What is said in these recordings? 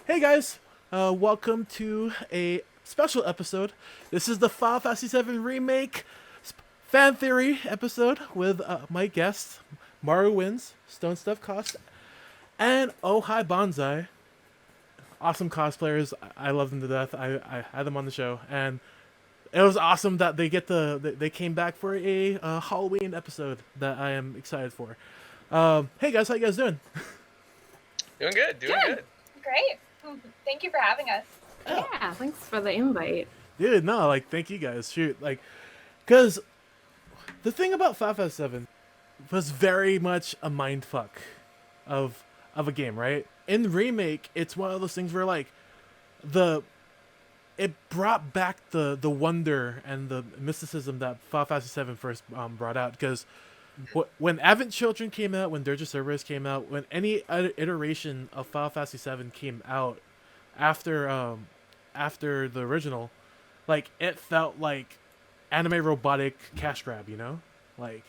Hey guys, welcome to a special episode. This is the FF7 Remake fan theory episode with my guests, Maruwins, Stephstonecos, and Oh Hi Bonsai. Awesome cosplayers. I love them to death. I had them on the show, and it was awesome that they came back for a Halloween episode that I am excited for. Hey guys, how you guys doing? Doing good, doing Good. good. Great. Thank you for having us. Oh, Yeah, thanks for the invite. dude, no, like thank you guys. Shoot, like, cause the thing about FF7 was very much a mind fuck of a game, right? In Remake, it's one of those things where like the it brought back the wonder and the mysticism that FF7 first brought out. Because when Advent Children came out, when Dirge of Cerberus came out, when any other iteration of FF7 came out after the original, like it felt like anime robotic cash grab, you know, like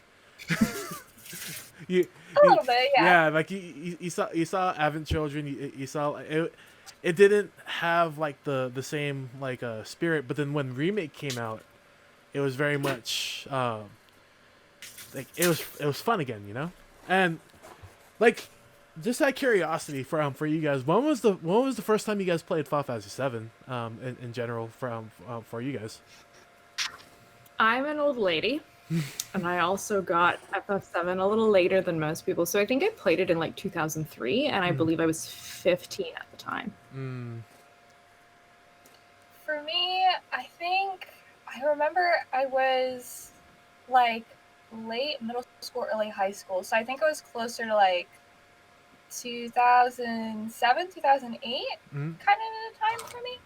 you, A little bit, yeah. like you saw Advent Children, you saw it. It didn't have like the same like spirit, but then when Remake came out, it was very much like it was fun again, you know, and like just out of curiosity for you guys, when was the first time you guys played Final Fantasy 7 in general for you guys? I'm an old lady, and I also got FF7 a little later than most people. So I think I played it in like 2003, and I believe I was 15 at the time. For me, I think I remember I was like late middle school, early high school. So I think it was closer to like 2007, 2008 kind of a time for me.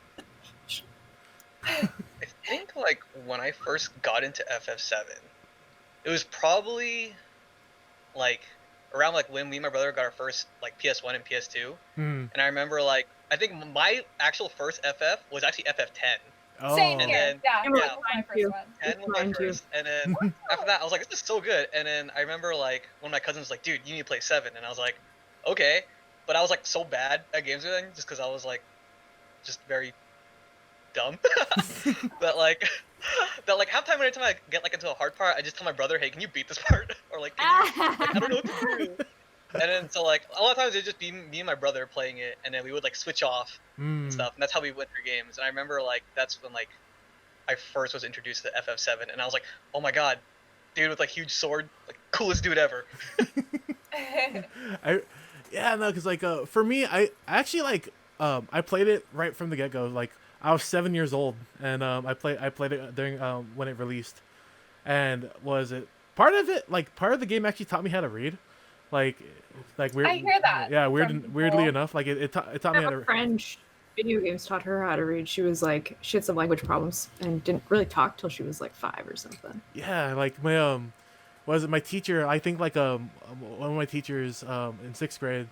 I think like when I first got into FF7, it was probably like around like when me and my brother got our first like PS1 and PS2. And I remember like I think my actual first FF was actually FF10. Oh, Same And here. then- Yeah, Same that with was my mine first too. one. 10 was my Mine too. first, and then after that I was like, this is so good. And then I remember like one of my cousins was like, dude, you need to play 7, and I was like, okay. But I was like so bad at games with them just because I was like just very dumb that like half time anytime I get like into a hard part, I just tell my brother, hey, can you beat this part? Or like, can you, like, I don't know what to do. And then so like a lot of times it'd just be me and my brother playing it, and then we would like switch off and stuff, and that's how we went through games. And I remember like that's when like I first was introduced to FF7, and I was like, oh my god, dude with like huge sword, like coolest dude ever. Yeah, no, because like for me, I actually like I played it right from the get go. Like I was 7 years old, and I played it during when it released, and was it part of it like part of the game actually taught me how to read, like weird. I hear that Yeah, from weirdly people. enough, like it taught me I how have to. a friend, video games taught her how to read. She was like, she had some language problems and didn't really talk till she was like 5 or something. Yeah, like my was it my teacher? I think like one of my teachers in 6th grade,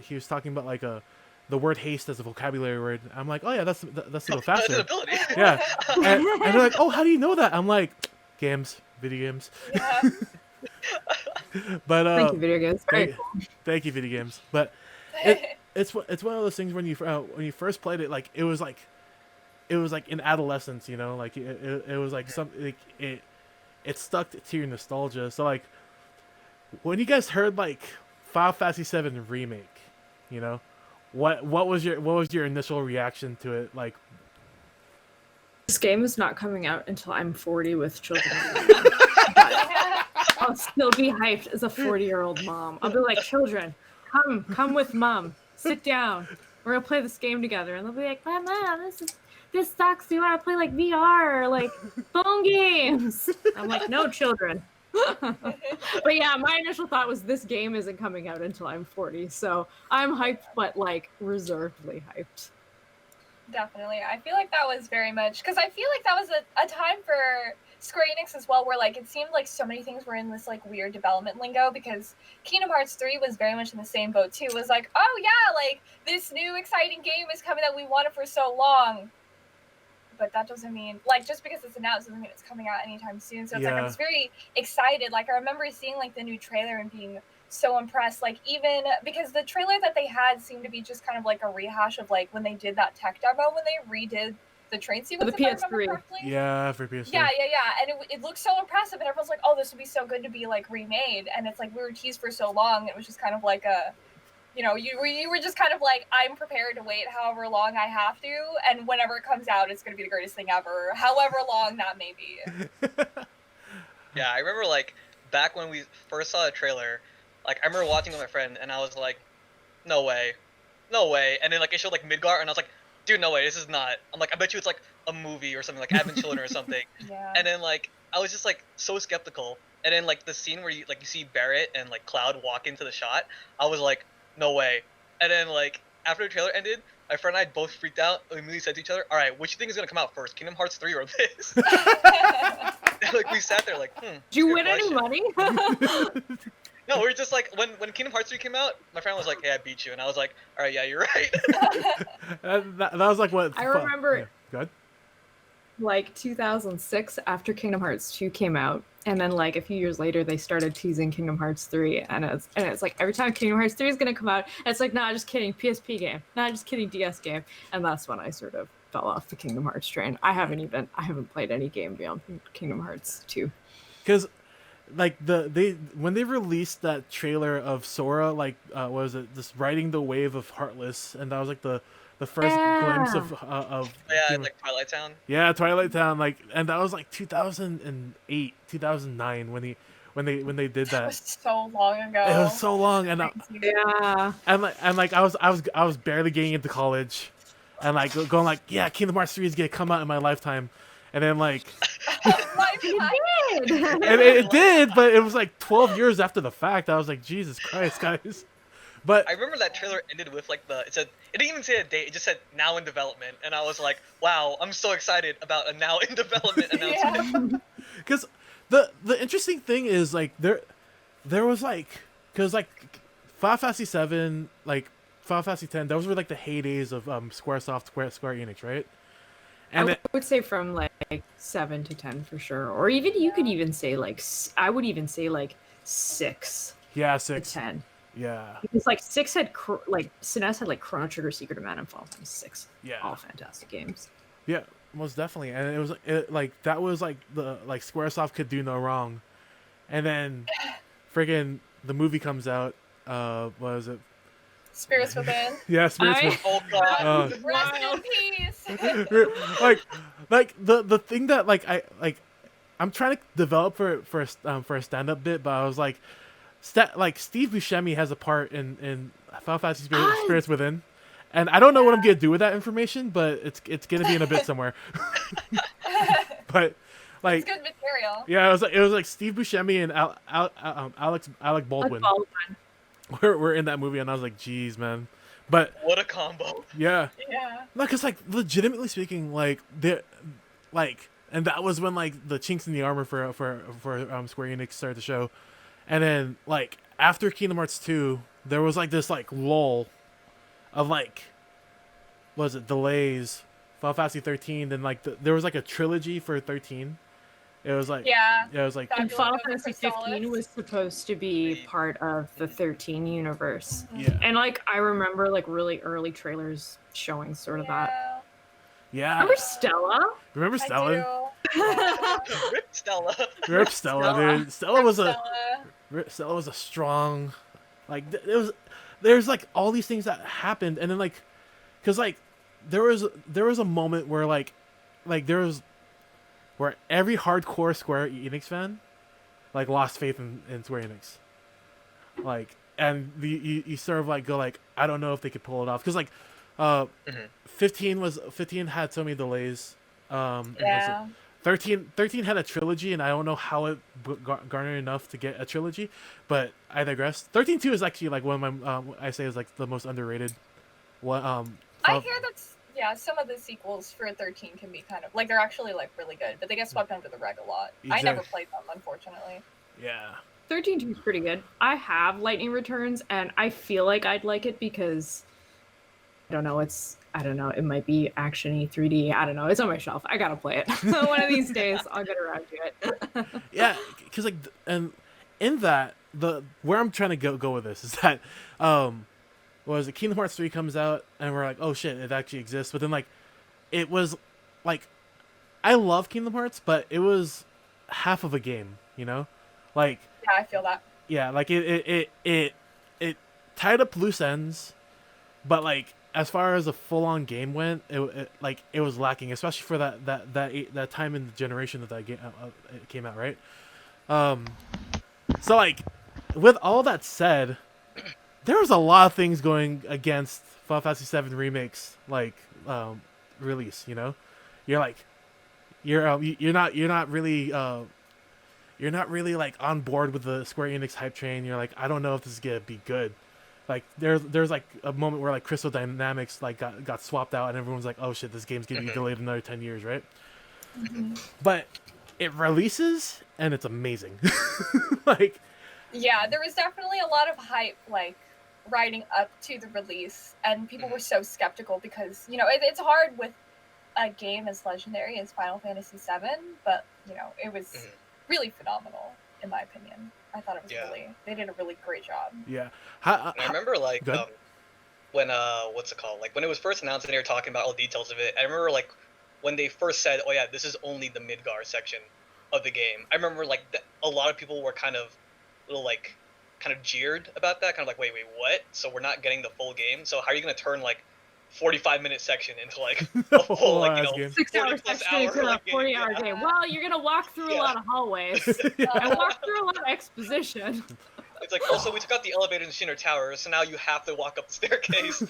he was talking about like the word haste as a vocabulary word. I'm like, oh yeah, that's a little That's an faster. ability. Yeah, and they're like, oh, how do you know that? I'm like, games, video games. Yeah. But Thank you, video games. Very thank, cool. thank you, video games. But it's one of those things when you first played it, like it was like in adolescence, you know, like it was like something like it stuck to your nostalgia. So like when you guys heard like Final Fantasy 7 remake, you know, what was your initial reaction to it? Like, This game is not coming out until I'm 40 with children. But I'll still be hyped as a 40-year-old mom. I'll be like, children, come with mom. Sit down. We're gonna play this game together. And they'll be like, Mom, this sucks. Do you want to play like VR or like phone games? I'm like, no, children. But yeah, my initial thought was this game isn't coming out until I'm 40. So I'm hyped, but like reservedly hyped. Definitely. I feel like that was very much because I feel like that was a time for Square Enix as well, where like it seemed like so many things were in this like weird development lingo, because Kingdom Hearts 3 was very much in the same boat too. It was like, oh yeah, like this new exciting game is coming that we wanted for so long. But that doesn't mean like just because it's announced doesn't mean it's coming out anytime soon. So it's like I Yeah. was very excited. Like I remember seeing like the new trailer and being so impressed. Like, even because the trailer that they had seemed to be just kind of like a rehash of like when they did that tech demo when they redid the train sequence, the if I remember PS3. correctly. Yeah, for PS3. Yeah, and it looked so impressive, and everyone's like, "Oh, this would be so good to be like remade." And it's like we were teased for so long, it was just kind of like a, you know, you were just kind of like, I'm prepared to wait however long I have to, and whenever it comes out, it's gonna be the greatest thing ever, however long that may be. Yeah, I remember like back when we first saw the trailer, like I remember watching with my friend, and I was like, no way, and then like it showed like Midgar, and I was like, dude, no way, this is not. I'm like, I bet you it's like a movie or something, like Advent Children or something. Yeah. And then like I was just like so skeptical, and then like the scene where you see Barrett and like Cloud walk into the shot, I was like, no way. And then like after the trailer ended, my friend and I both freaked out. We immediately said to each other, all right, which thing is gonna come out first, Kingdom Hearts 3 or this? And, like we sat there like, Did you win any money? No, we were just like, when Kingdom Hearts 3 came out, my friend was like, hey, I beat you. And I was like, all right, yeah, you're right. that was like what I remember. Yeah. Go ahead. Like 2006, after Kingdom Hearts 2 came out, and then like a few years later they started teasing Kingdom Hearts 3, and it's like every time Kingdom Hearts 3 is gonna come out, it's like, nah, just kidding, PSP game, nah, just kidding, DS game. And that's when I sort of fell off the Kingdom Hearts train. I haven't played any game beyond Kingdom Hearts 2. Because like when they released that trailer of Sora, like what was it, just riding the wave of Heartless, and that was like the first glimpse of yeah, like Twilight Town. Yeah, Twilight Town, like, and that was like 2008, 2009 when they did that. It was so long ago. It was so long, and Yeah. and like I was barely getting into college, and like going like, yeah, Kingdom Hearts 3 is gonna come out in my lifetime, and then like It did. and it did, but it was like 12 years after the fact. I was like, Jesus Christ, guys. But I remember that trailer ended with like it didn't even say a date, it just said now in development, and I was like, wow, I'm so excited about a now in development announcement. Because the interesting thing is like there was like, because like Final Fantasy 7, like Final Fantasy 10, those were like the heydays of Square Enix, right? And I would say from like 7 to 10 for sure, or even you could even say like I would even say like 6. Yeah, to 6. 10. Yeah. Because like 6 had like SNES had like Chrono Trigger, Secret of Mana, and Final Fantasy 6. Yeah. All fantastic games. Yeah, most definitely. And that was like the like Squaresoft could do no wrong. And then friggin' the movie comes out, what was it? Spirits Within. Yeah, Spirits Within. Oh god. Rest in peace. like the thing that I'm trying to develop for a stand-up bit, but I was like Steve Buscemi has a part in Final Fantasy Spirits Within, and I don't know what I'm gonna do with that information, but it's gonna be in a bit somewhere. But like, it's good material. yeah, it was like Steve Buscemi and Alec Baldwin were in that movie, and I was like, geez, man. But what a combo. Yeah. Yeah. No, because like legitimately speaking, like and that was when like the chinks in the armor for Square Enix started to show. And then, like, after Kingdom Hearts 2, there was, like, this, like, lull of, like, what was it, delays, Final Fantasy 13, then, like, there was, like, a trilogy for 13. It was, like... Yeah. It was, like... And Final Fantasy 15 was supposed to be part of the 13 universe. Yeah. And, like, I remember, like, really early trailers showing sort of that. Yeah. Remember Stella? Remember Stella? Yeah. Rip Stella. Rip Stella, dude. Stella was a strong, like, there's like all these things that happened, and then like, cause like there was a moment where like where every hardcore Square Enix fan like lost faith in Square Enix, like, and you sort of like go like, I don't know if they could pull it off, cause like 15 had so many delays, Yeah. 13 had a trilogy, and I don't know how it garnered enough to get a trilogy, but I digress. 13-2 is actually like one of my I say is like the most underrated. I hear that some of the sequels for 13 can be kind of like, they're actually like really good, but they get swept under the rug a lot. Exactly. I never played them, unfortunately. Yeah. 13-2 is pretty good. I have Lightning Returns, and I feel like I'd like it because I don't know, it might be action-y, 3D, I don't know, it's on my shelf, I gotta play it. So one of these days, I'll get around to it. Yeah, because like, and in that, where I'm trying to go with this is that was it Kingdom Hearts 3 comes out and we're like, oh shit, it actually exists. But then like it was like I love Kingdom Hearts, but it was half of a game, you know? Like Yeah, I feel that. yeah, like it tied up loose ends, but like as far as a full on game went, it was lacking, especially for that time in the generation that game it came out, right? So like with all that said, there was a lot of things going against Final Fantasy 7 Remake's like release. You know, you're not really like on board with the Square Enix hype train. You're like, I don't know if this is gonna be good. Like there's like a moment where like Crystal Dynamics like got swapped out and everyone's like, oh shit, this game's gonna be delayed another 10 years, right? Mm-hmm. But it releases and it's amazing. Like yeah, there was definitely a lot of hype like riding up to the release, and people were so skeptical because it's hard with a game as legendary as Final Fantasy VII, but it was really phenomenal in my opinion. I thought it was they did a really great job. Yeah. I remember like when what's it called? Like when it was first announced and they were talking about all the details of it. I remember like when they first said, "Oh yeah, this is only the Midgar section of the game." I remember like a lot of people were kind of jeered about that, kind of like, wait, what? So we're not getting the full game? So how are you going to turn like 45-minute section into like a full like 6-hour section into a 40-hour game? Well, you're going to walk through a lot of hallways and walk through a lot of exposition. It's like, also we took out the elevator in Shinra Tower, so now you have to walk up the staircase.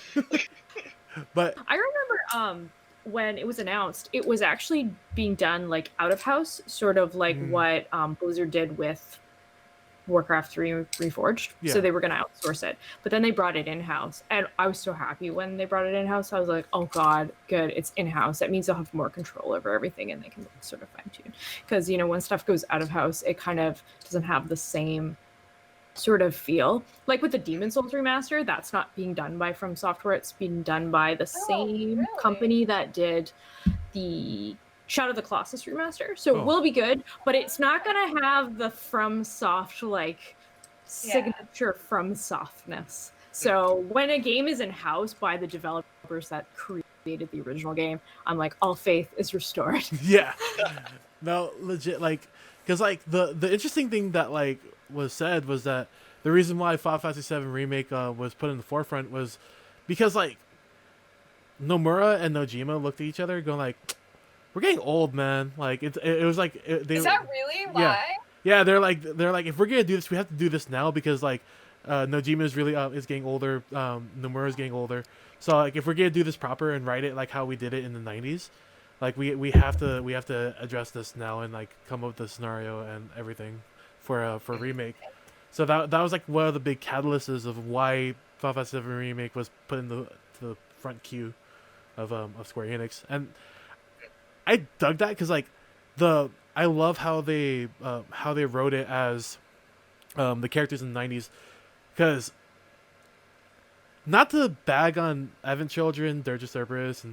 But I remember when it was announced, it was actually being done like out of house, sort of like what Blizzard did with Warcraft 3 Reforged. So they were going to outsource it, but then they brought it in-house, and I was so happy when they brought it in-house. I was like, oh god, good, it's in-house. That means they'll have more control over everything and they can sort of fine-tune, because when stuff goes out of house, it kind of doesn't have the same sort of feel. Like with the Demon's Souls remaster, that's not being done by From Software, it's being done by the same company that did the Shadow of the Colossus remaster. So it will be good, but it's not going to have the FromSoft like signature FromSoftness. So when a game is in-house by the developers that created the original game, I'm like, all faith is restored. Yeah. No, legit, like, because like the interesting thing that like was said was that the reason why Final Fantasy 7 Remake was put in the forefront was because like Nomura and Nojima looked at each other going like, we're getting old, man. Like it was like is that really why? Yeah, they're like if we're gonna do this, we have to do this now because like Nojima is really is getting older, Nomura is getting older. So like if we're gonna do this proper and write it like how we did it in the 90s, like we have to address this now and like come up with the scenario and everything for Remake. So that was like one of the big catalysts of why Final Fantasy 7 Remake was put in the front queue of Square Enix. And I dug that because like I love how they wrote it as the characters in the 90s, because not to bag on Advent Children, Dirge of Cerberus,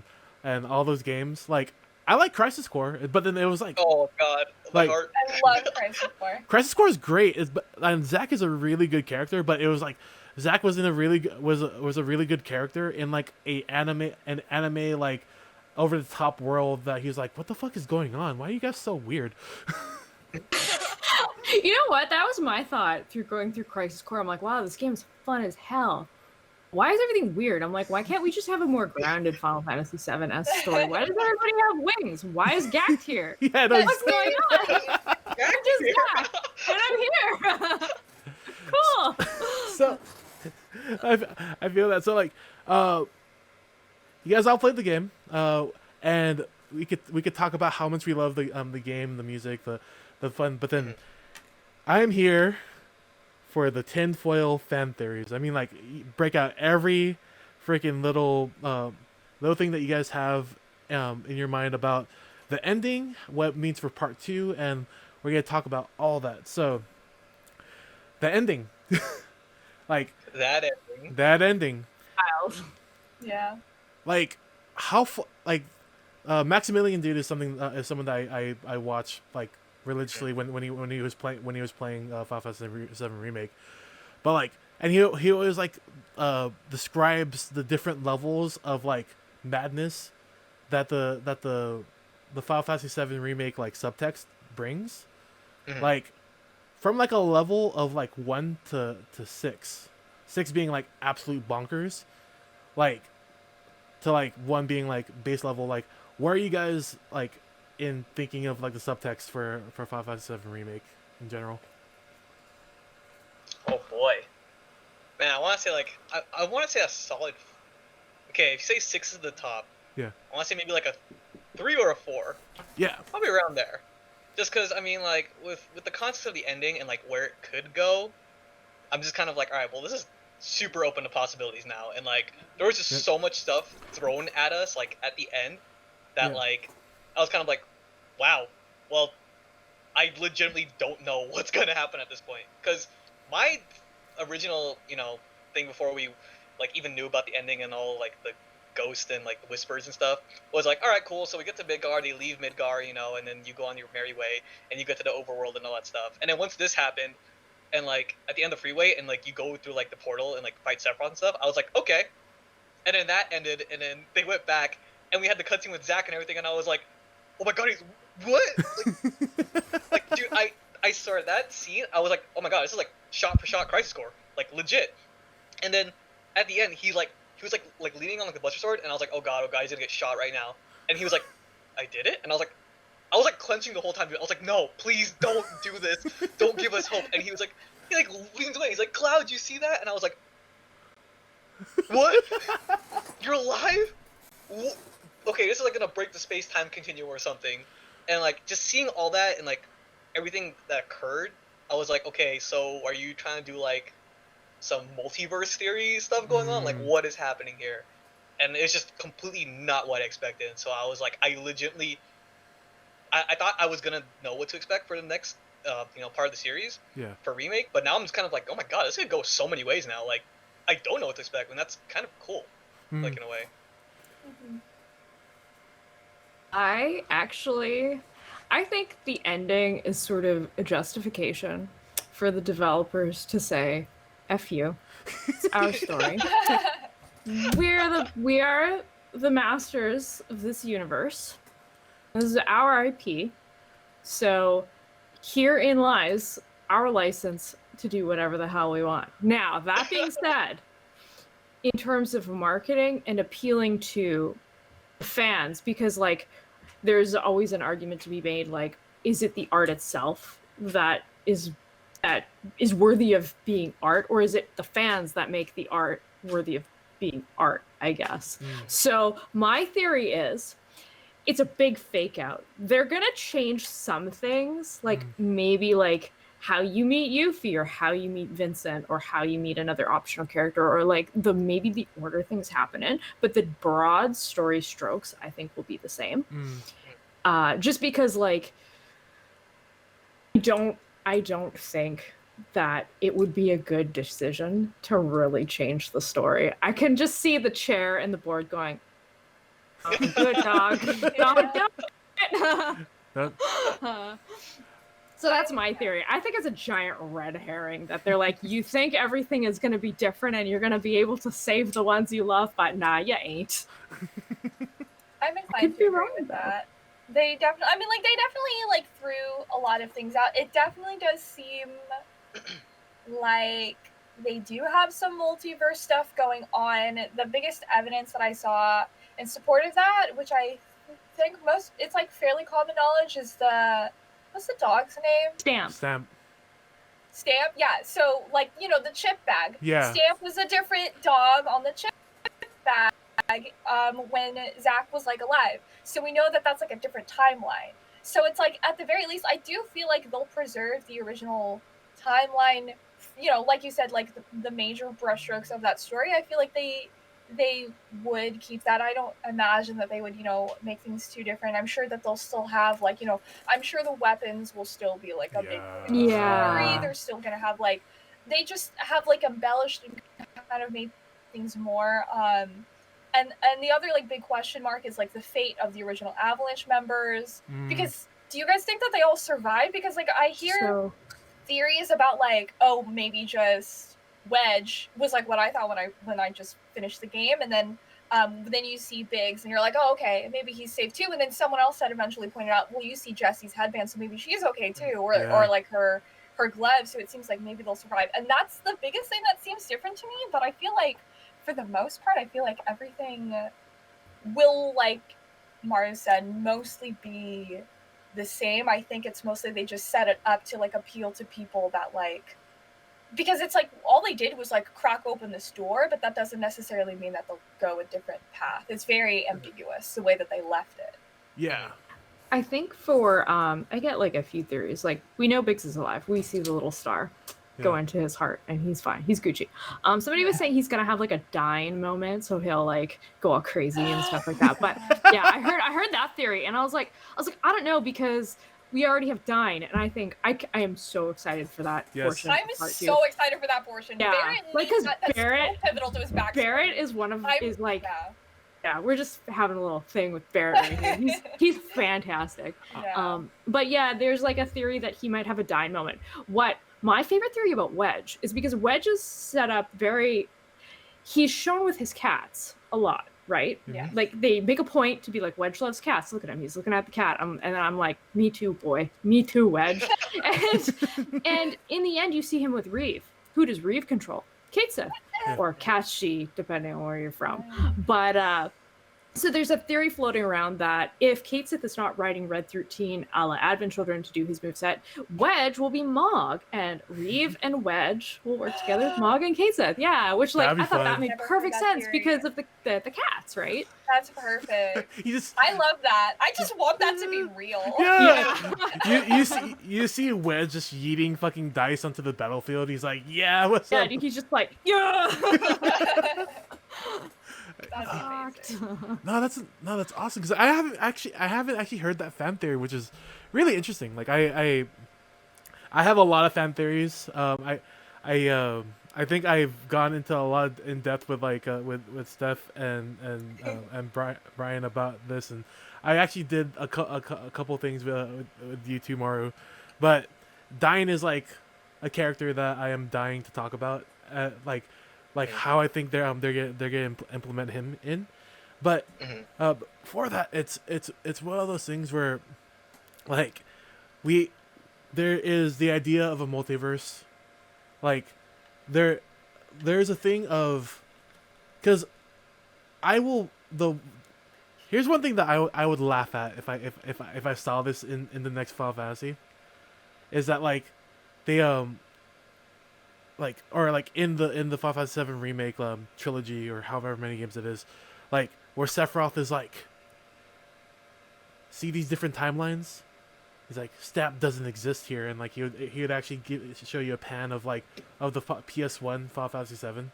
and all those games, like I like Crisis Core, but then it was like, oh god, like, heart. I love Crisis Core. Crisis Core is great, and Zack is a really good character, but it was like Zack was a really good character in like an anime like over the top world that he's like, what the fuck is going on? Why are you guys so weird? You know what? That was my thought through going through Crisis Core. I'm like, wow, this game's fun as hell. Why is everything weird? I'm like, why can't we just have a more grounded Final Fantasy VII-esque story? Why does everybody have wings? Why is Gact here? Yeah, no, what's going on? I'm just Gact, and I'm here. Cool. So, I feel that. So, like, you guys all played the game, and we could talk about how much we love the game, the music, the fun. But then, I am here for the tinfoil fan theories. I mean, like, break out every freaking little thing that you guys have in your mind about the ending, what it means for part 2, and we're gonna talk about all that. So, the ending, like that ending. Wild. Yeah. Like how like Maximilian Dude is someone that I watch like religiously when he was playing Final Fantasy VII Remake, but like, and he always like describes the different levels of like madness that the Final Fantasy VII Remake like subtext brings, like from like a level of like 1 to 6, 6 being like absolute bonkers, like to like 1 being like base level. Like, where are you guys like in thinking of like the subtext for Final Fantasy VII Remake in general? Oh boy, man, I want to say like I want to say a solid. Okay, if you say 6 is the top, Yeah. I want to say maybe like a 3 or a 4. Yeah. Probably around there. Just because I mean, like with the concept of the ending and like where it could go, I'm just kind of like, all right, well, this is super open to possibilities now, and like there was just so much stuff thrown at us like at the end that like I was kind of like, wow, well, I legitimately don't know what's gonna happen at this point, because my original thing before we like even knew about the ending and all like the ghost and like the whispers and stuff was like, all right, cool, so we get to Midgar, they leave Midgar, and then you go on your merry way and you get to the overworld and all that stuff. And then once this happened, and like at the end of the freeway and like you go through like the portal and like fight Sephiroth and stuff, I was like, okay. And then that ended, and then they went back and we had the cutscene with Zack and everything, and I was like, oh my god, he's what? Like dude, I saw that scene, I was like, oh my god, this is like shot for shot Crisis Core, like legit. And then at the end he was like leaning on like the Buster Sword, and I was like, oh god, he's gonna get shot right now. And he was like, I did it? And I was like clenching the whole time. I was like, no, please don't do this. Don't give us hope. And he leans away. He's like, Cloud, you see that? And I was like, what? You're alive? Okay, this is like gonna break the space-time continuum or something. And like just seeing all that and like everything that occurred, I was like, okay, so are you trying to do like some multiverse theory stuff going on? Like, what is happening here? And it's just completely not what I expected. So I was like, I thought I was gonna know what to expect for the next, part of the series, for Remake. But now I'm just kind of like, oh my god, this could go so many ways now. Like, I don't know what to expect, and that's kind of cool, like in a way. I think the ending is sort of a justification for the developers to say, "F you, it's our story. We are the masters of this universe. This is our IP. So herein lies our license to do whatever the hell we want." Now, that being said, in terms of marketing and appealing to fans, because like there's always an argument to be made, like, is it the art itself that is worthy of being art, or is it the fans that make the art worthy of being art, I guess. So my theory is it's a big fake out. They're gonna change some things, like maybe like how you meet Yuffie or how you meet Vincent or how you meet another optional character, or like maybe the order things happen in, but the broad story strokes I think will be the same. Just because like I don't think that it would be a good decision to really change the story. I can just see the chair and the board going, oh, good dog. So that's my theory. I think it's a giant red herring that they're like, you think everything is going to be different and you're going to be able to save the ones you love, but nah, you ain't. I'm inclined to agree with that. They definitely, like threw a lot of things out. It definitely does seem like they do have some multiverse stuff going on. The biggest evidence that I saw in support of that, which I think it's like fairly common knowledge, is what's the dog's name? Stamp. Yeah. So like, the chip bag. Yeah. Stamp was a different dog on the chip bag when Zack was like alive. So we know that that's like a different timeline. So it's like, at the very least, I do feel like they'll preserve the original timeline, like you said, like the major brushstrokes of that story. I feel like they would keep that. I don't imagine that they would, make things too different. I'm sure that they'll still have like, I'm sure the weapons will still be like a big part of the story. They're still gonna have like, they just have like embellished and kind of made things more. And the other like big question mark is like the fate of the original Avalanche members, because do you guys think that they all survived? Because like I hear theories about like, oh, maybe just Wedge was like what I thought when I just finished the game, and then you see Biggs and you're like, oh, okay, maybe he's safe too. And then someone else had eventually pointed out, well, you see Jessie's headband, so maybe she's okay too, or like her gloves. So it seems like maybe they'll survive. And that's the biggest thing that seems different to me. But I feel like for the most part, I feel like everything will, like Mario said, mostly be the same. I think it's mostly they just set it up to like appeal to people that like, because it's like all they did was like crack open this door, but that doesn't necessarily mean that they'll go a different path. It's very ambiguous the way that they left it. Yeah. I think for I get like a few theories. Like we know Biggs is alive. We see the little star go into his heart, and he's fine. He's Gucci. Somebody was saying he's gonna have like a dying moment, so he'll like go all crazy and stuff like that. But yeah, I heard that theory, and I was like, I don't know, because we already have dying, and I think I am so excited for that portion. I'm so excited for that portion. Yeah, Barrett, like because Barrett so pivotal to his backstory. Barrett is one of is like. Yeah, we're just having a little thing with Barrett right here. He's fantastic. Yeah. But yeah, there's like a theory that he might have a dying moment. What my favorite theory about Wedge is because Wedge is set up he's shown with his cats a lot, right? Yeah. Like they make a point to be like, Wedge loves cats. Look at him. He's looking at the cat. And then I'm like, me too, boy. Me too, Wedge. and in the end, you see him with Reeve. Who does Reeve control? Katsa. Or Kashi, depending on where you're from. But so there's a theory floating around that if Kate Sith is not riding Red 13 a la Advent Children to do his moveset, Wedge will be Mog, and Reeve and Wedge will work together with Mog and Kate Sith. Yeah, which like I thought that made perfect sense because of the cats, right? That's perfect. I love that. I just want that to be real. Yeah. You see Wedge just yeeting fucking dice onto the battlefield. He's like, yeah, what's up? He's just like, yeah. That's that's awesome, because I haven't actually heard that fan theory, which is really interesting. Like I have a lot of fan theories. I think I've gone into a lot in depth with like with Steph and Brian about this, and I actually did a couple things with you too, Maru. But Dying is like a character that I am dying to talk about. Like how I think they're gonna implement him in, but for that it's one of those things where like there is the idea of a multiverse, like there's a thing of, because here's one thing that I would laugh at if I saw this in the next Final Fantasy, is that like they in the Final Fantasy 7 remake trilogy, or however many games it is, like where Sephiroth is like, see these different timelines. He's like, Snap doesn't exist here, and like he would actually show you a pan of like of the PS1 Final Fantasy 7.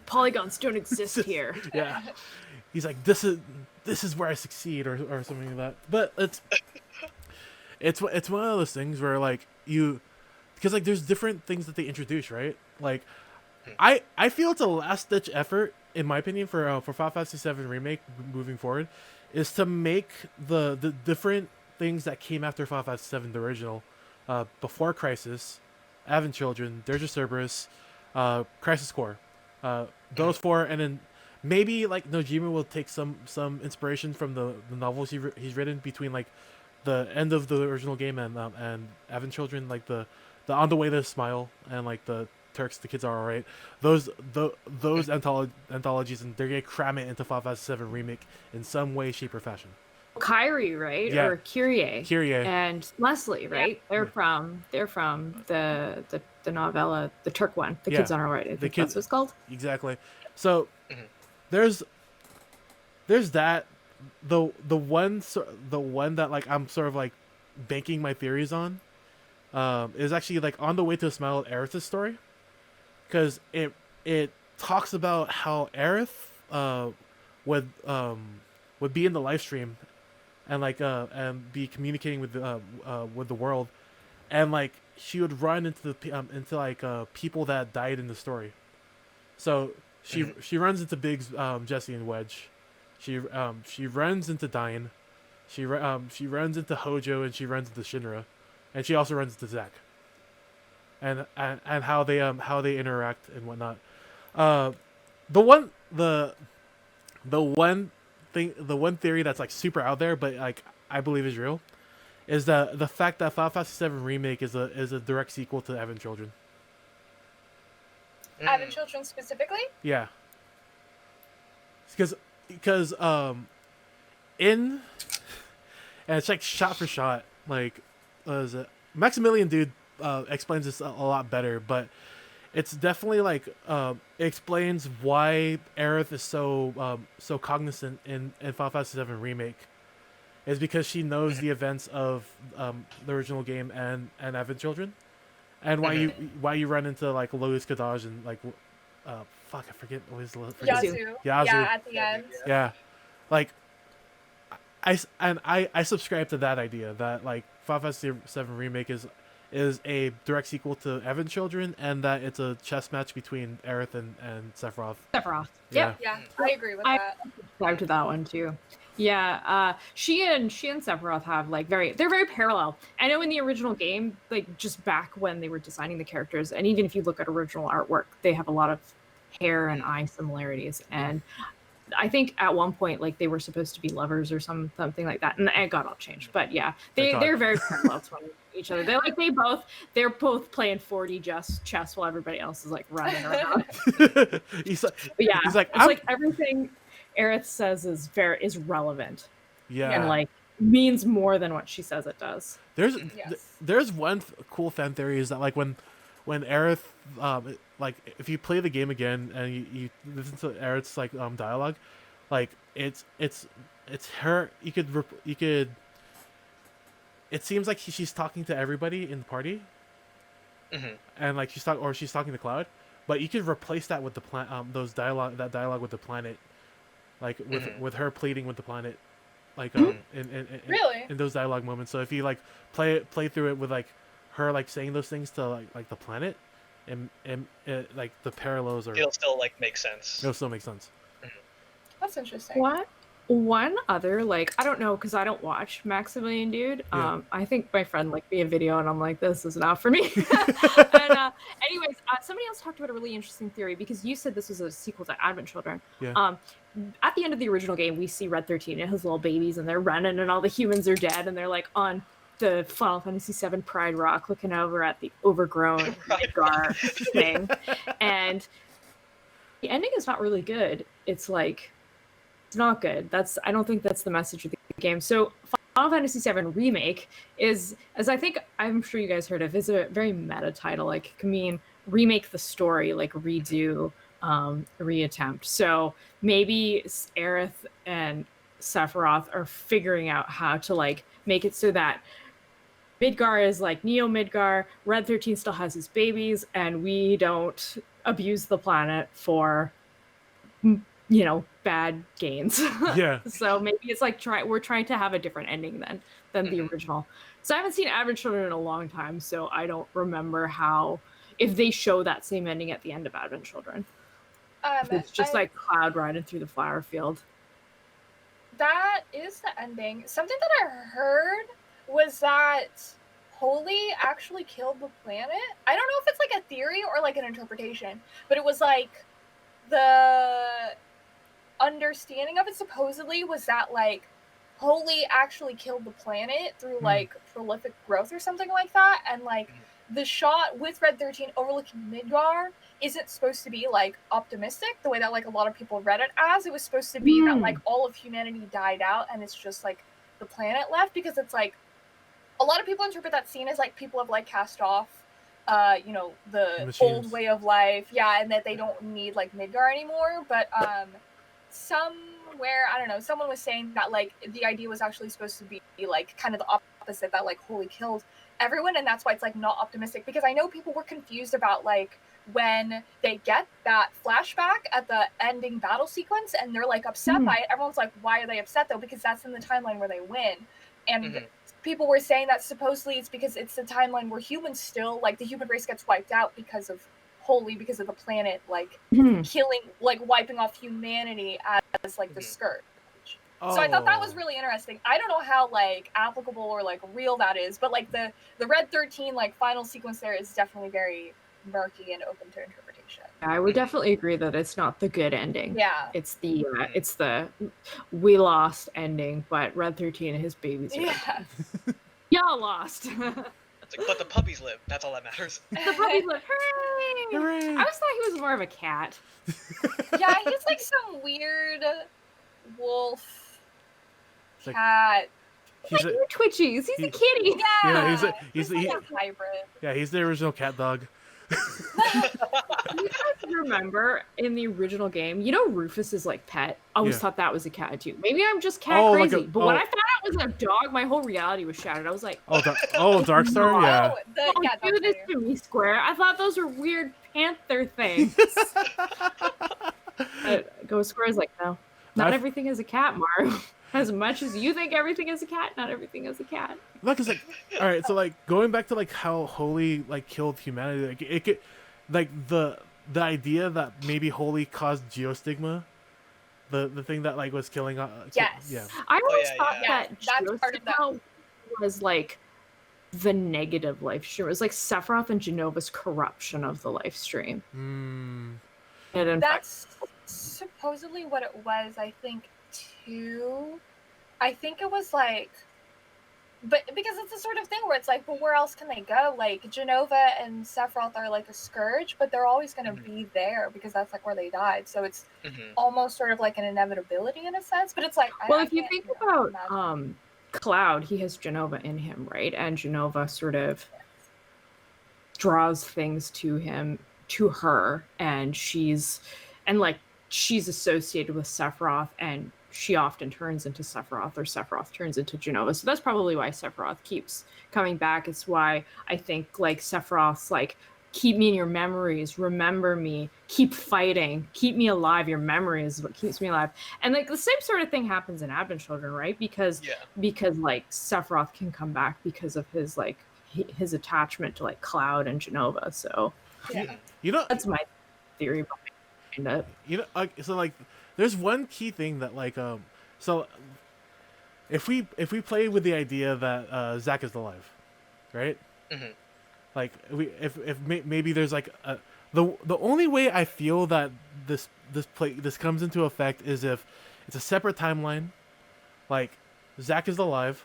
Polygons don't exist here. Yeah, he's like, this is where I succeed, or something like that. But it's one of those things where like because like there's different things that they introduce, right? Like I feel it's a last ditch effort, in my opinion, for Final Fantasy 7 Remake moving forward, is to make the different things that came after Final Fantasy 7, the original, before Crisis, Advent Children, Dirge of Cerberus, Crisis Core, those four, and then maybe like Nojima will take some inspiration from the novels he's written between like the end of the original game and Advent Children, like the On the Way to Smile, and like the Turks, the Kids Are Alright. Those anthologies, and they're gonna cram it into Final Fantasy 7 Remake in some way, shape, or fashion. Kyrie, right? Yeah. Or Kyrie and Leslie, right? Yeah. They're from the novella, the Turk one, The Kids Are Alright. I think that's what it's called. Exactly. So there's that. The one that like I'm sort of like banking my theories on is actually like On the Way to a Smile, Aerith's story, because it talks about how Aerith would be in the live stream and like and be communicating with the world, and like she would run into people that died in the story. So she runs into Biggs, Jesse, and Wedge. She runs into Dyne. She runs into Hojo and she runs into Shinra, and she also runs into Zack. And how they interact and whatnot. The one theory that's like super out there, but like I believe is real, is the fact that Final Fantasy 7 Remake is a direct sequel to Advent Children. Advent Children specifically? Yeah. Because in and it's like shot for shot, like is it Maximilian dude explains this a lot better, but it's definitely like it explains why Aerith is so cognizant in Final Fantasy 7 Remake, is because she knows the events of the original game and Advent Children, and why you run into like Lotus Kadaj and like fuck, I forget what his Yazoo. Yeah, at the end. Yeah, like I subscribe to that idea that like Final Fantasy 7 Remake is a direct sequel to Advent Children, and that it's a chess match between Aerith and Sephiroth. Sephiroth. Yeah. Yeah, I agree with that. I subscribe to that one too. Yeah, she and Sephiroth have like they're very parallel. I know in the original game, like just back when they were designing the characters, and even if you look at original artwork, they have a lot of hair and eye similarities. And I think at one point, like they were supposed to be lovers or something like that, and it got all changed. But yeah, they're very parallel to each other. They're both playing 4D chess while everybody else is like running around. He's like everything Aerith says is relevant. Yeah, and like means more than what she says it does. There's one cool fan theory is that like when Aerith like if you play the game again and you listen to Aerith's like dialogue, like it's her, you could it seems like she's talking to everybody in the party, and like she's talking to Cloud, but you could replace that with the that dialogue with the planet, like with her pleading with the planet, like in those dialogue moments. So if you like play through it with like her like saying those things to like the planet, and like the parallels it'll still like make sense. It'll still make sense. That's interesting. What? One other, like, I don't know, because I don't watch Maximilian Dude. Yeah. I think my friend like me a video and I'm like, this is not for me. And anyways, somebody else talked about a really interesting theory, because you said this was a sequel to Advent Children. Yeah. At the end of the original game, we see Red 13 and his little babies, and they're running, and all the humans are dead, and they're like on the Final Fantasy VII Pride Rock looking over at the overgrown Midgar thing. And the ending is not really good. It's like, it's not good. I don't think that's the message of the game. So Final Fantasy VII Remake is, as I'm sure you guys heard of, is a very meta title. Like, it can mean remake the story, like redo, reattempt. So maybe Aerith and Sephiroth are figuring out how to like make it so that Midgar is like Neo Midgar, Red 13 still has his babies, and we don't abuse the planet for, bad gains. Yeah. So maybe it's like we're trying to have a different ending than the original. So I haven't seen Advent Children in a long time, so I don't remember if they show that same ending at the end of Advent Children. It's just like Cloud riding through the flower field. That is the ending. Something that I heard was that Holy actually killed the planet. I don't know if it's like a theory or like an interpretation, but it was like the understanding of it supposedly was that like Holy actually killed the planet through like prolific growth or something like that, and like the shot with Red 13 overlooking Midgar isn't supposed to be like optimistic the way that like a lot of people read it as. It was supposed to be that like all of humanity died out and it's just like the planet left, because it's like a lot of people interpret that scene as like people have like cast off the machines. old way of life, and that they don't need like Midgar anymore. But somewhere, I don't know, someone was saying that like the idea was actually supposed to be like kind of the opposite, that like Holy killed everyone, and that's why it's like not optimistic. Because I know people were confused about like when they get that flashback at the ending battle sequence and they're like upset by it. Everyone's like, why are they upset though? Because that's in the timeline where they win. And people were saying that supposedly it's because it's the timeline where humans still, like the human race gets wiped out because of Holy, because of the planet like killing, like wiping off humanity as like the scourge. So I thought that was Oh. really interesting. I don't know how like applicable or like real that is, but like the Red 13 like final sequence there is definitely very murky and open to interpretation. I would definitely agree that it's not the good ending. Yeah. It's the we lost ending, but Red 13 and his babies are Yeah. y'all lost. It's like, but the puppies live. That's all that matters. The puppy's like, hooray! Hooray! I always thought he was more of a cat. Yeah, he's like some weird wolf It's like- cat. He's Like a, you Twitchies. He's he- a kitty. Yeah, he's like he, a hybrid. yeah, he's the original cat dog. You guys remember in the original game, you know Rufus's like pet? I always Yeah. thought that was a cat too. Maybe I'm just cat Oh, like crazy. a- But when oh. I found out it was a dog, my whole reality was shattered. I was like, Darkstar, yeah. Oh, don't yeah, do that's this fair. to me, Square. I thought those were weird panther things. But Ghost Square is like, no. Not I've- everything is a cat, Maru. As much as you think everything is a cat, not everything is a cat. Look, it's like, all right. So like going back to like how Holy like killed humanity, like it could, like the idea that maybe Holy caused geostigma, the thing that like was killing. Yes. Yeah. I always yeah, thought yeah. that That's part of that. Geostigma was like the negative life stream. It was like Sephiroth and Genova's corruption of the life stream. Mm. And in fact, That's supposedly what it was, I think, too. I think it was like, but because it's the sort of thing where it's like, well, where else can they go? Like, Genova and Sephiroth are like a scourge, but they're always going to be there because that's like where they died. So it's almost sort of like an inevitability in a sense, but it's like, well, I if you can't, think know, about imagine. Cloud, he has Genova in him, right? And Genova sort of draws things to him, to her, and she's associated with Sephiroth, and she often turns into Sephiroth, or Sephiroth turns into Genova. So that's probably why Sephiroth keeps coming back. It's why I think like Sephiroth's like, keep me in your memories, remember me, keep fighting, keep me alive. Your memory is what keeps me alive. And like the same sort of thing happens in Advent Children, right? Because like Sephiroth can come back because of his like his attachment to like Cloud and Genova. So Yeah. You know, that's my theory behind it. you know, so like, there's one key thing that like, so if we play with the idea that Zack is alive, right? Mm-hmm. Like maybe there's like the only way I feel that this comes into effect is if it's a separate timeline, like Zack is alive,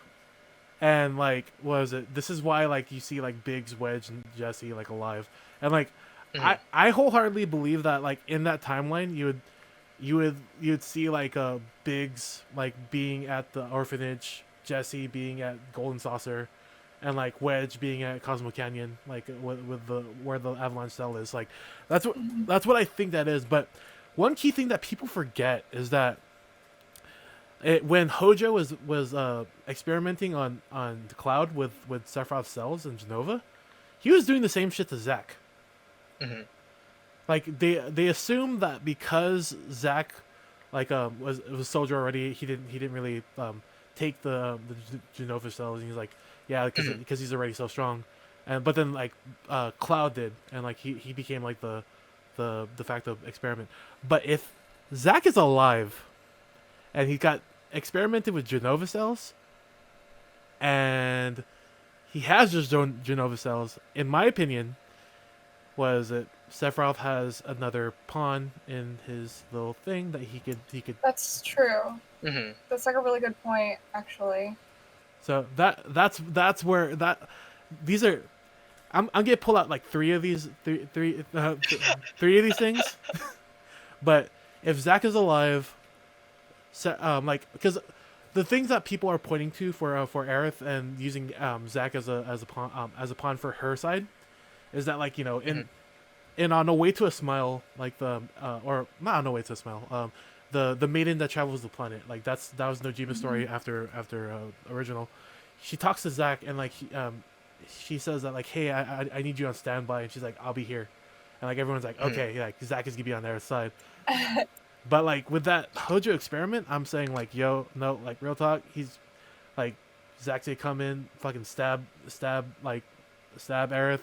and like what is it? This is why like you see like Biggs, Wedge, and Jesse like alive, and like I wholeheartedly believe that like in that timeline you'd see like Biggs like being at the orphanage, Jesse being at Golden Saucer, and like Wedge being at Cosmo Canyon, like with the where the Avalanche cell is. Like that's what I think that is. But one key thing that people forget is that when Hojo was experimenting on the Cloud with Sephiroth's cells and Genova, he was doing the same shit to Zack. Mm-hmm. Like they assumed that because Zack like was a soldier already, he didn't really take the Genova cells, and he's like, yeah, because he's already so strong, and but then like Cloud did, and like he became like the de facto experiment. But if Zack is alive and he got experimented with Genova cells and he has just Genova cells, in my opinion, was that Sephiroth has another pawn in his little thing that he could. That's true. Mm-hmm. That's like a really good point, actually. So that's where these are. I'm gonna pull out like three of these things, but if Zack is alive, like because the things that people are pointing to for Aerith and using Zack as a pawn for her side is that like in On No Way to a Smile, like the or not On No Way to a Smile, the maiden that travels the planet, like that was Nojima's story after original. She talks to Zack and like she says that like, hey, I need you on standby, and she's like, I'll be here, and like everyone's like, okay, yeah, Zack is gonna be on their side. But like with that Hojo experiment, I'm saying like, yo, no, like real talk, he's like Zack's gonna come in, fucking stab Aerith.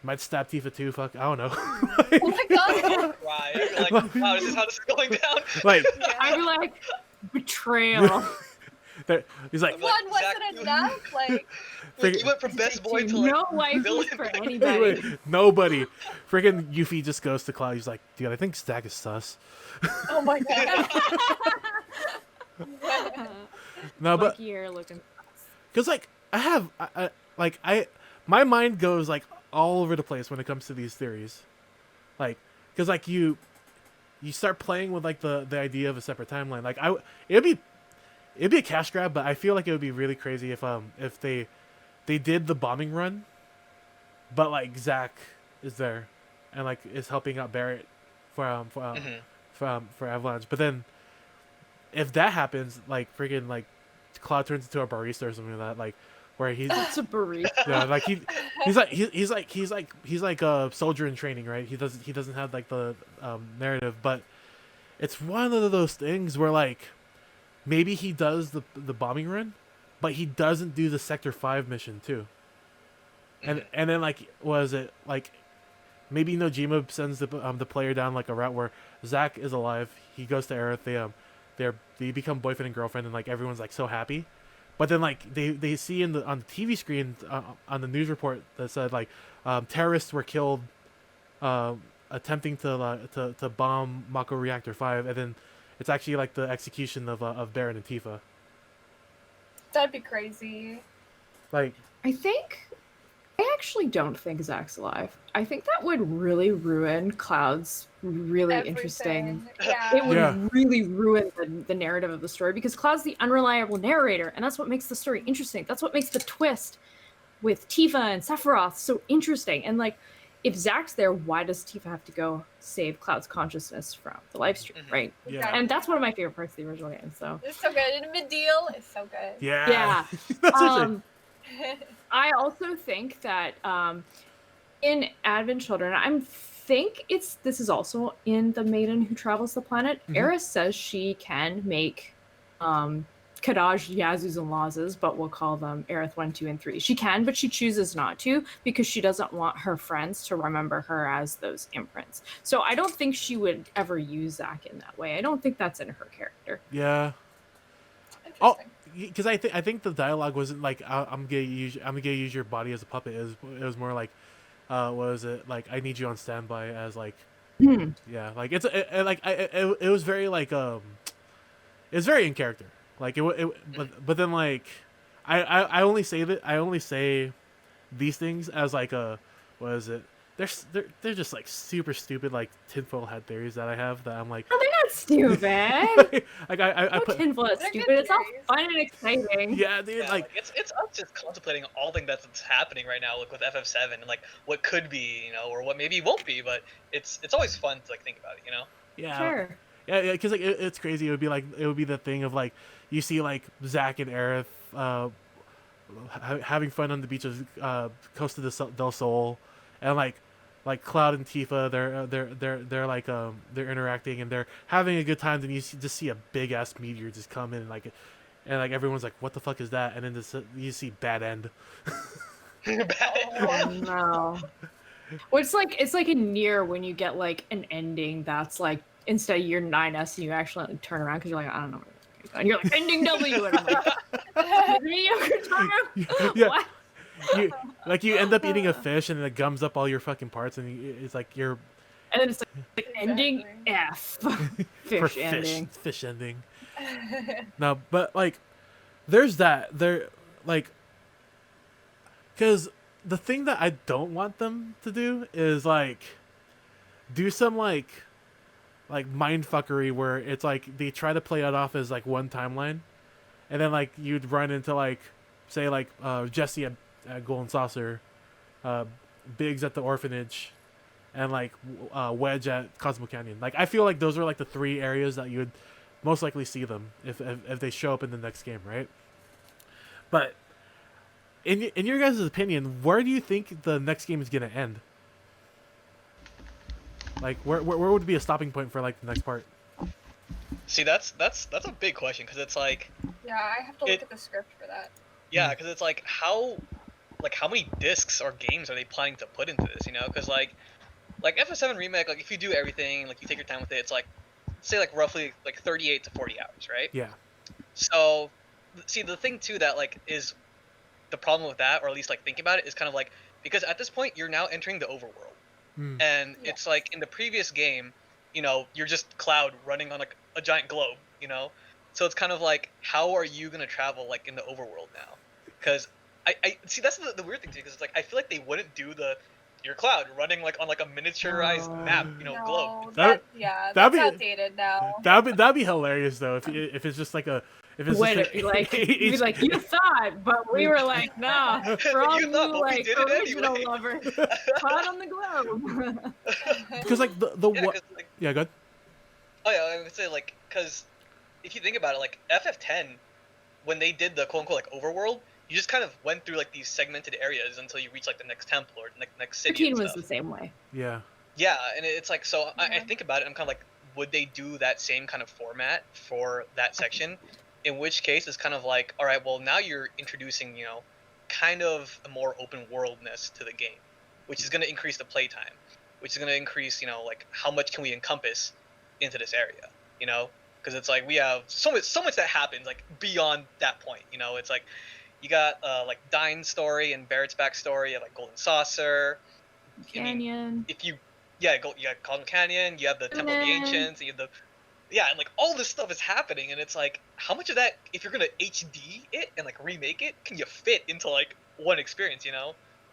Might stab Tifa too. Fuck, I don't know. Oh my god! Right. You're like, wow, is this how this is going down? Like, I'd be like, betrayal. He's like, One wasn't enough. Like, you went from best boy to like no life villain. for wait, anybody. wait, nobody. Freaking Yuffie just goes to Cloud. He's like, dude, I think Zach is sus. oh my god. No, but You're looking. because like my mind goes like all over the place when it comes to these theories, like because like you start playing with like the idea of a separate timeline. Like it'd be a cash grab, but I feel like it would be really crazy if they did the bombing run, but like Zach is there and like is helping out Barrett for Avalanche. But then if that happens, like freaking like Cloud turns into a barista or something like that, like where he's That's a burrito. yeah, like he's like a soldier in training, right? He doesn't have like the narrative, but it's one of those things where like maybe he does the bombing run, but he doesn't do the Sector 5 mission too. And then like was it like maybe Nojima sends the player down like a route where Zach is alive, he goes to Aerith, they become boyfriend and girlfriend, and like everyone's like so happy. But then like they see on the TV screen on the news report that said like terrorists were killed attempting to bomb Mako Reactor 5, and then it's actually like the execution of Baron and Tifa. That'd be crazy. Like I actually don't think Zach's alive. I think that would really ruin Cloud's really interesting. Yeah. It would Yeah. really ruin the narrative of the story because Cloud's the unreliable narrator, and that's what makes the story interesting. That's what makes the twist with Tifa and Sephiroth so interesting. And like, if Zach's there, why does Tifa have to go save Cloud's consciousness from the live stream, right? yeah, And that's one of my favorite parts of the original game. So It's so good. And mid-deal is so good. yeah. yeah. That's what I also think that in Advent Children, this is also in The Maiden Who Travels the Planet. Aerith says she can make Kadaj, Yazus, and Lazes, but we'll call them Aerith 1, 2, and 3. She can, but she chooses not to because she doesn't want her friends to remember her as those imprints. So I don't think she would ever use Zach in that way. I don't think that's in her character. Yeah. Oh, because I think the dialogue wasn't like I'm gonna use your body as a puppet. It was more like what was it like I need you on standby as like yeah, like it was very like it was very in character, like but then like I only say these things as like a what is it they're just like super stupid like tinfoil hat theories that I have that I'm like No, they're not stupid. like I put tinfoil is They're stupid. good It's all theories. fun and exciting. yeah dude Yeah, like it's us just contemplating all things that's happening right now, like with FF7 and like what could be, or what maybe won't be, but it's always fun to like think about it, yeah Sure. yeah because like it's crazy. It would be the thing of like you see like Zach and Aerith having fun on the beach of Costa del Sol, and like Cloud and Tifa, they're like they're interacting and they're having a good time. Then you just see a big ass meteor just come in and like everyone's like, what the fuck is that? And then you see bad end. Oh no. Well, it's like in Nier when you get like an ending that's like instead of your 9S and you actually like, turn around because you're like I don't know. And you're like ending W and I'm like mediocre time. Yeah. What? You end up eating a fish and it gums up all your fucking parts and it's like you're And then it's like ending F. Fish ending. Fish ending. No, but like there's that there like because the thing that I don't want them to do is like do some like mindfuckery where it's like they try to play it off as like one timeline, and then like you'd run into like say like Jesse at Golden Saucer, Biggs at the orphanage, and like Wedge at Cosmo Canyon. Like I feel like those are like the three areas that you would most likely see them if they show up in the next game, right? But in your guys' opinion, where do you think the next game is gonna end? Like where would be a stopping point for like the next part? See, that's a big question because it's like Yeah, I have to look at the script for that. yeah, because it's like how many discs or games are they planning to put into this? Because like FF7 Remake, like if you do everything, like you take your time with it, it's like say like roughly like 38 to 40 hours, right? Yeah. So, see, the thing too that like is the problem with that, or at least like thinking about it, is kind of like because at this point you're now entering the overworld, Hmm. and Yeah. it's like in the previous game, you're just Cloud running on like a giant globe, So it's kind of like how are you gonna travel like in the overworld now? Because I see that's the weird thing too, because it's like I feel like they wouldn't do your Cloud running like on like a miniaturized map, globe. No, That- that's that'd be- outdated now. That'd be hilarious though if it's just like if it's Would just it be like, you'd be like, you thought, but we were like, nah. For all You you, thought, but we like, did it original anyway. lovers, caught on the globe. because like the Yeah, what 'cause, like, yeah good oh yeah, I would say like because if you think about it, like FF10, when they did the quote unquote like overworld, you just kind of went through like these segmented areas until you reach like the next temple or the next city. 13 and was stuff. the same way. yeah Yeah, and it's like so I Yeah. think about it, I'm kind of like, would they do that same kind of format for that section? In which case, it's kind of like, all right, well now you're introducing kind of a more open worldness to the game, which is going to increase the playtime, which is going to increase like how much can we encompass into this area, because it's like we have so much that happens like beyond that point, it's like you got like Dine's story and Barrett's backstory, you have like Golden Saucer. I mean, Canyon. if you got Cosmo Canyon, you have the Temple of the Canyon. Ancients, you have and like all this stuff is happening, and it's like how much of that, if you're gonna HD it and like remake it, can you fit into like one experience,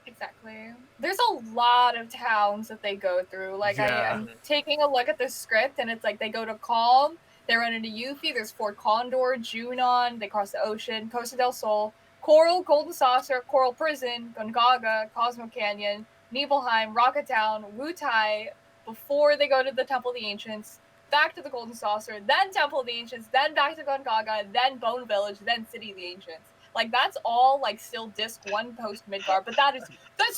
Exactly. There's a lot of towns that they go through. Like Yeah. I'm taking a look at the script, and it's like they go to Calm, they run into Yuffie, there's Fort Condor, Junon, they cross the ocean, Costa del Sol, Coral, Golden Saucer, Coral Prison, Gongaga, Cosmo Canyon, Nibelheim, Rocket Town, Wutai, before they go to the Temple of the Ancients, back to the Golden Saucer, then Temple of the Ancients, then back to Gongaga, then Bone Village, then City of the Ancients. Like that's all like still disc 1 post Midgar, but that's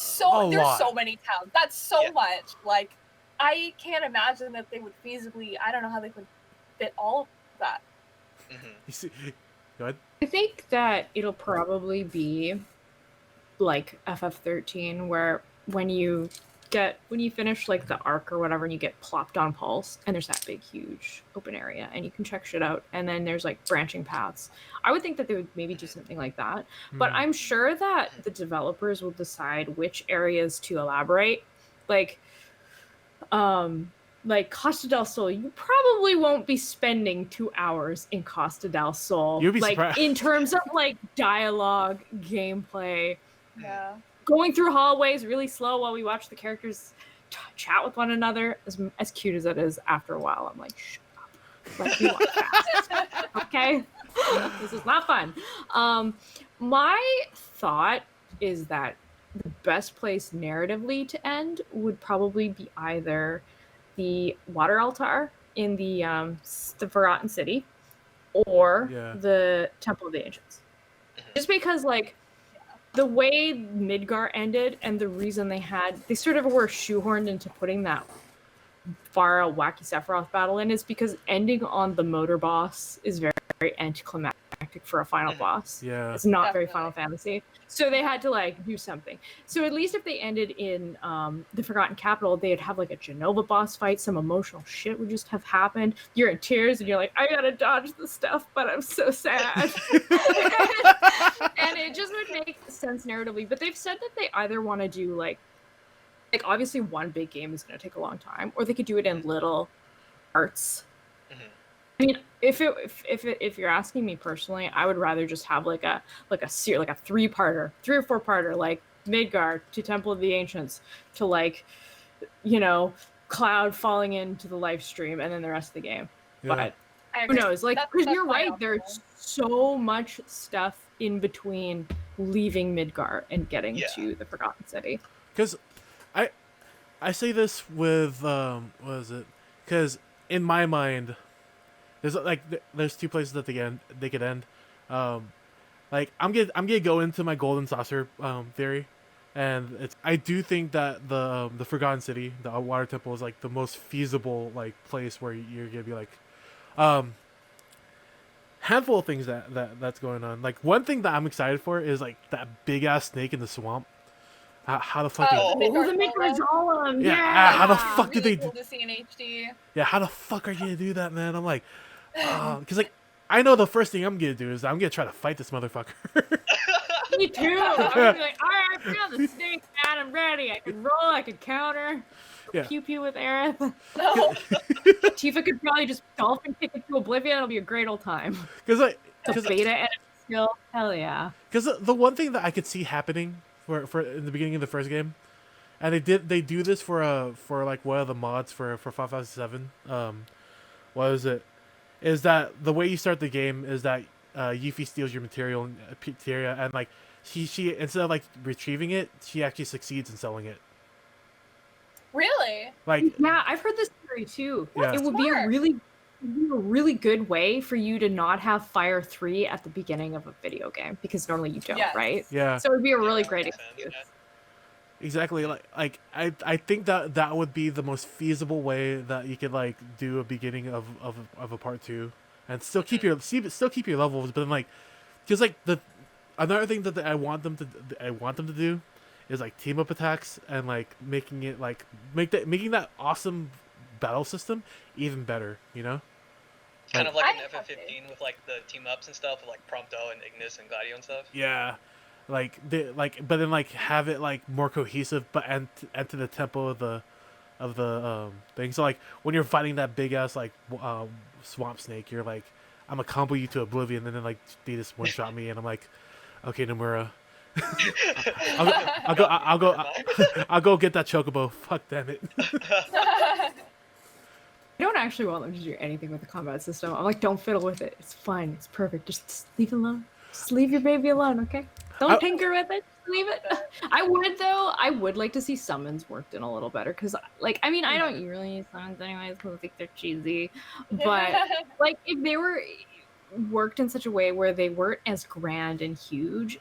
so A there's lot. so many towns. That's so Yeah. much. Like I can't imagine that they would feasibly, I don't know how they could fit all of that. Mm-hmm. you see go ahead I think that it'll probably be like FF13, where when you finish like the arc or whatever and you get plopped on Pulse and there's that big huge open area and you can check shit out and then there's like branching paths. I would think that they would maybe do something like that, but Hmm. I'm sure that the developers will decide which areas to elaborate. Like Costa del Sol, you probably won't be spending 2 hours in Costa del Sol. You'd be like surprised. in terms of like dialogue, gameplay, Yeah. going through hallways really slow while we watch the characters chat with one another. As cute as it is, after a while, I'm like, shut up. Like, we want fast. Okay? This is not fun. My thought is that the best place narratively to end would probably be either the water altar in the Forgotten City or Yeah. the Temple of the Ancients. Just because, like, the way Midgar ended and the reason they sort of were shoehorned into putting that Pharah wacky Sephiroth battle in is because ending on the motor boss is very, very anticlimactic for a final boss. Yeah. It's not very Definitely. Final Fantasy. So they had to like do something. So at least if they ended in the Forgotten Capital, they'd have like a Genova boss fight, some emotional shit would just have happened. You're in tears and you're like, I gotta dodge the stuff, but I'm so sad. And it just would make sense narratively. But they've said that they either want to do like obviously one big game is going to take a long time, or they could do it in little parts. Mhm. I mean, if you're asking me personally, I would rather just have like a 3-parter, 3 or 4-parter, like Midgar to Temple of the Ancients to like, Cloud falling into the live stream and then the rest of the game. Yeah. But I who agree. knows? Like, That's- because that's you're my right, option. there's so much stuff in between leaving Midgar and getting Yeah. to the Forgotten City. Because I say this with what is it? Because in my mind, there's 2 places that they could end. Like I'm gonna go into my Golden Saucer theory, and I do think that the Forgotten City, the Water Temple, is like the most feasible like place where you're gonna be like, handful of things that's going on. Like one thing that I'm excited for is like that big ass snake in the swamp. How the fuck? Oh. The Midgar Golem! Yeah, how the fuck really did they cool do? to see in HD. Yeah, how the fuck are you gonna do that, man? I'm like, because like I know the first thing I'm gonna do is I'm gonna try to fight this motherfucker. Me too. I'm gonna be like, all right, I found the snake, man. I'm ready. I can roll. I can counter. Yeah. Pew pew with Aerith. No. Tifa could probably just dolphin kick it to oblivion. It'll be a great old time. Because The beta and skill. Hell yeah. Because the one thing that I could see happening for in the beginning of the first game, and they do this for like one of the mods for Final Fantasy 7. What is it? Is that the way you start the game is that Yuffie steals your material and like she instead of like retrieving it, she actually succeeds in selling it. Really? Like Yeah, I've heard this theory too. Yeah. It would be a really good way for you to not have Fire 3 at the beginning of a video game, because normally you don't, Yes. right? yeah. So it would be a really Yeah, great makes sense, excuse. yeah. Exactly. Like I think that would be the most feasible way that you could like do a beginning of a part 2 and still keep your levels, but then like because like the another thing that I want them to do is like team up attacks and like making it like making that awesome battle system even better, you know? Kind of like I in have FF15 with like the team ups and stuff with like Prompto and Ignis and Gladio and stuff. Yeah. But then like have it like more cohesive, but and to the tempo of the thing. So like when you're fighting that big ass like swamp snake, you're like, I'm gonna combo you to oblivion, and then like they just one shot me, and I'm like, okay, Nomura, I'll go get that chocobo. Fuck damn it. I don't actually want them to do anything with the combat system. I'm like, don't fiddle with it. It's fine. It's perfect. Just leave it alone. Just leave your baby alone, okay? Don't tinker with it. Just leave it. I would like to see summons worked in a little better, because, like, I mean, I don't usually use summons anyways because I think they're cheesy. But, like, if they were worked in such a way where they weren't as grand and huge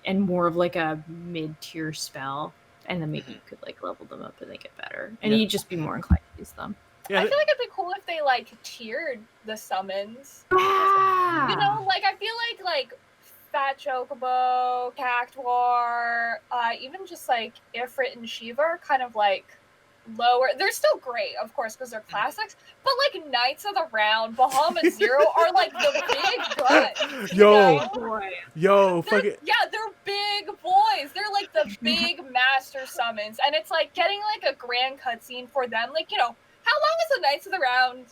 and more of, like, a mid-tier spell, and then maybe you could, like, level them up and make it better. And Yeah. you'd just be more inclined to use them. Yeah, I feel like it'd be cool if they like tiered the summons. Ah! You know, like I feel like Fat Chocobo, Cactuar, even just like Ifrit and Shiva are kind of like lower. They're still great, of course, because they're classics. But like Knights of the Round, Bahamut Zero are like the big guns. Yo. You know? Boy. Yo, fuck it. Yeah, they're big boys. They're like the big master summons, and it's like getting like a grand cutscene for them. Like, you know, how long is the Knights of the Round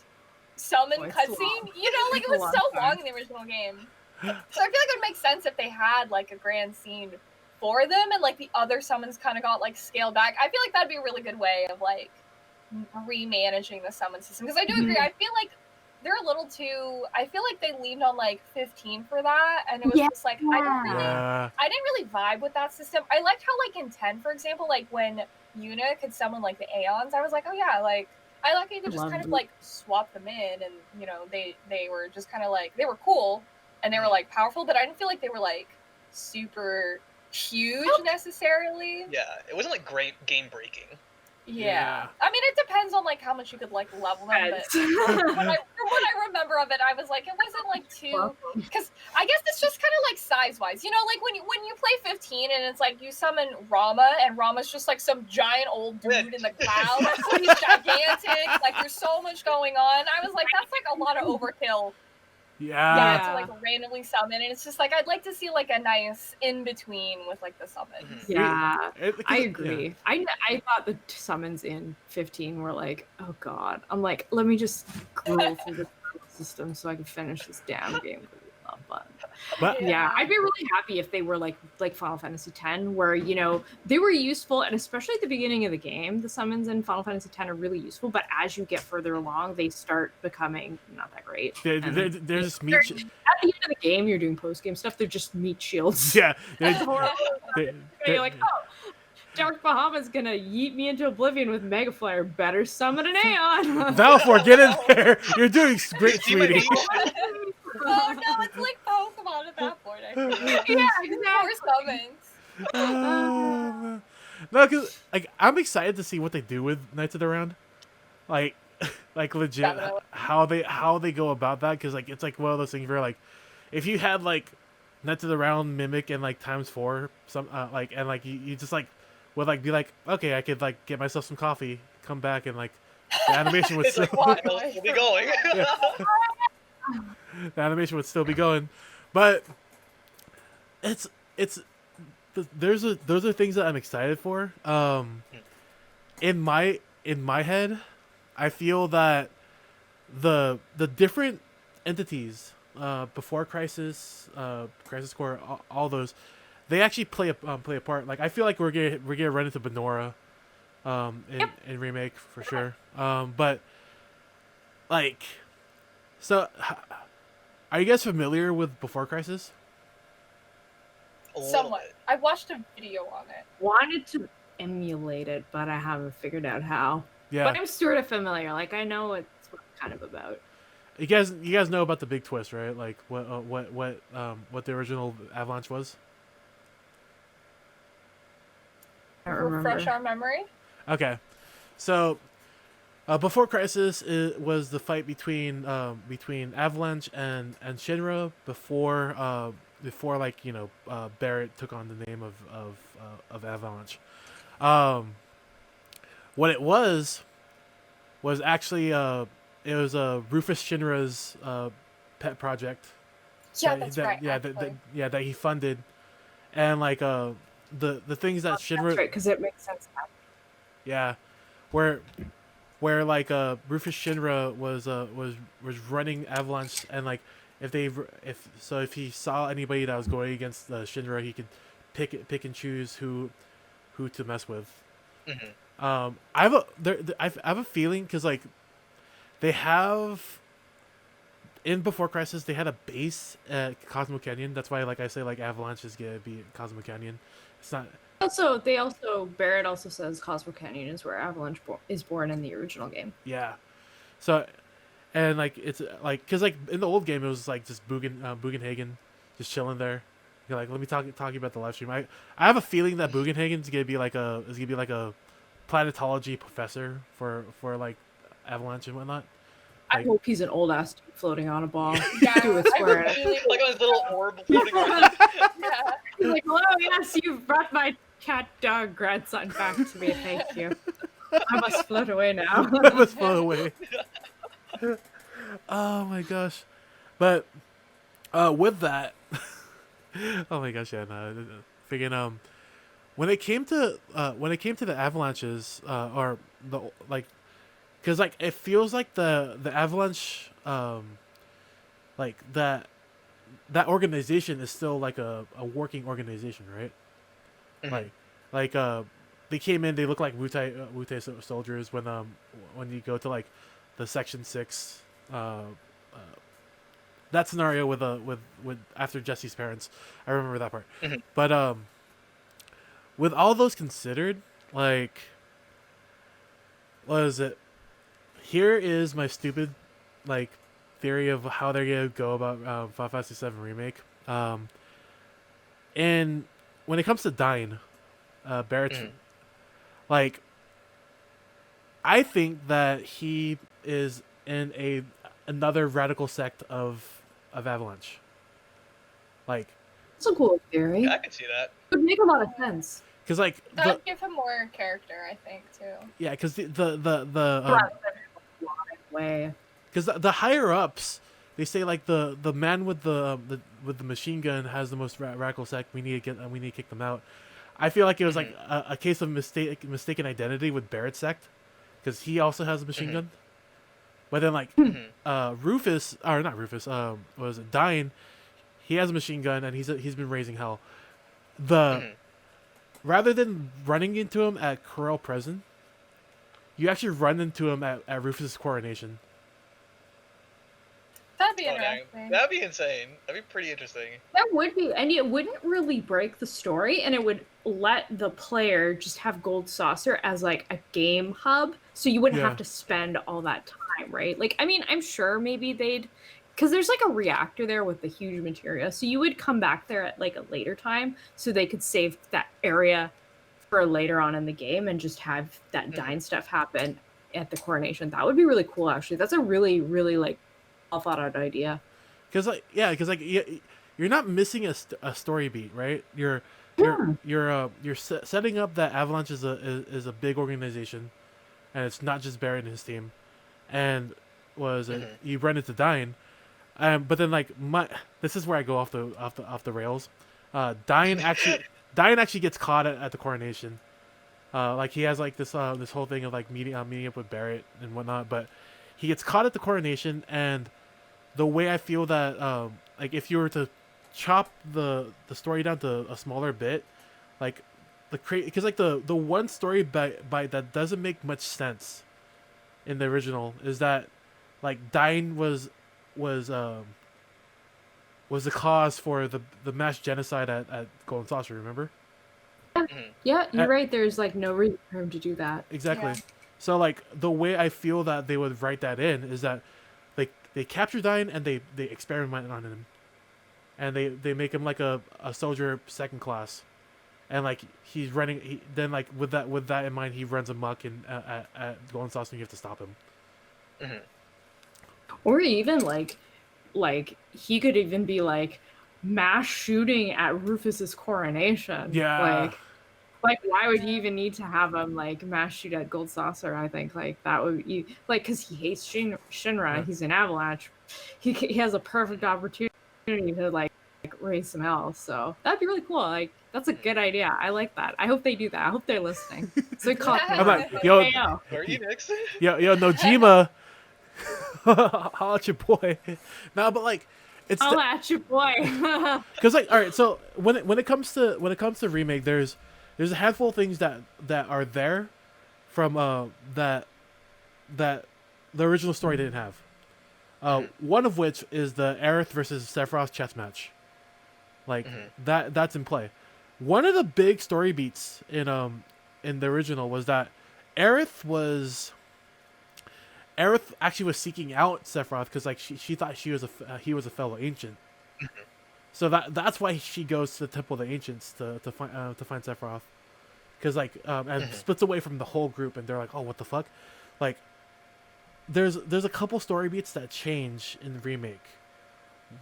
summon Oh, it's cutscene? long. You know, like It's it a was long so time. long in the original game. So I feel like it would make sense if they had like a grand scene for them, and like the other summons kind of got like scaled back. I feel like that'd be a really good way of like remanaging the summon system, because I do agree. I feel like they're a little too. I feel like they leaned on like 15 for that, and it was just like I didn't really vibe with that system. I liked how like in 10, for example, like when Yuna could summon like the Aeons, I was like, oh yeah, like I like how you could just kind of like swap them in, and you know they were just kind of like they were cool and they were like powerful, but I didn't feel like they were like super huge necessarily. Yeah, it wasn't like great game breaking. Yeah. I mean, it depends on like how much you could like level them, but from what I remember of it, I was like, it wasn't like too, because I guess it's just kind of like size wise, you know, like when you play 15 and it's like you summon Rama, and Rama's just like some giant old dude in the clouds. He's gigantic, like there's so much going on. I was like, that's like a lot of overkill. Yeah. To like randomly summon, and it's just like I'd like to see like a nice in between with like the summons. Yeah, I Yeah. agree. I thought the summons in 15 were like, oh god. I'm like, let me just grow through the system so I can finish this damn game. But yeah, I'd be really happy if they were like Final Fantasy X, where, you know, they were useful, and especially at the beginning of the game, the summons in Final Fantasy X are really useful. But as you get further along, they start becoming not that great. They're just meat. At the end of the game, you're doing post game stuff. They're just meat shields. Yeah. You're like, oh, Dark Bahamut's gonna yeet me into oblivion with Mega Flare. Better summon an Aeon. Valfor, get in there. You're doing great, sweetie. Oh no, it's like Pokemon at that point. I think. Yeah, More exactly. summons. No, because like I'm excited to see what they do with Knights of the Round, like legit Definitely. how they go about that. Because like it's like one of those things where like if you had like Knights of the Round Mimic and like ×4 some like and like you just like would like be like, okay, I could like get myself some coffee, come back, and like the animation was It's like, so what else will be going? the animation would still be going. But it's those are things that I'm excited for. In my head, I feel that the different entities, before Crisis, Crisis Core, all those, they actually play a part. Like I feel like we're gonna run into Benora, in Remake for sure. But like, so are you guys familiar with Before Crisis? A little Somewhat. bit. I watched a video on it. Wanted to emulate it, but I haven't figured out how. Yeah. But I'm sort of familiar. Like I know what it's kind of about. You guys know about the big twist, right? Like what the original Avalanche was? I don't remember. Refresh our memory. Okay, so Before Crisis was the fight between Avalanche and Shinra before like Barrett took on the name of Avalanche. What it was actually it was Rufus Shinra's pet project. Yeah, that's right. That he funded, and like the things that Shinra. That's right, because it makes sense now. Yeah, where like Rufus Shinra was running Avalanche, and like if he saw anybody that was going against Shinra, he could pick and choose who to mess with. Mm-hmm. I have a feeling because like they have in Before Crisis they had a base at Cosmo Canyon. That's why like I say like Avalanche is gonna be at Cosmo Canyon. It's not. Barrett also says Cosmo Canyon is where Avalanche is born in the original game. Yeah. So, and like it's like because like in the old game it was like just Bugenhagen just chilling there. You're like, let me talk about the live stream. I have a feeling that Bugenhagen's gonna be like a planetology professor for like Avalanche and whatnot. I hope he's an old ass dude floating on a ball. Yeah, Do it square. Like on his little orb floating around. Yeah. He's like, hello, yes, you've brought my cat dog grandson back to me. Thank you. I must float away now. I must float away. Oh my gosh. But with that, oh my gosh, yeah, no, freaking when it came to the Avalanches, or the like, because like it feels like the Avalanche, like that organization is still like a working organization, right? Mm-hmm. Like they came in, they look like Wutai soldiers when you go to like the Section 6 that scenario with after Jesse's parents. I remember that part. Mm-hmm. But with all those considered, like, what is it? Here is my stupid like theory of how they're gonna go about FF7 Remake. And when it comes to Dyne, Barrett's like, I think that he is in another radical sect of Avalanche. Like, That's a cool theory. Yeah, I can see that. It would make a lot of sense. because like That would give him more character, I think, too. yeah, because Way. because the higher ups, they say like the man with the machine gun has the most radical sect. We need to kick them out. I feel like it was like a case of mistaken identity with Barrett's sect, because he also has a machine gun. But then like Rufus, or not Rufus, was it Dyne? He has a machine gun and he's been raising hell. Rather than running into him at Corel Prison, you actually run into him at Rufus' coronation. That'd be Oh, dang. interesting. That'd be insane. That'd be pretty interesting. That would be, and it wouldn't really break the story, and it would let the player just have Gold Saucer as like a game hub, so you wouldn't have to spend all that time, right? Like, I mean, I'm sure maybe they'd, because there's like a reactor there with the huge materia, so you would come back there at like a later time, so they could save that area for later on in the game and just have that Dyne stuff happen at the coronation. That would be really cool, actually. That's a really, really like well thought out idea. Because you're not missing a story beat, right? You're setting up that Avalanche is a big organization, and it's not just Barrett and his team. And you run into Dyne. But then like this is where I go off the rails. Diane actually gets caught at the coronation. Like he has like this whole thing of like meeting up with Barrett and whatnot, but he gets caught at the coronation. And the way I feel that like if you were to chop the story down to a smaller bit, like because like the one story by that doesn't make much sense in the original is that like Diane was the cause for the mass genocide at Golden Saucer. Remember? Yeah, you're right. There's like no reason for him to do that. Exactly. Yeah. So like the way I feel that they would write that in is that they capture Diane and they experiment on him, and they make him like a soldier second class, and like he's running. Then like with that in mind, he runs amok and at Golden Saucer, and you have to stop him. Mm-hmm. Or even like he could even be like mass shooting at Rufus's coronation. Yeah. Like why would you even need to have him like mass shoot at Gold Saucer? I think like that would be like because he hates Shinra. Yeah. He's an Avalanche. He has a perfect opportunity to like raise some hell. So that'd be really cool. Like that's a good idea. I like that. I hope they do that. I hope they're listening. So I'm like, yo, Are you next? yo, Nojima, holla at your boy. No, but like, it's I'll at you, boy. because like, all right. So when it comes to remake, there's a handful of things that are there from that the original story didn't have. One of which is the Aerith versus Sephiroth chess match. Like that's in play. One of the big story beats in the original was that Aerith actually was seeking out Sephiroth because like she thought he was a fellow ancient. So that's why she goes to the Temple of the Ancients to find Sephiroth, because like and splits away from the whole group, and they're like, oh, what the fuck, like there's a couple story beats that change in the remake.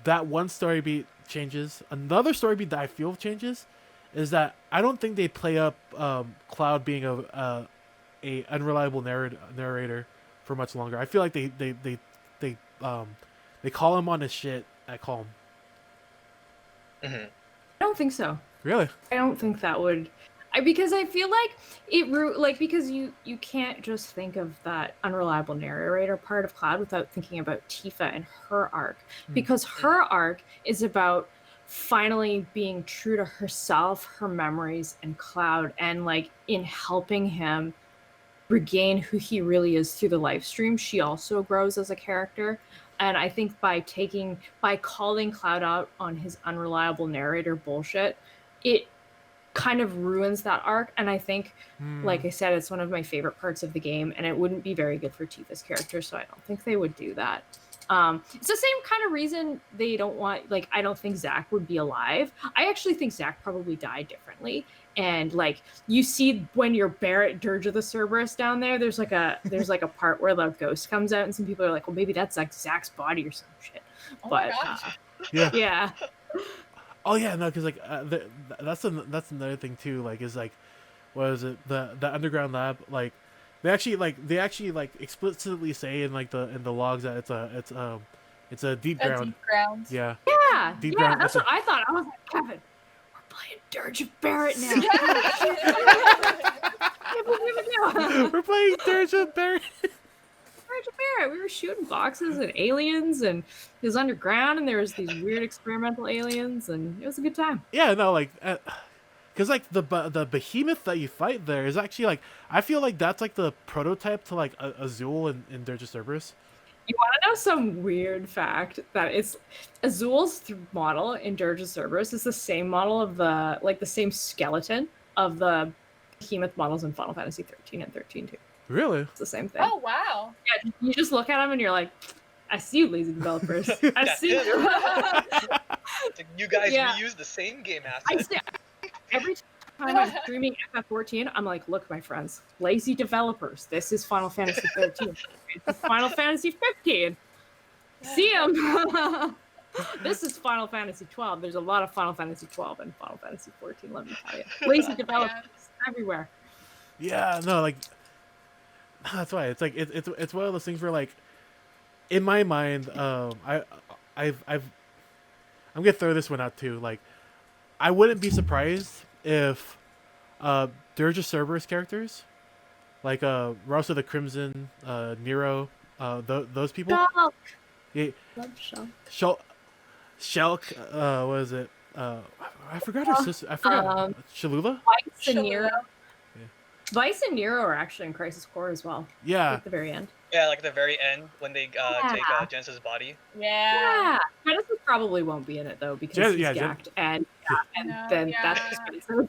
That one story beat changes. Another story beat that I feel changes is that I don't think they play up Cloud being a unreliable narrator for much longer. I feel like they call him on his shit at Calm. I don't think so. Really? I don't think that would. Because I feel like because you can't just think of that unreliable narrator part of Cloud without thinking about Tifa and her arc, because her arc is about finally being true to herself, her memories, and Cloud, and like in helping him regain who he really is through the live stream. She also grows as a character. And I think by calling Cloud out on his unreliable narrator bullshit, it kind of ruins that arc. And I think, like I said, it's one of my favorite parts of the game, and it wouldn't be very good for Tifa's character, so I don't think they would do that. It's the same kind of reason they don't want, like, I don't think Zack would be alive. I actually think Zack probably died differently. And like you see when you're Barrett Dirge of the Cerberus down there, there's like a part where the ghost comes out, and some people are like, well, maybe that's like Zack's body or some shit. Oh But yeah. Oh yeah, no, because like that's another thing too. Like is like, what is it? The underground lab. Like they actually explicitly say in like in the logs that it's a deep ground. Deep ground. Yeah. Yeah. Deep yeah. ground. That's what I thought. I was like, Kevin, we're playing Dirge of Barrett now. We're playing Dirge of Barrett. Dirge of Barrett. We were shooting boxes and aliens, and it was underground, and there was these weird experimental aliens, and it was a good time. Yeah, no, like, because like the behemoth that you fight there is actually like, I feel like that's like the prototype to like Azul in Dirge of Cerberus. You want to know some weird fact that it's Azul's model in Dirge of Cerberus is the same model of the same skeleton of the behemoth models in Final Fantasy 13 and 13 too. Really? It's the same thing. Oh wow! Yeah, you just look at them and you're like, I see you, lazy developers. I see you. You guys Yeah. reuse the same game I assets. see. Every time I'm streaming FF14, I'm like, look, my friends, lazy developers. This is Final Fantasy 13. This is Final Fantasy 15. See them. This is Final Fantasy 12. There's a lot of Final Fantasy 12 and Final Fantasy 14. Let me tell you, lazy developers everywhere. Yeah, no, like that's why it's like it's one of those things where like in my mind, I I'm gonna throw this one out too. Like, I wouldn't be surprised if they're just Cerberus characters, like Rouse of the Crimson, Nero, those people. Shulk. Yeah, Love Shulk. Shulk. What is it? I forgot her sister. I forgot. Shalula. Vice and Nero. Yeah. Vice and Nero are actually in Crisis Core as well. Yeah. At the very end. Yeah, like at the very end when they take Genesis' body. Yeah. Genesis probably won't be in it though because he's gacked and then that's expensive.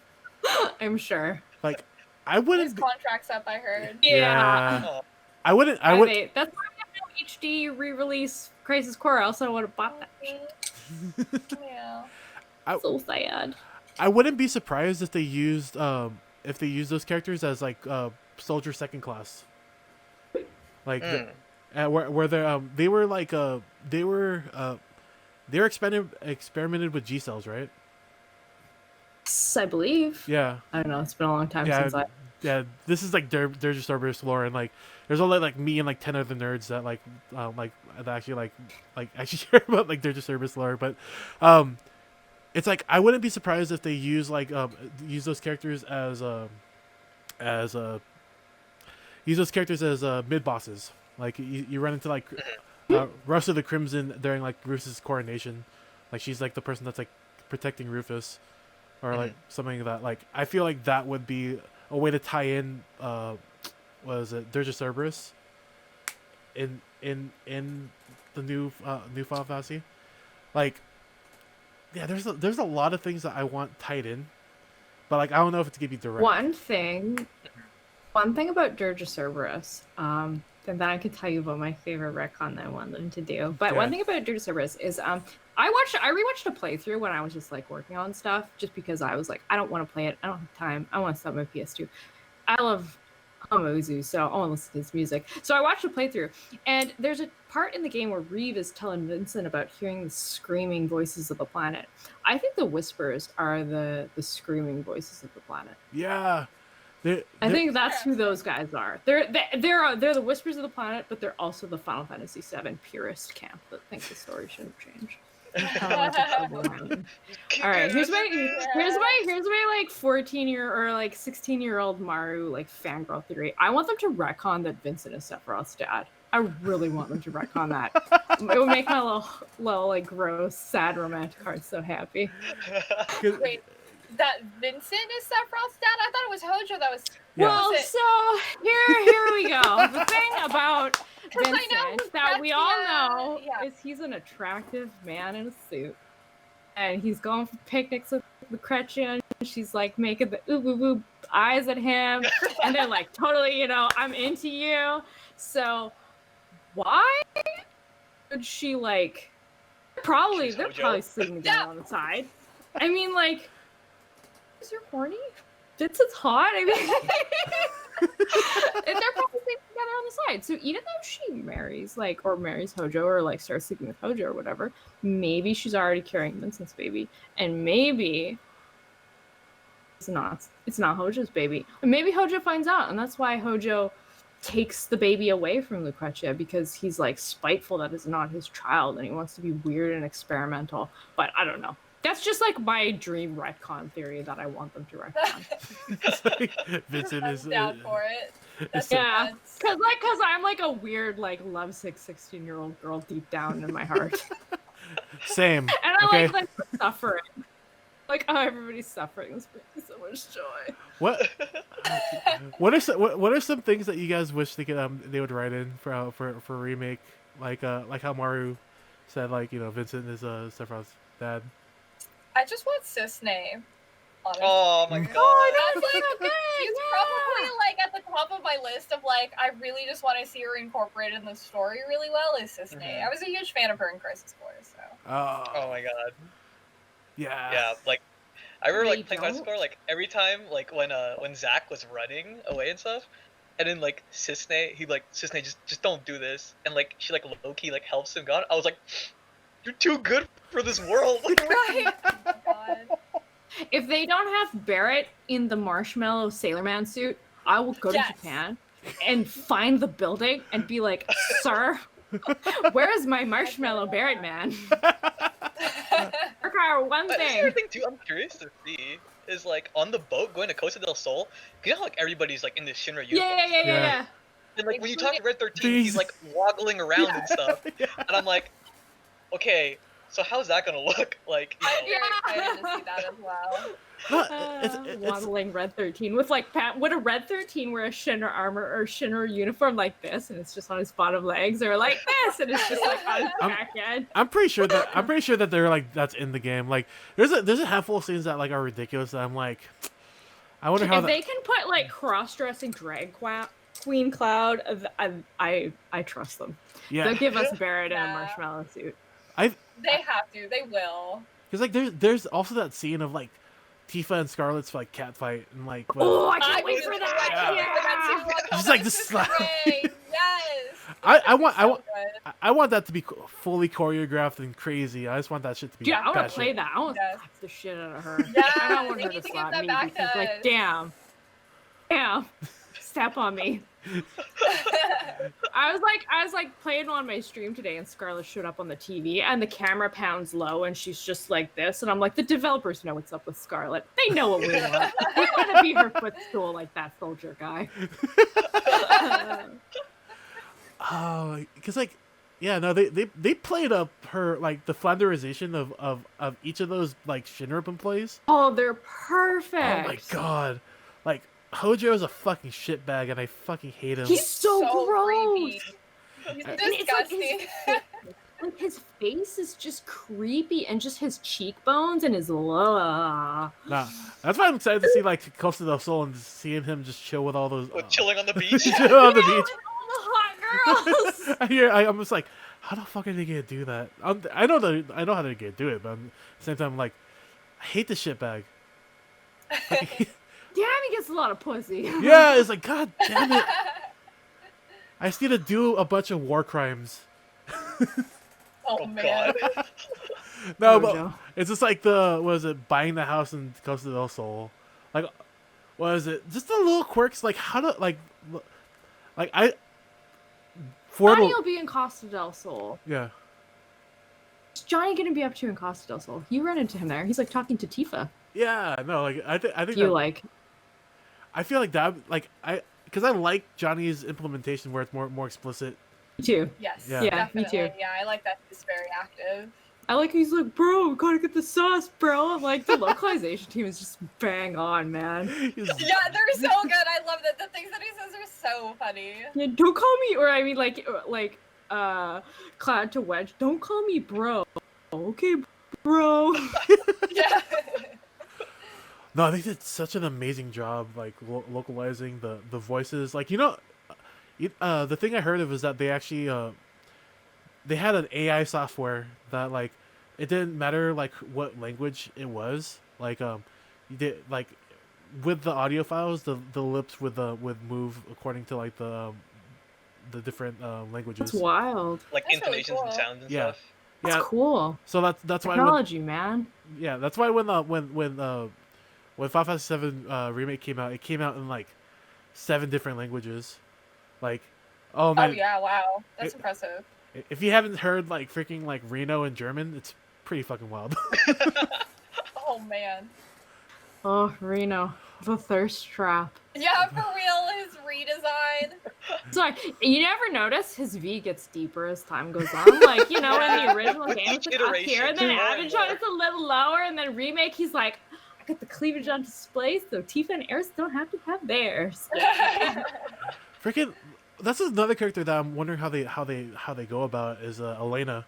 I'm sure. Like, I wouldn't. His contract's up, I heard. Yeah. Oh. I wouldn't. I would. That's why I have no HD re-release Crisis Core. I also would have bought that shit. Yeah. So sad. I wouldn't be surprised if they used those characters as like soldier second class. Like where they were like they were experimented with G cells, right? Yes, I believe. Yeah. I don't know. It's been a long time since I. Yeah, this is like Dirge Cerberus lore, and like there's only like me and like 10 other nerds that that actually actually care about like Dirge Cerberus lore, but it's like I wouldn't be surprised if they use those characters as mid bosses. Like you run into like Rush of the Crimson during like Rufus's coronation, like she's like the person that's like protecting Rufus, or like something like that. Like I feel like that would be a way to tie in Dirge Cerberus in the new Final Fantasy. Like, yeah, there's a lot of things that I want tied in, but like I don't know if it's gonna be direct. One thing about Dirge Cerberus, and then I could tell you about my favorite retcon that I want them to do. But one thing about Dirge Cerberus is I rewatched a playthrough when I was just like working on stuff, just because I was like, I don't want to play it, I don't have time, I want to stop my PS2. I love Homozu, so I want to listen to his music. So I watched a playthrough, and there's a part in the game where Reeve is telling Vincent about hearing the screaming voices of the planet. I think the Whispers are the screaming voices of the planet. Yeah. I think that's who those guys are. They're the Whispers of the planet, but they're also the Final Fantasy VII purist camp that think the story shouldn't change. All right, here's my like 14-year or like 16-year-old Maru like fangirl theory. I want them to retcon that Vincent is Sephiroth's dad. I really want them to retcon that. It would make my little like gross, sad romantic heart so happy. Wait, that Vincent is Sephiroth's dad? I thought it was Hojo that was. Yeah. Well, so here we go. The thing about Vincent that we all know is he's an attractive man in a suit, and he's going for picnics with Lucrezia, and she's like making the ooh ooh ooh eyes at him, and they're like, totally, I'm into you. So why would she like? They're probably sleeping together on the side. I mean, like, is you're horny? Vincent's hot. I mean, they're probably sleeping together on the side. So even though she marries Hojo, or like starts sleeping with Hojo or whatever, maybe she's already carrying Vincent's baby, and maybe it's not Hojo's baby. And maybe Hojo finds out, and that's why Hojo takes the baby away from Lucrezia, because he's like spiteful that it's not his child, and he wants to be weird and experimental. But I don't know. That's just like my dream retcon theory that I want them to retcon. Vincent is down for it. That's yeah, because I'm like a weird like lovesick 16-year-old girl deep down in my heart. Same. And I like suffering. Like, oh, everybody's suffering. This brings me so much joy. What are some things that you guys wish they could they would write in for remake, like how Maru said, like, Vincent is Sephiroth's dad. I just want Cisne. Honestly. Oh my god. Oh, that's like she's probably like at the top of my list of like I really just want to see her incorporated in the story really well is Cisne. I was a huge fan of her in Crisis Core, so. Oh my god. Yeah. Yeah, like I remember like playing Crisis Core, like every time like when Zack was running away and stuff, and then like Cisne, Cisne just don't do this, and like she like low-key like helps him God. I was like, you're too good for this world. Right. Oh my god. If they don't have Barrett in the marshmallow Sailor Man suit, I will go to Japan and find the building and be like, sir, Where's my marshmallow Barrett man? Okay, one But thing. the other thing too, I'm curious to see is like on the boat going to Costa del Sol. You know how like everybody's like in this Shinra uniform. Yeah. And like when you talk to Red 13, These- he's like waddling around and stuff. Yeah. And I'm like, okay, so how's that gonna look? Like, you I'm know, very excited to see that as well. No, it's Waddling Red 13 with like would a Red 13 wear a Shinra armor or Shinra uniform like this, and it's just on his bottom legs, or like this, and it's just like on his back end? I'm pretty sure that they're like that's in the game. Like there's a handful of scenes that like are ridiculous that I'm like, I wonder how If they can put like cross-dressing drag queen Cloud, I trust them. yeah, They'll give us Barrett in a Yeah. marshmallow suit. They have to. They will. because like there's also that scene of like Tifa and Scarlet's like cat fight and like Oh, I can't I wait was for just that! like, Yeah. Just like the slap. Great. Yes. I want So good. I want that to be fully choreographed and crazy. I just want that shit to be. Yeah, I want to batshit. play that. I want to Yes. slap the shit out of her. Yeah, I don't want they her need to to give slap that me back because, to like, us. damn, step on me. I was like playing on my stream today, and Scarlett showed up on the TV, and the camera pounds low, and she's just like this, and I'm like, the developers know what's up with Scarlett. They know what we want. We want to be her footstool like that soldier guy. Oh, because like, yeah, no, they played up her like the flanderization of each of those like Shinra employees. Oh, they're perfect. Oh my god, like Hojo is a fucking shitbag, and I fucking hate him. He's so gross. creepy. He's And it's like disgusting. Like his face is just creepy, and just his cheekbones and his Nah, that's why I'm excited to see like Costa del Sol and seeing him just chill with all those chilling on the beach. chill on the beach. all the hot girls. I'm just like, how the fuck are they gonna do that? I know how they're gonna do it, but at the same time, I'm like, I hate the shitbag. Like, Damn, he gets a lot of pussy. yeah, it's like, god damn it. I just need to do a bunch of war crimes. Oh Oh man. god. No, Oh, but no. it's just like buying the house in Costa del Sol. Like, what is it? Just the little quirks, like how to like Johnny will be in Costa del Sol. yeah. What's Johnny gonna be up to in Costa del Sol? You run into him there. He's like talking to Tifa. Yeah, no, like I think You that, like? I feel like that like because I like Johnny's implementation where it's more explicit. Me too. Yes. Yeah. Yeah, me Definitely. too. Yeah, I like that he's very active. I like he's like, bro, we gotta get the sauce, bro. I'm like, the localization team is just bang on, man. He's- Yeah, they're so good. I love that. The things that he says are so funny. Yeah, don't call me, or I mean, Cloud to Wedge. Don't call me bro. Okay, bro. Yeah. No, they did such an amazing job, like localizing the voices. Like the thing I heard of is that they actually they had an AI software that like it didn't matter like what language it was. Like you did like with the audio files, the lips would move according to like the different languages. That's wild. Like That's really intonations and cool. sounds and Yeah. stuff. That's Yeah, cool. so that's why Technology, man. that's why when Final Fantasy 7 remake came out, it came out in like 7 different languages. Like, oh Oh man, yeah. Wow. That's It- impressive. if you haven't heard like freaking like Reno in German, it's pretty fucking wild. Oh man. Oh, Reno, the thirst trap. Yeah, for real. His redesign. Sorry, you never notice his V gets deeper as time goes on. Like, you know, in the original game, it's like up here, and then Iteration, more and Avengard, more. it's a little lower, and then Remake, he's like, I got the cleavage on display, so Tifa and Aerith don't have to have theirs. Freaking, that's another character that I'm wondering how they go about is Elena.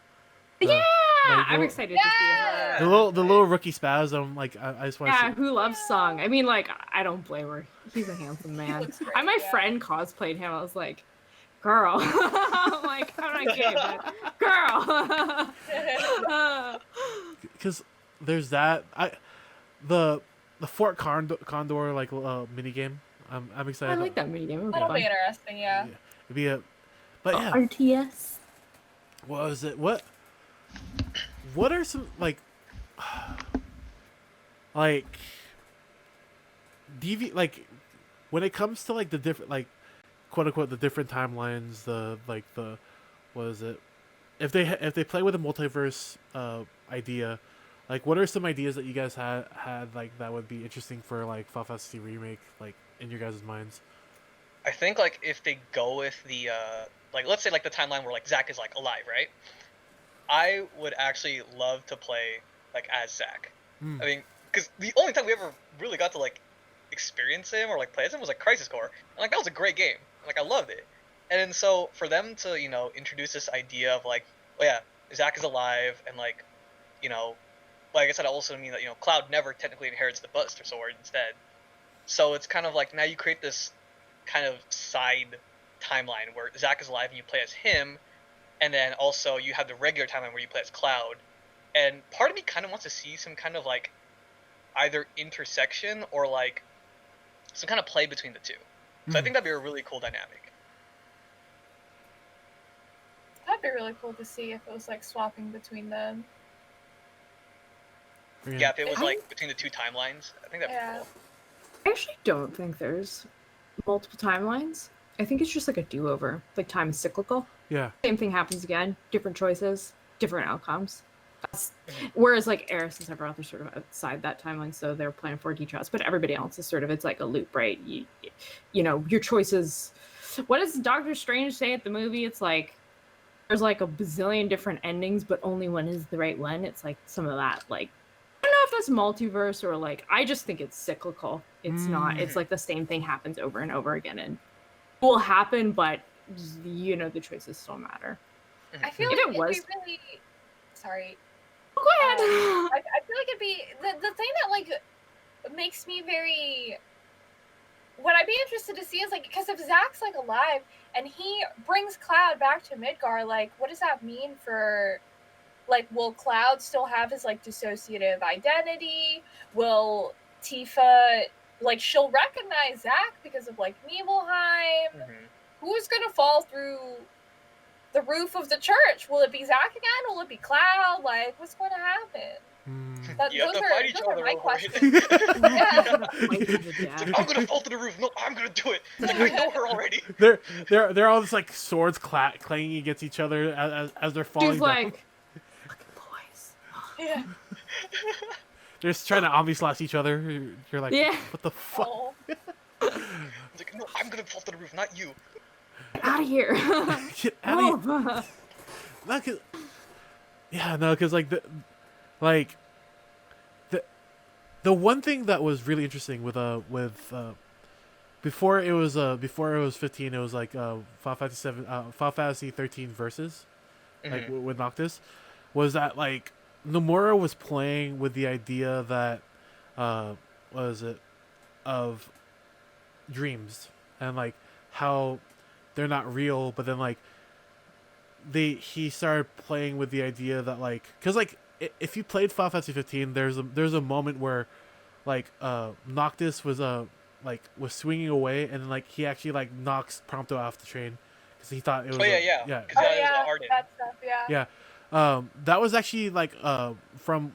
Yeah, like, I'm well- excited to see her. The little rookie spaz. I'm like, I just want to Yeah, see. who loves Song? I mean, like, I don't blame her. He's a handsome man. looks great, My yeah. friend cosplayed him. I was like, girl. I'm like, I'm not gay, but girl. Because there's that the Fort Condor like mini game. I'm excited. I like that minigame. It would be That'll be fun. interesting. Yeah. It'd be but yeah. RTS. What was it? What are some like DV like when it comes to like the different like quote unquote the different timelines, the what is it? If they play with a multiverse idea, like what are some ideas that you guys had like that would be interesting for like Final Fantasy remake, like in your guys' minds? I think like if they go with the like let's say like the timeline where like Zack is like alive, right? I would actually love to play like as Zack. Mm. I mean, because the only time we ever really got to like experience him or like play as him was like Crisis Core, and like that was a great game. Like I loved it. And then so for them to introduce this idea of like, oh yeah, Zack is alive, and like, like I said, I also mean that Cloud never technically inherits the Buster Sword instead. So it's kind of like now you create this kind of side timeline where Zack is alive and you play as him, and then also you have the regular timeline where you play as Cloud. And part of me kind of wants to see some kind of like either intersection or like some kind of play between the two. So I think that'd be a really cool dynamic. That'd be really cool to see if it was like swapping between them. Yeah, if it was like between the two timelines, I think that'd be cool. I actually don't think there's multiple timelines. I think it's just like a do-over. Like time is cyclical. Yeah. Same thing happens again. Different choices, different outcomes. Whereas like Aerith and several others sort of outside that timeline, so they're playing 4D chess. But everybody else is sort of, it's like a loop, right? You know, your choices. What does Doctor Strange say at the movie? It's like there's like a bazillion different endings, but only one is the right one. It's like some of that, like, I don't know if that's multiverse or like, I just think it's cyclical. It's not, it's like the same thing happens over and over again and will happen, but the choices still matter. I feel like it'd be really, sorry. Go ahead. I feel like it'd be, the thing that like makes me very, what I'd be interested to see is like, because if Zack's like alive and he brings Cloud back to Midgar, like what does that mean for, like, will Cloud still have his like dissociative identity? Will Tifa, like, she'll recognize Zack because of like Nibelheim? Who's gonna fall through the roof of the church? Will it be Zack again? Will it be Cloud? Like, what's going to happen? Those are my questions. Like, I'm gonna fall through the roof. No, I'm gonna do it. It's like, I know her already. They're all just like swords clanging against each other as they're falling Dude's down. Like, fucking boys. Yeah. They're just trying to omni-slash each other. You're like, what the fuck? Oh. It's like, no, I'm gonna fall through the roof, not you. Get out of here. Get out of here. Because the one thing that was really interesting with before it was 15, it was like Final Fantasy 13 Versus, like with Noctis, was that like Nomura was playing with the idea that of dreams and like how they're not real, but then like he started playing with the idea that like, because like if you played Final Fantasy 15, there's a moment where like Noctis was was swinging away, and then like he actually like knocks Prompto off the train because he thought it was that stuff, that was actually like from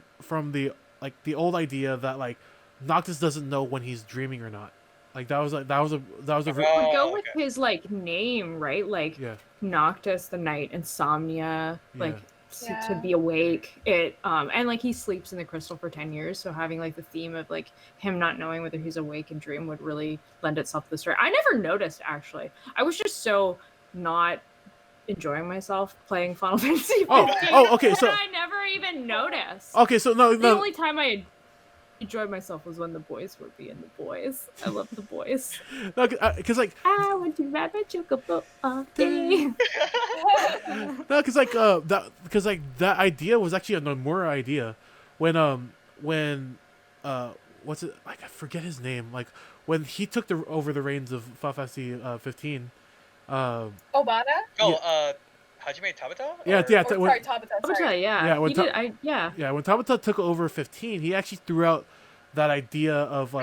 the like the old idea that like Noctis doesn't know when he's dreaming or not. Like that was go with his like name, right? Like Noctis, the night, insomnia, like to be awake. It and like he sleeps in the crystal for 10 years, so having like the theme of like him not knowing whether he's awake and dream would really lend itself to the story. I never noticed, actually. I was just so not enjoying myself playing Final Fantasy 15. Okay, so I never even noticed. Okay, so no. The only time I enjoyed myself was when the boys were being the boys. I love the boys. No, because like I want to rap a chocobo all day. No, because that idea was actually a Nomura idea when what's it, like, I forget his name, like when he took over the reins of Final Fantasy 15. Obata? Hajime Tabata? Sorry, Tabata. Tabata, when Tabata took over 15, he actually threw out that idea of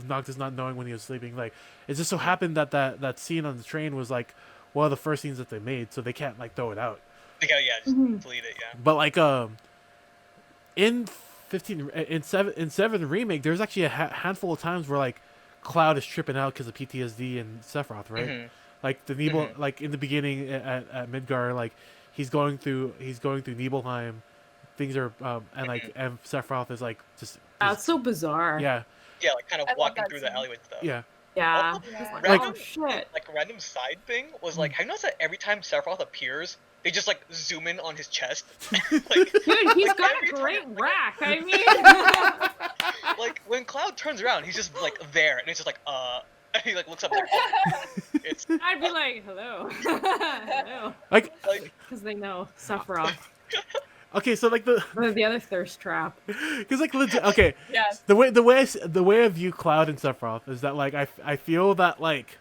Noctis not knowing when he was sleeping. Like, it just so happened that scene on the train was like one of the first scenes that they made, so they can't like throw it out. They gotta just delete it, But like in 15 in 7 remake, there's actually a handful of times where like Cloud is tripping out because of PTSD and Sephiroth, right? like the Nibel, like in the beginning at Midgar, like he's going through Nibelheim. Things are and Sephiroth is like just That's so bizarre. yeah. Yeah, like kind of I love walking that through the scene. alleyway and stuff. Yeah. Yeah. Also, Yeah. Like, random, oh shit. like random side thing was like, have you noticed that every time Sephiroth appears, they just like zoom in on his chest? Like, Dude, he's like, got every a time, great like, rack. I mean, like when Cloud turns around, he's just like there, and it's just like and he like looks up like, oh, it's I'd be like, hello, hello, Like because they know Sephiroth. okay, so like the other thirst trap. because like legit okay. Yes. The way I view Cloud and Sephiroth is that like I feel that like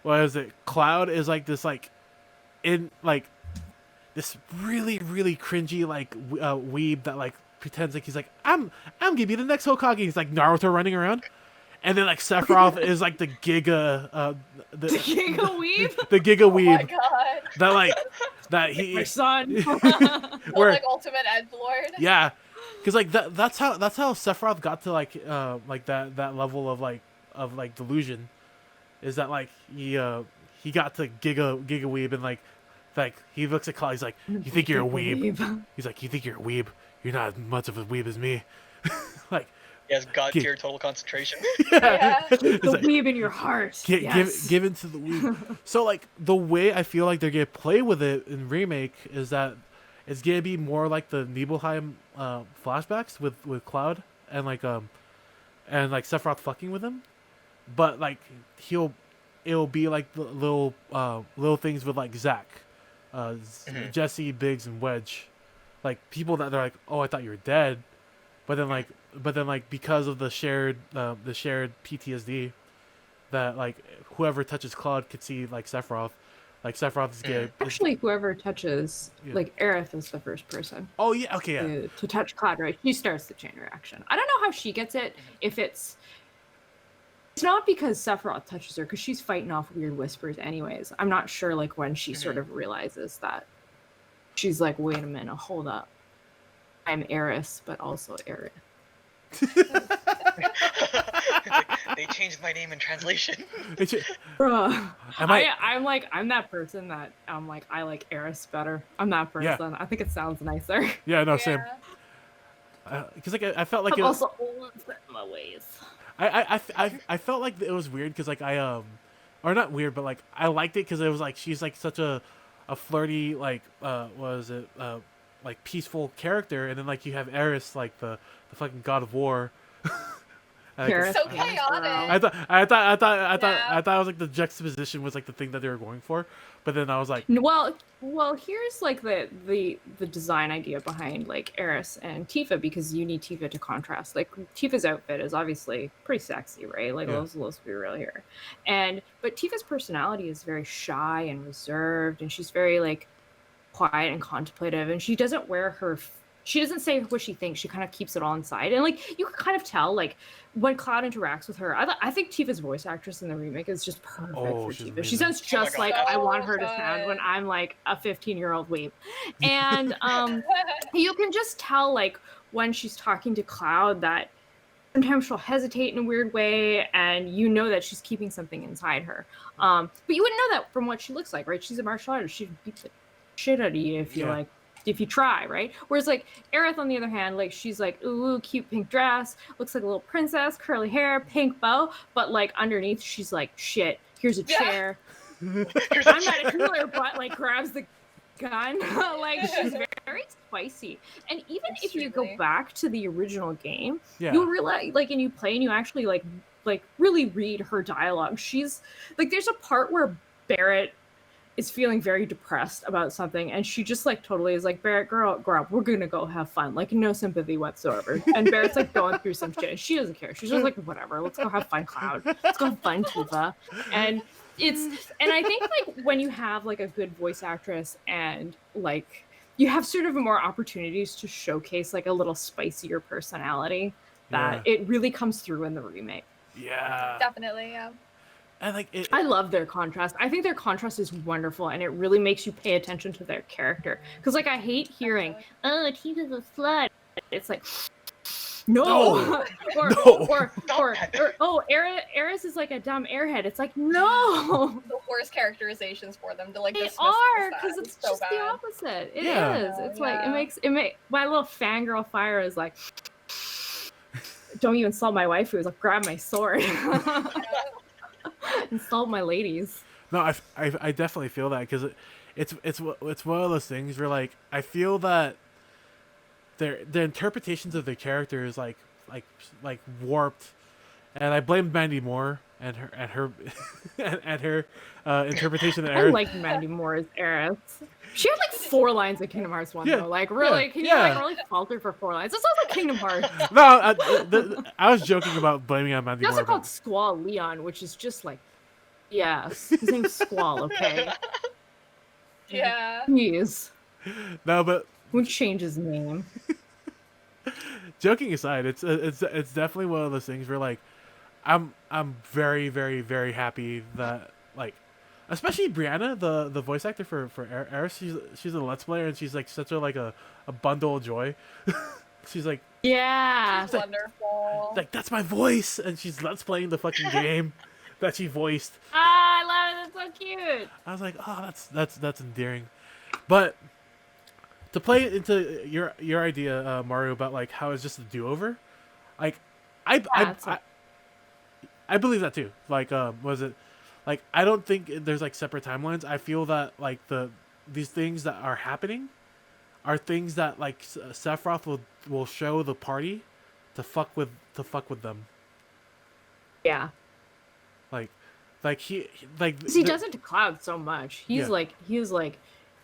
what is it? Cloud is like this like in like this really cringy like weeb that like pretends like he's like I'm gonna be the next Hokage. He's like Naruto running around, and then like Sephiroth is like the Giga the Giga weeb. the Giga Oh my weeb god. that like that My he son. The, where like ultimate edgelord. yeah. Because like that's how Sephiroth got to like that level of like delusion, is that like he got to Giga Weeb and like he looks at Cloud, he's like, you think you're a weeb? He's like, you think you're a weeb? You're not as much of a weeb as me. Like he has god tier total concentration. Yeah. It's The like, weeb in your heart. Yes. give into the weeb. So like the way I feel like they're gonna play with it in Remake is that it's gonna be more like the Nibelheim flashbacks with Cloud and like Sephiroth fucking with him, but like it'll be like the little things with like Zack, Jesse, Biggs, and Wedge, like people that they're like, oh, I thought you were dead, but then like because of the shared PTSD, that like whoever touches Cloud could see like Sephiroth. Like Sephiroth is gay. Actually, whoever touches, Yeah. like Aerith is the first person Oh yeah, okay, yeah. to touch Cloud, right? She starts the chain reaction. I don't know how she gets it. If it's not because Sephiroth touches her, because she's fighting off weird whispers anyways. I'm not sure like when she sort of realizes that she's like, wait a minute, hold up. I'm Aerith, but also Aerith. They changed my name in translation. Bruh. Am I'm that person that I'm like, I like Aerith better. I'm that Yeah. person. I think it sounds nicer. Yeah, no, same. Yeah. Because like I felt like I'm it was, also old in my ways. I felt like it was weird because like or not weird, but like I liked it because it was like she's like such a flirty like like peaceful character, and then like you have Aerith like the fucking god of war. Aerith So is chaotic. I thought it was like the juxtaposition was like the thing that they were going for, but then I was like, Well, here's like the design idea behind like Aerith and Tifa, because you need Tifa to contrast. Like Tifa's outfit is obviously pretty sexy, right? Like Yeah. let's be real here. But Tifa's personality is very shy and reserved, and she's very like quiet and contemplative, and she doesn't say what she thinks. She kind of keeps it all inside, and like you can kind of tell like when Cloud interacts with her. I think Tifa's voice actress in the remake is just perfect for she's Tifa. amazing. She sounds Oh my just God, like I want her to absolutely. sound when I'm like a 15-year-old weeb. And you can just tell like when she's talking to Cloud that sometimes she'll hesitate in a weird way, and you know that she's keeping something inside her. But you wouldn't know that from what she looks like, right? She's a martial artist. She beats the shit out of you if you Yeah. like. If you try, right? Whereas like Aerith, on the other hand, like she's like, ooh, cute pink dress, looks like a little princess, curly hair, pink bow, but like underneath she's like, shit, here's a Yeah. chair. I'm not a cooler, but like grabs the gun. Like she's very spicy. And even if you go Extremely. back to the original game, yeah, you'll realize like, and you play and you actually like really read her dialogue. She's like, there's a part where Barrett is feeling very depressed about something, and she just like totally is like, Barrett, girl up, we're gonna go have fun, like no sympathy whatsoever. And Barrett's like going through some shit, and she doesn't care. She's just like, whatever, let's go have fun, Cloud, let's go have fun, Tifa. And I think like when you have like a good voice actress and like you have sort of more opportunities to showcase like a little spicier personality, that it really comes through in the remake. yeah, Definitely, yeah. and like it, I love their contrast. I think their contrast is wonderful, and it really makes you pay attention to their character. Because, like, I hate hearing, oh, Tifa's a slut. It's like, No. No. or, No. Aerith is like a dumb airhead. It's like, no. The worst characterizations for them to like They dismiss are, that. because it's so just the bad. opposite. It is. Yeah. It's Yeah. like it makes my little fangirl fire is like, don't you insult my waifu. It's like, grab my sword. Insult my ladies. No, I definitely feel that because it's one of those things where like I feel that the interpretations of the character is like warped, and I blame Mandy Moore and her and her interpretation of I Aerith. like Mandy Moore's Aerith. She had like 4 lines in Kingdom Hearts 1 Yeah, though. Like really, yeah, can you yeah. like really falter for 4 lines? It's also Kingdom Hearts. No, I was joking about blaming on Mandy He also Moore. called Squall Leon, which is just like, yes, his name's Squall. Okay, Yeah. please, No, but we'll change his name. joking aside, it's definitely one of those things where like I'm very very very happy that like especially Brianna, the voice actor for Aerith, she's a Let's Player and she's like such a bundle of joy. She's like Yeah, It's wonderful. like that's my voice, and she's Let's Playing the fucking game that she voiced. I love it. That's so cute. I was like, oh, that's endearing. But to play into your idea, Mario, about like how it's just a do-over, like I believe that too. Like, was it like I don't think there's like separate timelines. I feel that like these things that are happening are things that like Sephiroth will show the party to fuck with them. Yeah, Like he like 'cause he does it to Cloud so much. He's Yeah. like,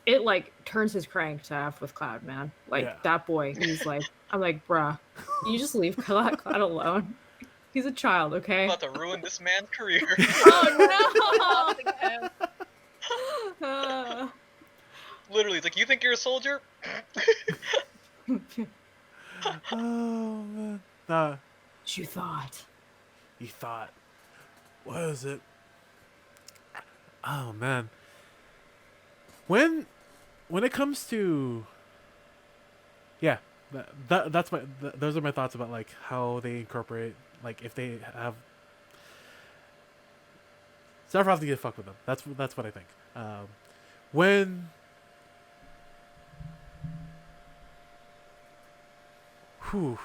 it like turns his crank to F with Cloud, man. Like Yeah. that boy. He's like, I'm like, bruh, you just leave Cloud alone. He's a child, okay? I'm about to ruin this man's career. Oh no! Literally, it's like, you think you're a soldier? Oh man. You thought. You thought. What is it? Oh man. When it comes to that's those are my thoughts about like how they incorporate, like if they have Sephiroth to get fucked with them. That's what I think. When whew,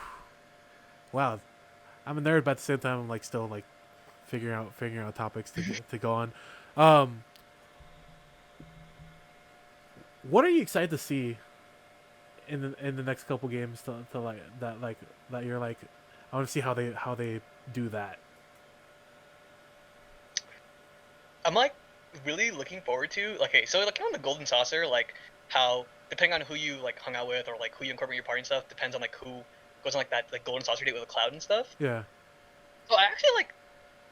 wow, I'm a nerd, but at the same time I'm like still like figuring out topics to go on. What are you excited to see in the next couple games to like that you're like, I want to see how they do that. I'm like really looking forward to, like, okay, so like on the Golden Saucer, like how depending on who you like hung out with or like who you incorporate in your party and stuff depends on like who goes on like that like Golden Saucer date with a Cloud and stuff. Yeah. So I actually like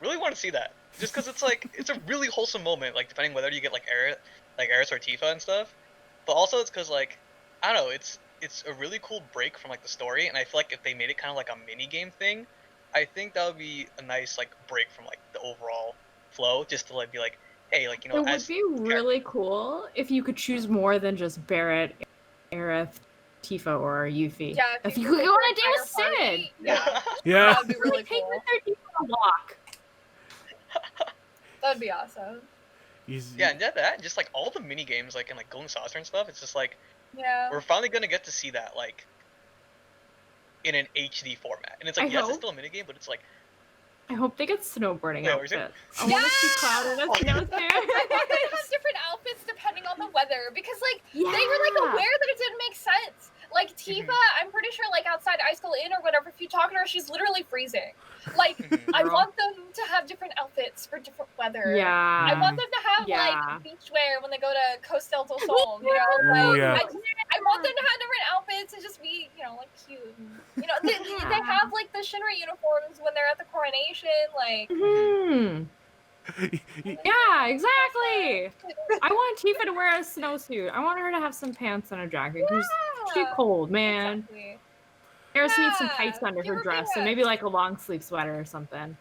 really want to see that, just because it's like it's a really wholesome moment, like depending whether you get like Aerith or Tifa and stuff, but also it's because like I don't know, it's a really cool break from like the story, and I feel like if they made it kind of like a mini game thing, I think that would be a nice like break from like the overall flow, just to like be like, hey, like, you know, It would be really cool if you could choose more than just Barrett, Aerith, Tifa, or Yuffie. Yeah, If you could go on a date with Sid. Yeah, Yeah. that would be really Like, take cool. the 13 on a walk. That would be awesome. Yeah, and that just like all the mini games like in like Golden Saucer and stuff, it's just like Yeah. we're finally gonna get to see that like in an HD format, and it's like, I yes, hope. it's still a mini game, but it's like I hope they get snowboarding Yeah, what you're outfits. I want to see Cloud in a I snowsuit. want them to have different outfits depending on the weather, because like they were like aware that it didn't make sense. Like Tifa, I'm pretty sure like outside Ice School Inn or whatever, if you talk to her, she's literally freezing. Like I Girl. want them to have different outfits for different weather. Yeah. I want them to have Yeah. like beach wear when they go to Costa del Sol. You know, like Ooh, yeah. I want them to have different outfits and just be, you know, like cute. And, you know, they have like the Shinra uniforms when they're at the coronation. Like, Yeah, exactly. I want Tifa to wear a snowsuit. I want her to have some pants and a jacket. She's too Yeah. cold, man. Exactly. Eris needs some Yeah, tights under give her her dress and maybe like a long sleeve sweater or something.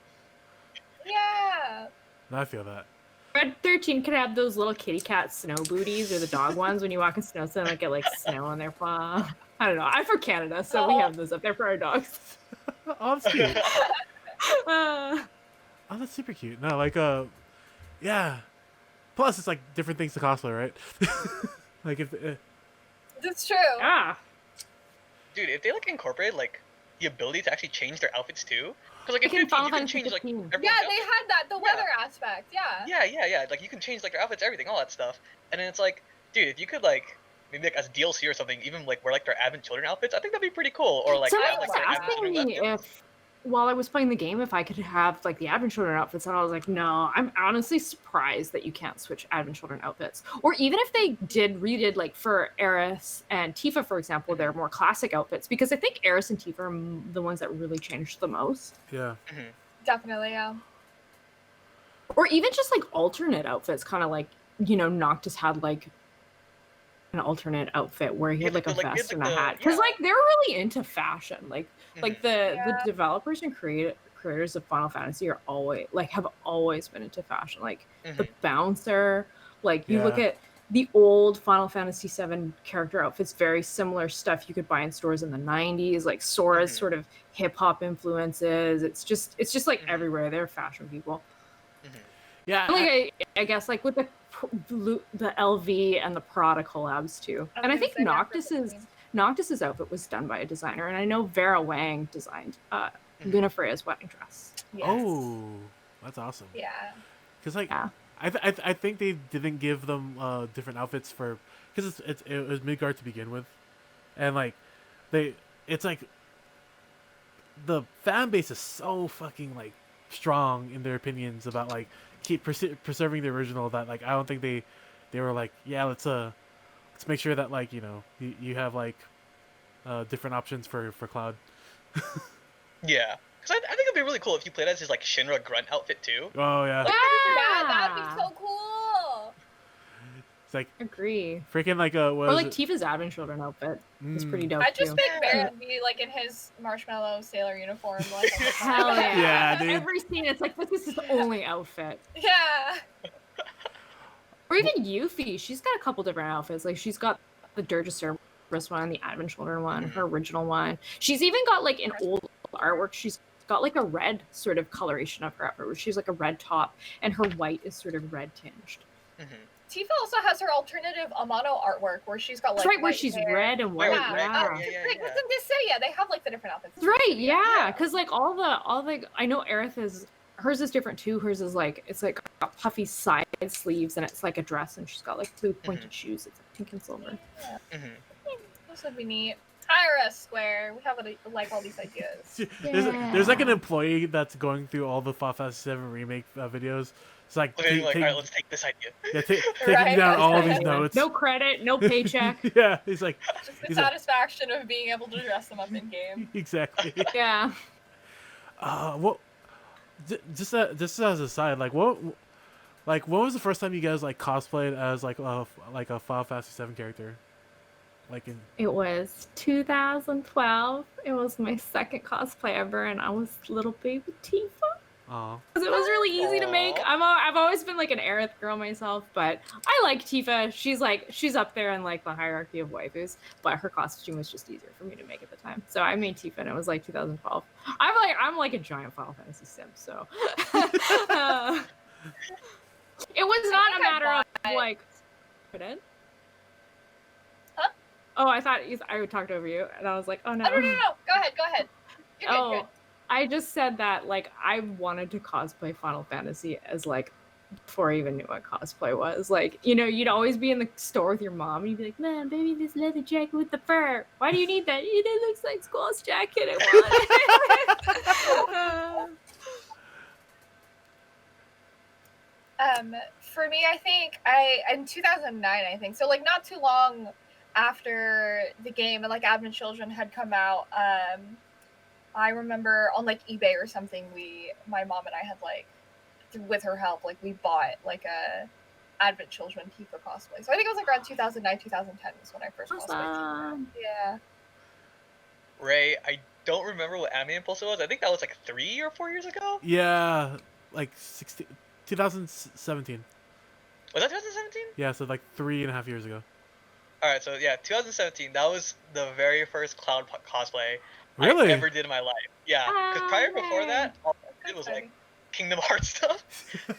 Yeah. I feel that. Red 13 could have those little kitty cat snow booties or the dog ones when you walk in snow, so they don't get like snow on their paw. I don't know. I'm from Canada, so we have those up there for our dogs. Oh, that's cute. Uh, Oh, that's super cute. No, like, yeah. Plus, it's like different things to cosplay, right? Like, if That's true. yeah. Dude, if they like incorporate like the ability to actually change their outfits too, because like in Like in 15 Final you can Fantasy change like 15. everyone's Yeah, they outfit. had that, the weather aspect, yeah. Yeah. Like you can change like their outfits, everything, all that stuff. And then it's like, dude, if you could like maybe like as DLC or something, even like wear like their Advent Children outfits, I think that'd be pretty cool. Or like Somebody have like was their Advent asking Children me weapons. if, while I was playing the game, if I could have like the Advent Children outfits, and I was like, no. I'm honestly surprised that you can't switch Advent Children outfits. Or even if they redid like for Aerith and Tifa, for example, their more classic outfits, because I think Aerith and Tifa are the ones that really changed the most. yeah. Definitely, yeah. Or even just like alternate outfits, kind of like, you know, Noctis had like an alternate outfit where he had like a vest and a hat, because like they're really into fashion. Like the developers and creators of Final Fantasy are have always been into fashion. Like the bouncer, like you look at the old Final Fantasy VII character outfits, very similar stuff you could buy in stores in the 90s, like Sora's sort of hip hop influences. It's just like everywhere. They're fashion people. Yeah. Like I guess like with the LV and the Prada collabs too. And I think Noctis's outfit was done by a designer, and I know Vera Wang designed Luna Freya's wedding dress. Yes. Oh, that's awesome. Yeah. Because like I think they didn't give them different outfits for, because it was Midgard to begin with, and like it's like the fan base is so fucking like strong in their opinions about like keep preserving the original, that like I don't think they were like, yeah, let's make sure that like, you know, you have like different options for Cloud. Yeah, because I think it'd be really cool if you played as his like Shinra grunt outfit too. Oh yeah. Yeah, that'd be so cool. It's like Agree. freaking like or like Tifa's Advent Children outfit. It's pretty dope. I just too. make Barrett be like in his marshmallow sailor uniform. Like, Hell yeah. Yeah, dude. Every scene, it's like, this is his only outfit. Yeah. Or even Yuffie, she's got a couple different outfits. Like she's got the Dirge of Cerberus one, the Advent Children one, her original one. She's even got like an old artwork. She's got like a red sort of coloration of her outfit, where she's like a red top and her white is sort of red tinged. Tifa also has her alternative Amano artwork where she's got like that's right, where she's hair. red and white. Yeah. Wasn't this say? Yeah, they have like the different outfits. That's right, yeah. Because like all the I know Aerith hers is different too. Hers is like, it's like got puffy side sleeves and it's like a dress, and she's got like blue pointed shoes. It's like pink and silver. Yeah. This would be neat. Hire us, Square. We have like all these ideas. There's like an employee that's going through all the Final Fantasy VII remake videos. It's like, all right, let's take this idea. Yeah, taking down all of these notes. No credit, no paycheck. Yeah, he's like, just the satisfaction of being able to dress them up in game. Exactly. Yeah. What? Just as a side, like when was the first time you guys like cosplayed as like a Final Fantasy VII character? It was 2012. It was my second cosplay ever, and I was little baby Tifa. Oh. Because it was really easy to make. I've always been like an Aerith girl myself, but I like Tifa. She's up there in like the hierarchy of waifus, but her costume was just easier for me to make at the time. So I made Tifa, and it was like 2012. I'm like a giant Final Fantasy sim, so it was not a matter of like. Pardon? Huh? Oh, I thought I would talk over you, and I was like, oh no. No. Go ahead. You're good. I just said that like I wanted to cosplay Final Fantasy as like before I even knew what cosplay was. Like, you know, you'd always be in the store with your mom and you'd be like, "Man, baby, this leather jacket with the fur. Why do you need that? It looks like Squall's jacket." For me, I think in 2009, I think so. Like not too long after the game and like Advent Children had come out. I remember on like eBay or something, my mom and I had like, with her help, like we bought like a Advent Children Tifa cosplay. So I think it was like around 2009, 2010 was when I first cosplayed Tifa. Yeah. Ray, I don't remember what Anime Impulse it was. I think that was like 3 or 4 years ago. Yeah, like 2017. Was that 2017? Yeah, so like 3.5 years ago. All right, so yeah, 2017. That was the very first Cloud cosplay Really? I ever did in my life. Yeah, because prior before that, all I did was like Kingdom Hearts stuff,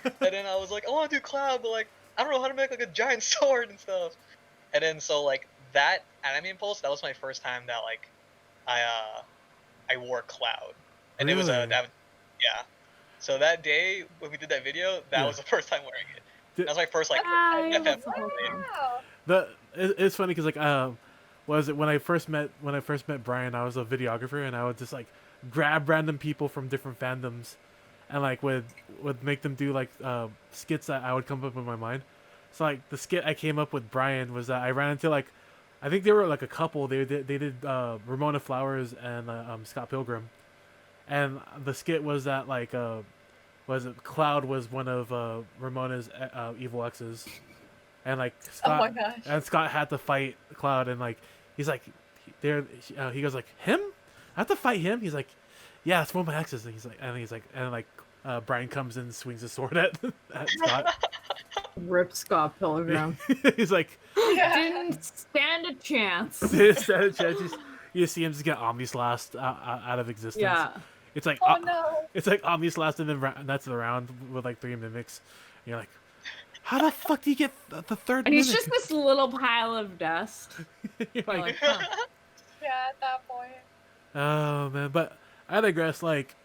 and then I was like, I want to do Cloud, but like I don't know how to make like a giant sword and stuff. And then so like that Anime Impulse, that was my first time that like I wore Cloud, and it was Really? yeah. So that day when we did that video, that Yeah. was the first time wearing it. Did- That was my first like Yeah, FF. that's the whole thing. Wow. It's funny because like was it when I first met Brian, I was a videographer and I would just like grab random people from different fandoms and like would make them do like skits that I would come up in my mind. So like the skit I came up with Brian was that I ran into like I think they were like a couple. They did Ramona Flowers and Scott Pilgrim, and the skit was that like was it Cloud was one of Ramona's evil exes, and like Oh my Scott gosh. Scott had to fight Cloud, and like he's like he goes like him, I have to fight him. He's like, yeah, it's one of my exes, and he's like Brian comes in and swings his sword at Scott. Rip Scott Pilgrim. He's like Didn't stand a chance. you see him just get Omnislast out of existence. Yeah. It's like Oh no. it's like Omnislast and then that's the round with like 3 mimics. And you're like, how the fuck do you get the third? And he's mimic? just this little pile of dust. You're You're like, like, huh. Yeah, at that point. oh man, but I digress. Like,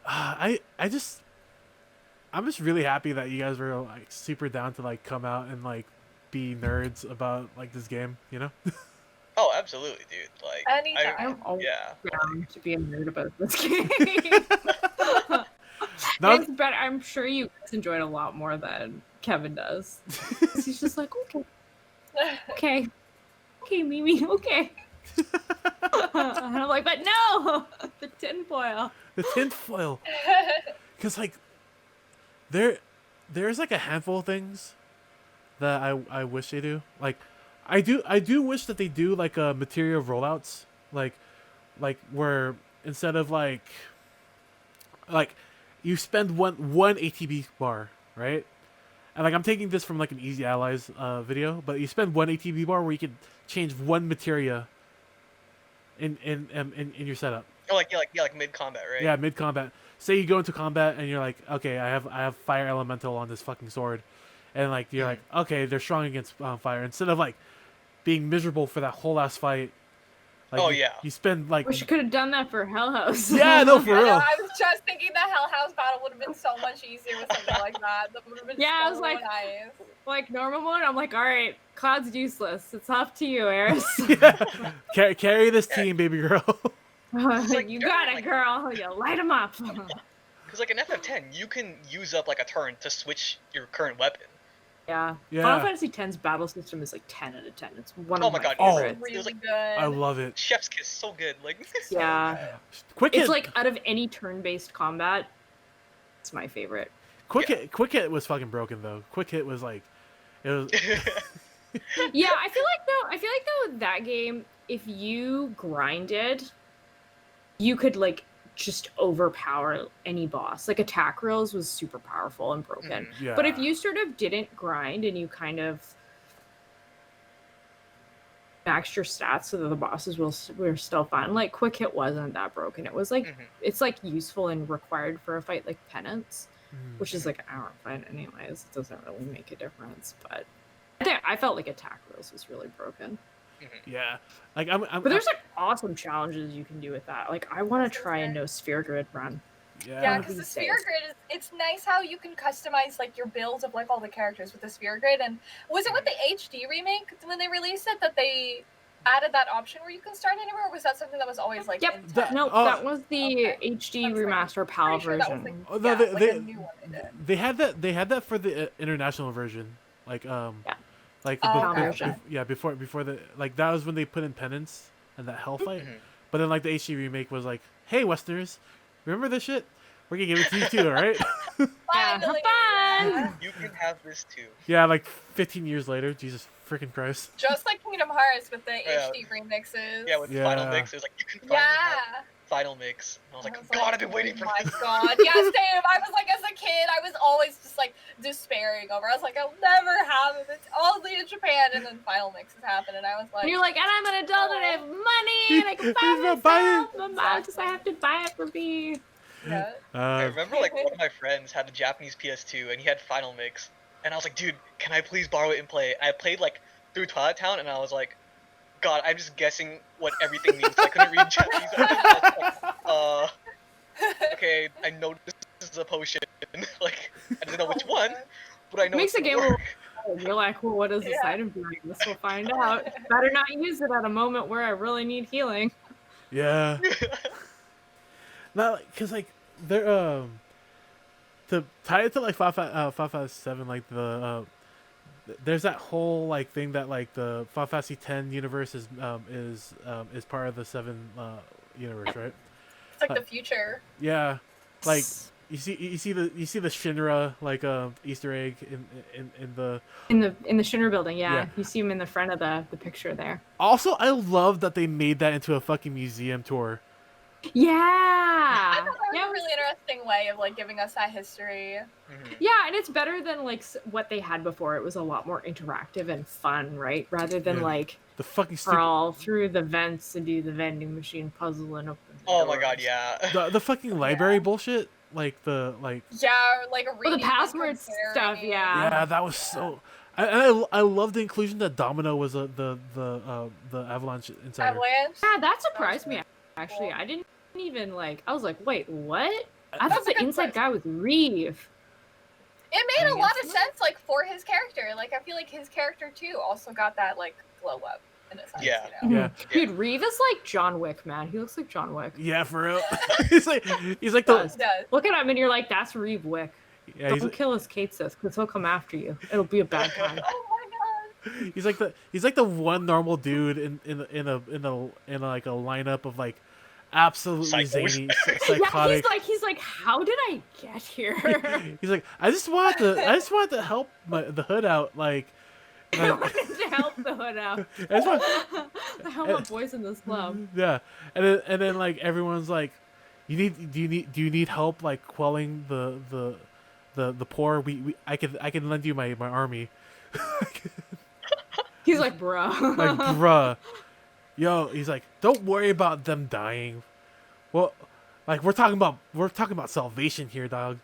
I'm just really happy that you guys were like super down to like come out and like be nerds about like this game. You know? Oh, absolutely, dude. Like, Anytime. I'm always yeah. down to be a nerd about this game. Now, It's better. I'm sure you guys enjoyed a lot more than Kevin does. He's just like, okay, Mimi, okay. And I'm like, but no, the tinfoil. the tinfoil, because like there's like a handful of things that I wish they do. Like I do wish that they do like material rollouts, like where instead of like you spend one ATB bar, right? And like I'm taking this from like an Easy Allies video, but you spend one ATB bar where you can change one materia in your setup. Oh, like mid combat, right? Yeah, mid combat. Say you go into combat and you're like, okay, I have fire elemental on this fucking sword, and like you're like, okay, they're strong against fire. Instead of like being miserable for that whole last fight. Like, Oh, yeah. You spend like Wish you could have done that for Hell House. yeah, no, for I know, real. I was just thinking the Hell House battle would have been so much easier with something like that. That would have been Yeah, so I was like- nice. Like normal mode, I'm like, all right, Cloud's useless. It's up to you, Aerith. Yeah. Carry this team, baby girl. like, You they're got it, like- girl. You light them up. Because like in FF10, you can use up like a turn to switch your current weapon. Yeah. Yeah. Final Fantasy X's battle system is like 10 out of 10. It's one Oh of my my God, Oh. favorites. Really It was like- good. I love it. Chef's kiss, so good. Like Yeah. Quick It's hit, like out of any turn-based combat, it's my favorite. quick hit was fucking broken though. Quick hit was like, it was. Yeah, I feel like though with that game, if you grinded, you could like just overpower any boss. Like attack rails was super powerful and broken. Yeah. But if you sort of didn't grind and you kind of maxed your stats so that the bosses were still fun, like quick hit wasn't that broken. It was like Mhm. it's like useful and required for a fight like penance, Mm. which is like an hour fight anyways. It doesn't really make a difference, but I felt like attack rails was really broken. Yeah, like I'm But there's like awesome challenges you can do with that. Like I want to try a no sphere grid run. Yeah, yeah. because the these sphere days. grid it's nice how you can customize like your builds of like all the characters with the sphere grid. And was it with the HD remake when they released it that they added that option where you can start anywhere? Or was that something that was always like Yep. in That- tech? No, Oh. that was the Okay. HD That's right. remaster PAL Pretty sure that was version. Oh, no, yeah, they- like they- a new one they did. They had that for the international version, like Oh, version. yeah, before the like that was when they put in penance and that hell fight. But then like the HD remake was like, hey Westerners, remember this shit? We're gonna give it to you too, all right? Yeah, have Finally! fun! Yeah. You can have this too. Yeah, like 15 years later, Jesus freaking Christ. Just like Kingdom Hearts with the Yeah. HD remixes. Yeah, with Yeah. Final Mix, it was like you can finally Yeah. have Final Mix. And I was like, I was God, I've been waiting for oh my this. god. Yeah, same. I was like, as a kid, I was always just like despairing over. I was like, I'll never have it. It's only in Japan. And then Final Mix has happened, and I was like, And you're like, and I'm an adult and I have money and I can He's buy not buying. myself. My mom just I have to buy it for me. yeah. I remember like one of my friends had the Japanese PS2 and he had Final Mix, and I was like, dude, can I please borrow it and play it? I played like through Twilight Town, and I was like, God, I'm just guessing what everything means. I couldn't read Japanese. I was like, okay, I know this is a potion. Like, I didn't know which one, but I know Makes it's a game work. You're like, well, what is this Yeah. item doing? Guess we'll find out. Better not use it at a moment where I really need healing. Yeah. Not like, cause like they're to tie it to like 557, like there's that whole like thing that like the Final Fantasy 10 universe is part of the 7 universe, right? It's like the future. Yeah, like you see the Shinra like Easter egg in the In the Shinra building, yeah. Yeah. You see him in the front of the picture there. Also, I love that they made that into a fucking museum tour. Yeah. I thought that was Yeah. a really interesting way of like giving us that history. Mhm. Yeah, and it's better than like what they had before. It was a lot more interactive and fun, right? Rather than Yeah. like The fucking stupid, crawl through the vents and do the vending machine puzzle and open the Oh my doors. God, yeah. the fucking library bullshit. Like the like Yeah, like a Oh, the reading and password comparing. stuff, yeah. yeah, that was so. I love the inclusion that Domino was the Avalanche insider. Avalanche. Yeah, that surprised me really actually. cool. I didn't even like I was like, wait, what? I That's thought a the good inside point. guy was Reeve. It made a I lot guess of so. sense, like for his character. Like I feel like his character too also got that like glow up in a sense. Yeah. You know? Yeah. Dude, Reeve is like John Wick, man. He looks like John Wick. Yeah, for real. he's like the It does. Look at him and you're like, that's Reeve Wick. yeah Don't kill his Kate sis, because he'll come after you. It'll be a bad time. Oh my god. he's like the one normal dude in like a lineup of like absolutely Psychos. zany Yeah, psychotic. he's like, how did I get here? He's like, I just want to help the hood out, like. I wanted to help the hood out. I just want, I help my boys in this club. yeah, and then like everyone's like, do you need help like quelling the poor? I can lend you my army. He's like, bruh. Like, bruh, yo, he's like, don't worry about them dying. Well, like we're talking about salvation here, dog.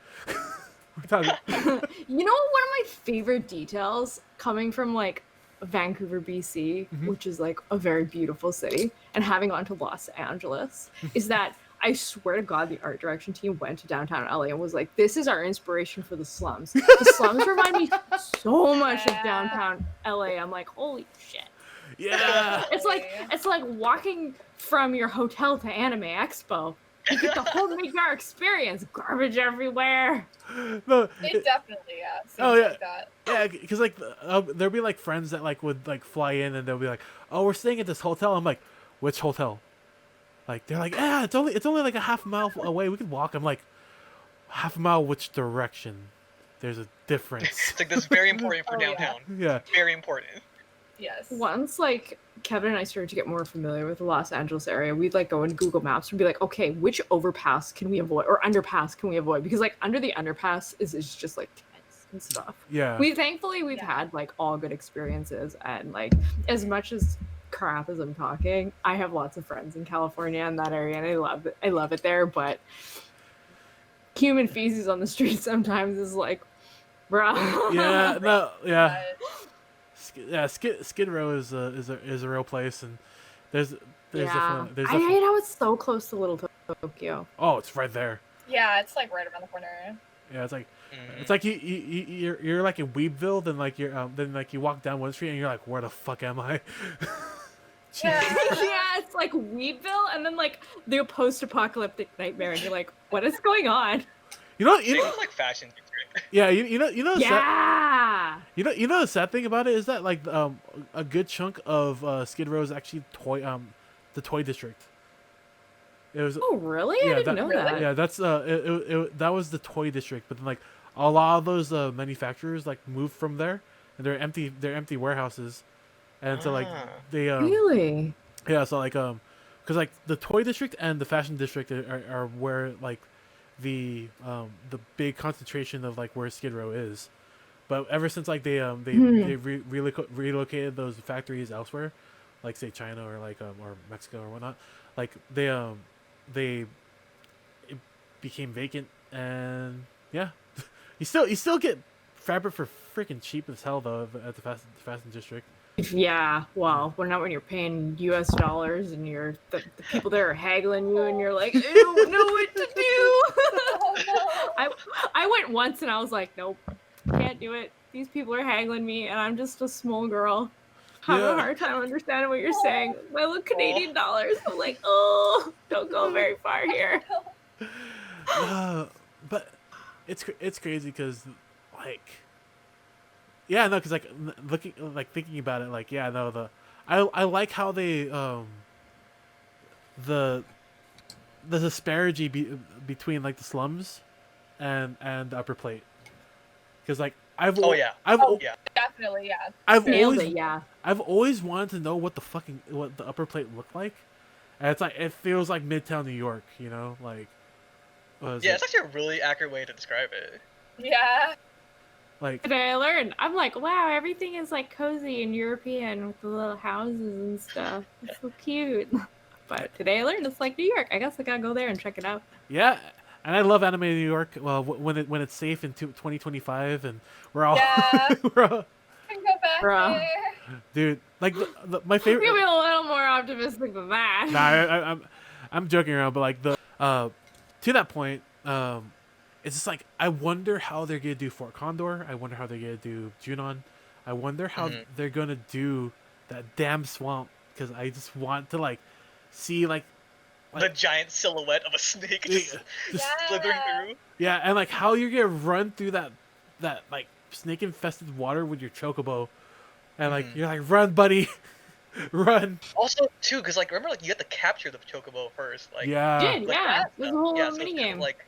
We're talking. You know, one of my favorite details coming from like Vancouver, BC, Mhm. which is like a very beautiful city, and having gone to Los Angeles, is that I swear to God, the art direction team went to downtown LA and was like, "This is our inspiration for the slums." The slums remind me so much of Yeah. downtown LA. I'm like, holy shit! Yeah. It's like walking from your hotel to Anime Expo. You get the whole Midgar experience. Garbage everywhere. No. It definitely seems Oh, yeah. like that. Yeah, because like there'll be like friends that like would like fly in and they'll be like, "Oh, we're staying at this hotel." I'm like, "Which hotel?" Like they're like, "Yeah, it's only like a half mile away. We could walk." I'm like, "Half a mile which direction?" There's a difference. It's like this is very important for Oh, yeah. downtown. Yeah. Very important. Yes. Once like Kevin and I started to get more familiar with the Los Angeles area, we'd like go into Google Maps and be like, okay, which overpass can we avoid or underpass can we avoid? Because like under the underpass is just like tense and stuff. Yeah. We've Yeah. had like all good experiences, and like as much as crap as I'm talking, I have lots of friends in California in that area and I love it there, but human feces on the street sometimes is like, bruh. Yeah. No. Yeah. But Skid Row is a real place, and there's Yeah. there's I definitely, hate how it's so close to Little Tokyo. oh, it's right there. yeah, it's like right around the corner. Yeah, it's like Mhm. you're like in Weebville, then like you walk down one street and you're like, where the fuck am I? Yeah. Yeah, it's like Weedville and then like the post-apocalyptic nightmare, and you're like, what is going on? You know, They look like fashion district. yeah, you know, the sad, Yeah. you know the sad thing about it is that like a good chunk of Skid Row is actually the toy district. It was Oh, really? Yeah, I didn't that- know Really? that. yeah, that's that was the toy district, but then like a lot of those manufacturers like moved from there, and they're empty warehouses, and so like Ah. they Really? yeah, so like because like the toy district and the fashion district are where like the big concentration of like where Skid Row is. But ever since like they relocated those factories elsewhere, like say China or like or Mexico or whatnot, like they it became vacant, and yeah, you still get fabric for freaking cheap as hell though at the fashion district. Yeah, well, not when you're paying U.S. dollars and the people there are haggling you, and you're like, I don't know what to do. I went once and I was like, nope, can't do it. These people are haggling me, and I'm just a small girl. Having a hard time understanding what you're saying. My little Canadian dollars. I'm like, oh, don't go very far here. But it's crazy because like. Yeah, no, because like thinking about it, like yeah, no, I like how they the disparity between like the slums and the upper plate, because like Definitely, yeah. I've always wanted to know what the upper plate looked like, and it's like it feels like Midtown New York, you know, like it's actually a really accurate way to describe it. Yeah. Like today I learned, I'm like, wow, everything is like cozy and European with the little houses and stuff. It's so cute. But today I learned it's like New York. I guess I gotta go there and check it out. Yeah, and I love anime New York. Well, when it's safe in 2025 and we're all we're all, Can go back there. Dude, like my favorite. You'll be a little more optimistic than that. Nah, I'm joking around, but like to that point, it's just like I wonder how they're gonna do Fort Condor. I wonder how they're gonna do Junon. I wonder how they're gonna do that damn swamp, because I just want to like see like the giant silhouette of a snake just slithering through. Yeah, and like how you're gonna run through that like snake infested water with your chocobo, and like you're like, run, buddy, run. Also, too, because like remember, like you have to capture the chocobo first. Like there's a whole mini game. Like,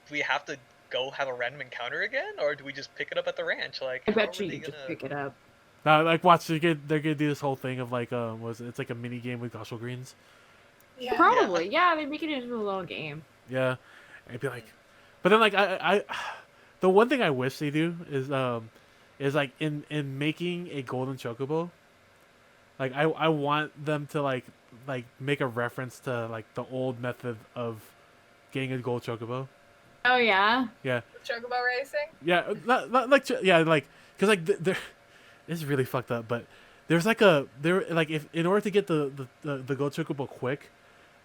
do we have to go have a random encounter again, or do we just pick it up at the ranch? Like, I bet you just pick it up. Like watch, they're gonna do this whole thing of like it's like a mini game with Goshel Greens. Yeah. Probably, yeah. They make it into a little game. Yeah, I'd be like, but then like I the one thing I wish they do is like in making a golden chocobo, like I want them to like make a reference to like the old method of getting a gold chocobo. Oh yeah. Yeah. Chocobo racing. Yeah, not like like because like there, this is really fucked up, but there's like if in order to get the gold chocobo quick,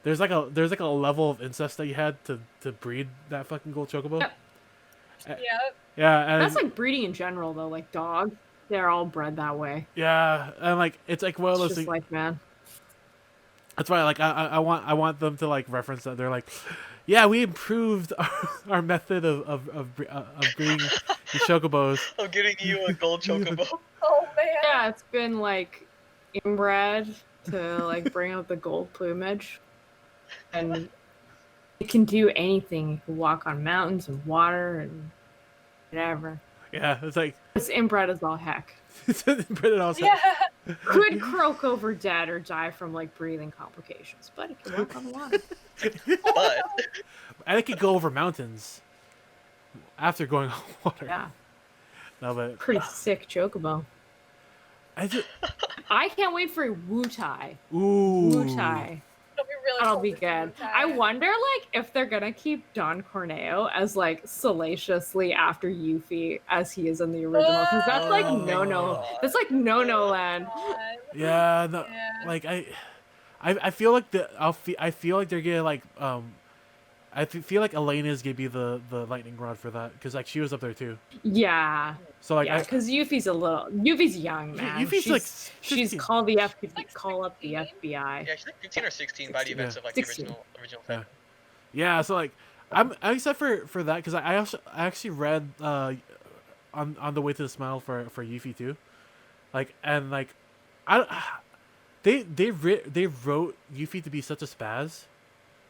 there's like a level of incest that you had to breed that fucking gold chocobo. Yep. Yeah, and that's like breeding in general though. Like dogs, they're all bred that way. Yeah, and like it's like one of those things. Like man. That's why like I want them to like reference that. They're like, yeah, we improved our method of breeding the chocobos. I'm getting you a gold chocobo. Oh man. Yeah, it's been like inbred to like bring out the gold plumage, and it can do anything. It can walk on mountains and water and whatever. Yeah, it's like it's inbred as all heck. It's inbred as all Yeah. Could croak over dead or die from like breathing complications, but it can walk on the water. But and it could go over mountains after going on water. Yeah. No, but pretty sick chocobo. I can't wait for Wutai. Ooh. Wutai. It'll be really That'll cool be to good. see I Wutai. wonder, like, if they're gonna keep Don Corneo as like salaciously after Yuffie as he is in the original, because that's like no. That's like no land. God. Yeah, no, Yeah. like I feel like I feel like they're gonna like I feel like Elena's gonna be the lightning rod for that, because like she was up there too. Yeah. So like because Yuffie's young, man. Yuffie's like 16. She's called the like call up the 16. FBI. yeah, she's like 15 or 16 by the events of like 16. the original film. Yeah, so like I'm excited for that, because I actually read on the way to the smile for Yuffie too, like, and like they wrote Yuffie to be such a spaz,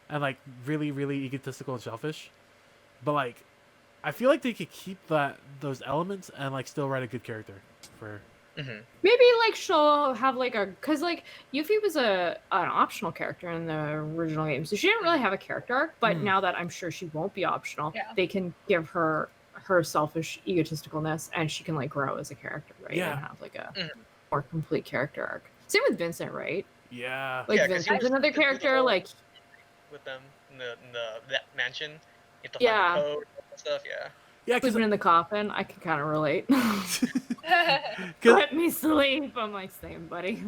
and like really egotistical and selfish, but like I feel like they could keep those elements and like still write a good character for Hmm. Maybe like she'll have like a because like Yuffie was an optional character in the original game, so she didn't really have a character arc. But now that I'm sure she won't be optional, they can give her selfish egotisticalness, and she can like grow as a character, right? Yeah. And have like a more complete character arc. Same with Vincent, right? Yeah. Like Yeah, 'cause you Vincent's just another get to do the character, whole like with them in that mansion. You have to Yeah. find the code and stuff. Yeah. Yeah, because sleeping in the coffin. I can kind of relate. Cause, Let me sleep. I'm like, same, buddy.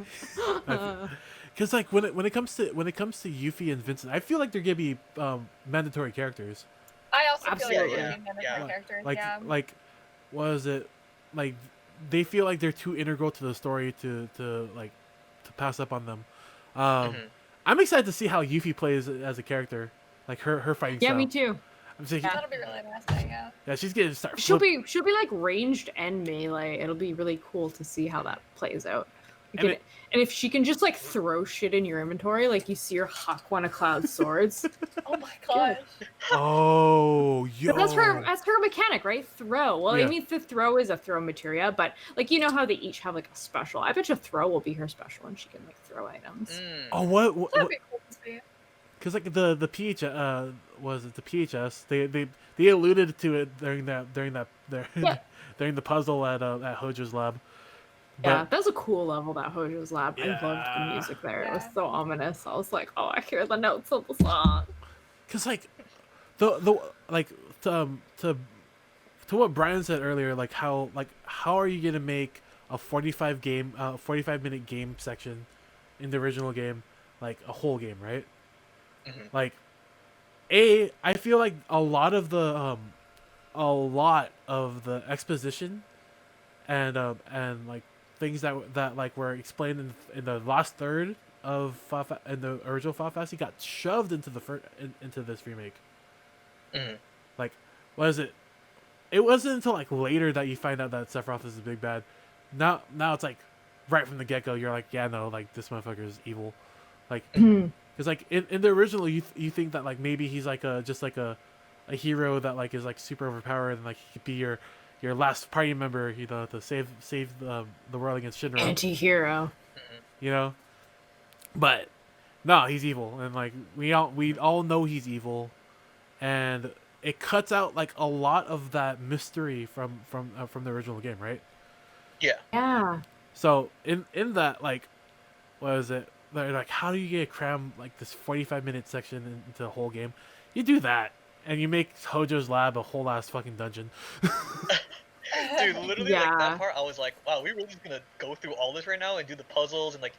Because like when it comes to Yuffie and Vincent, I feel like they're gonna be mandatory characters. I also feel like Absolutely. they're mandatory characters. Like was it like they feel like they're too integral to the story to pass up on them. I'm excited to see how Yuffie plays as a character, like her fighting style. Yeah, me too. I'm saying, That'll be really interesting. Yeah. yeah, she's gonna start. She'll be like ranged and melee. It'll be really cool to see how that plays out. And if she can just like throw shit in your inventory, like you see her huck one of Cloud's swords. Oh my gosh. Oh, yo. But that's her mechanic, right? Throw. Well, Yeah. I mean, the throw is a throw materia, but like you know how they each have like a special. I bet you throw will be her special, and she can like throw items. Oh, what? That'd be cool to see. Because like the PH was it the PHS? They alluded to it during the puzzle at Hojo's lab. Yeah, that was a cool level, that Hojo's lab. I loved Yeah. the music there. It was Yeah. so ominous. I was like, oh, I hear the notes of the song. Because like the like to what Brian said earlier, like how are you gonna make a 45-minute game section in the original game like a whole game, right? Like I feel like a lot of the exposition and like things that like were explained in the last third of in the original Final Fantasy got shoved into into this remake. Like, what is it? It wasn't until like later that you find out that Sephiroth is a big bad. Now it's like right from the get go. You're like, yeah, no, like this motherfucker is evil. Like, because like in the original, you think that like maybe he's like just like a hero that like is like super overpowered and like he could be your last party member, you know, to save the world against Shinra. Anti-hero. You know, but no, he's evil, and like we all know he's evil, and it cuts out like a lot of that mystery from the original game, right? Yeah. Yeah. So in that, like, what is it? Like, how do you get cram like this 45-minute section into the whole game? You do that, and you make Hojo's lab a whole ass fucking dungeon. Dude, literally, like that part, I was like, wow, we really just gonna go through all this right now and do the puzzles and like,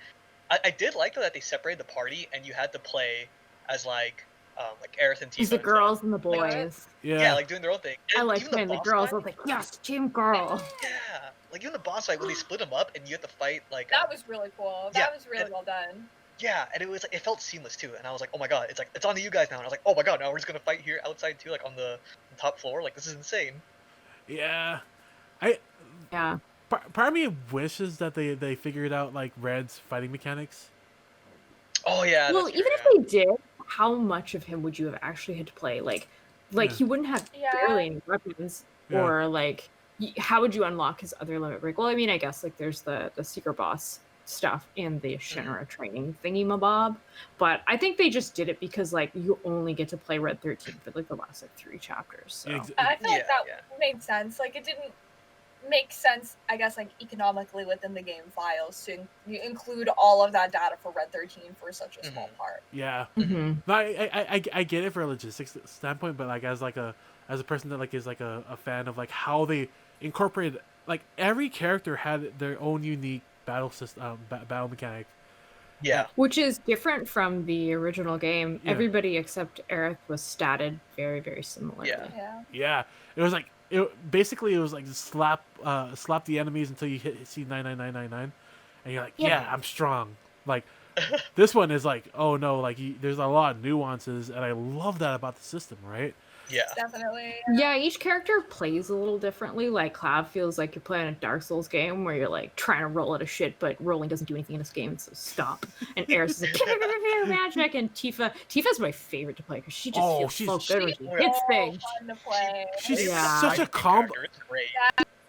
I did like though that they separated the party and you had to play as like Aerith and Tifa. He's the girls and the boys. Yeah, like doing their own thing. I And like even playing the girls. fight, I was like, yes, team girl. Yeah, like even the boss fight when they split them up and you have to fight like. That was really cool. That was really well done. Yeah, and it was like it felt seamless too, and I was like, oh my god, it's on to you guys now, and I was like, oh my god, now we're just gonna fight here outside too, like on the top floor, like this is insane. Yeah, Yeah. part of me wishes that they figured out like Red's fighting mechanics. Oh yeah. Well, that's even true, if they did, how much of him would you have actually had to play? Like he wouldn't have barely any weapons, or like, how would you unlock his other limit break? Well, I mean, I guess like there's the secret boss stuff in the Shinra training thingy mabob, but I think they just did it because like you only get to play Red 13 for like the last like 3 chapters. So. I feel like that made sense. Like it didn't make sense, I guess, like economically within the game files to include all of that data for Red 13 for such a small part. Yeah. Mm-hmm. No, I get it for a logistics standpoint, but like as a person that like is like a fan of like how they incorporated, like every character had their own unique battle system, battle mechanic. Yeah. Which is different from the original game. Yeah. Everybody except Aerith was statted very, very similarly. Yeah. It was like it was like slap the enemies until you hit C99999, and you're like, yeah, I'm strong. Like this one is like, oh no, like there's a lot of nuances, and I love that about the system, right? Yeah. Definitely. Yeah, each character plays a little differently. Like Cloud feels like you're playing a Dark Souls game where you're like trying to roll at a shit, but rolling doesn't do anything in this game, so stop. And Aerith is like magic, and Tifa's my favorite to play because she just feels so good when she hits things. Fun to play. She's Yeah. such a calm. It's great.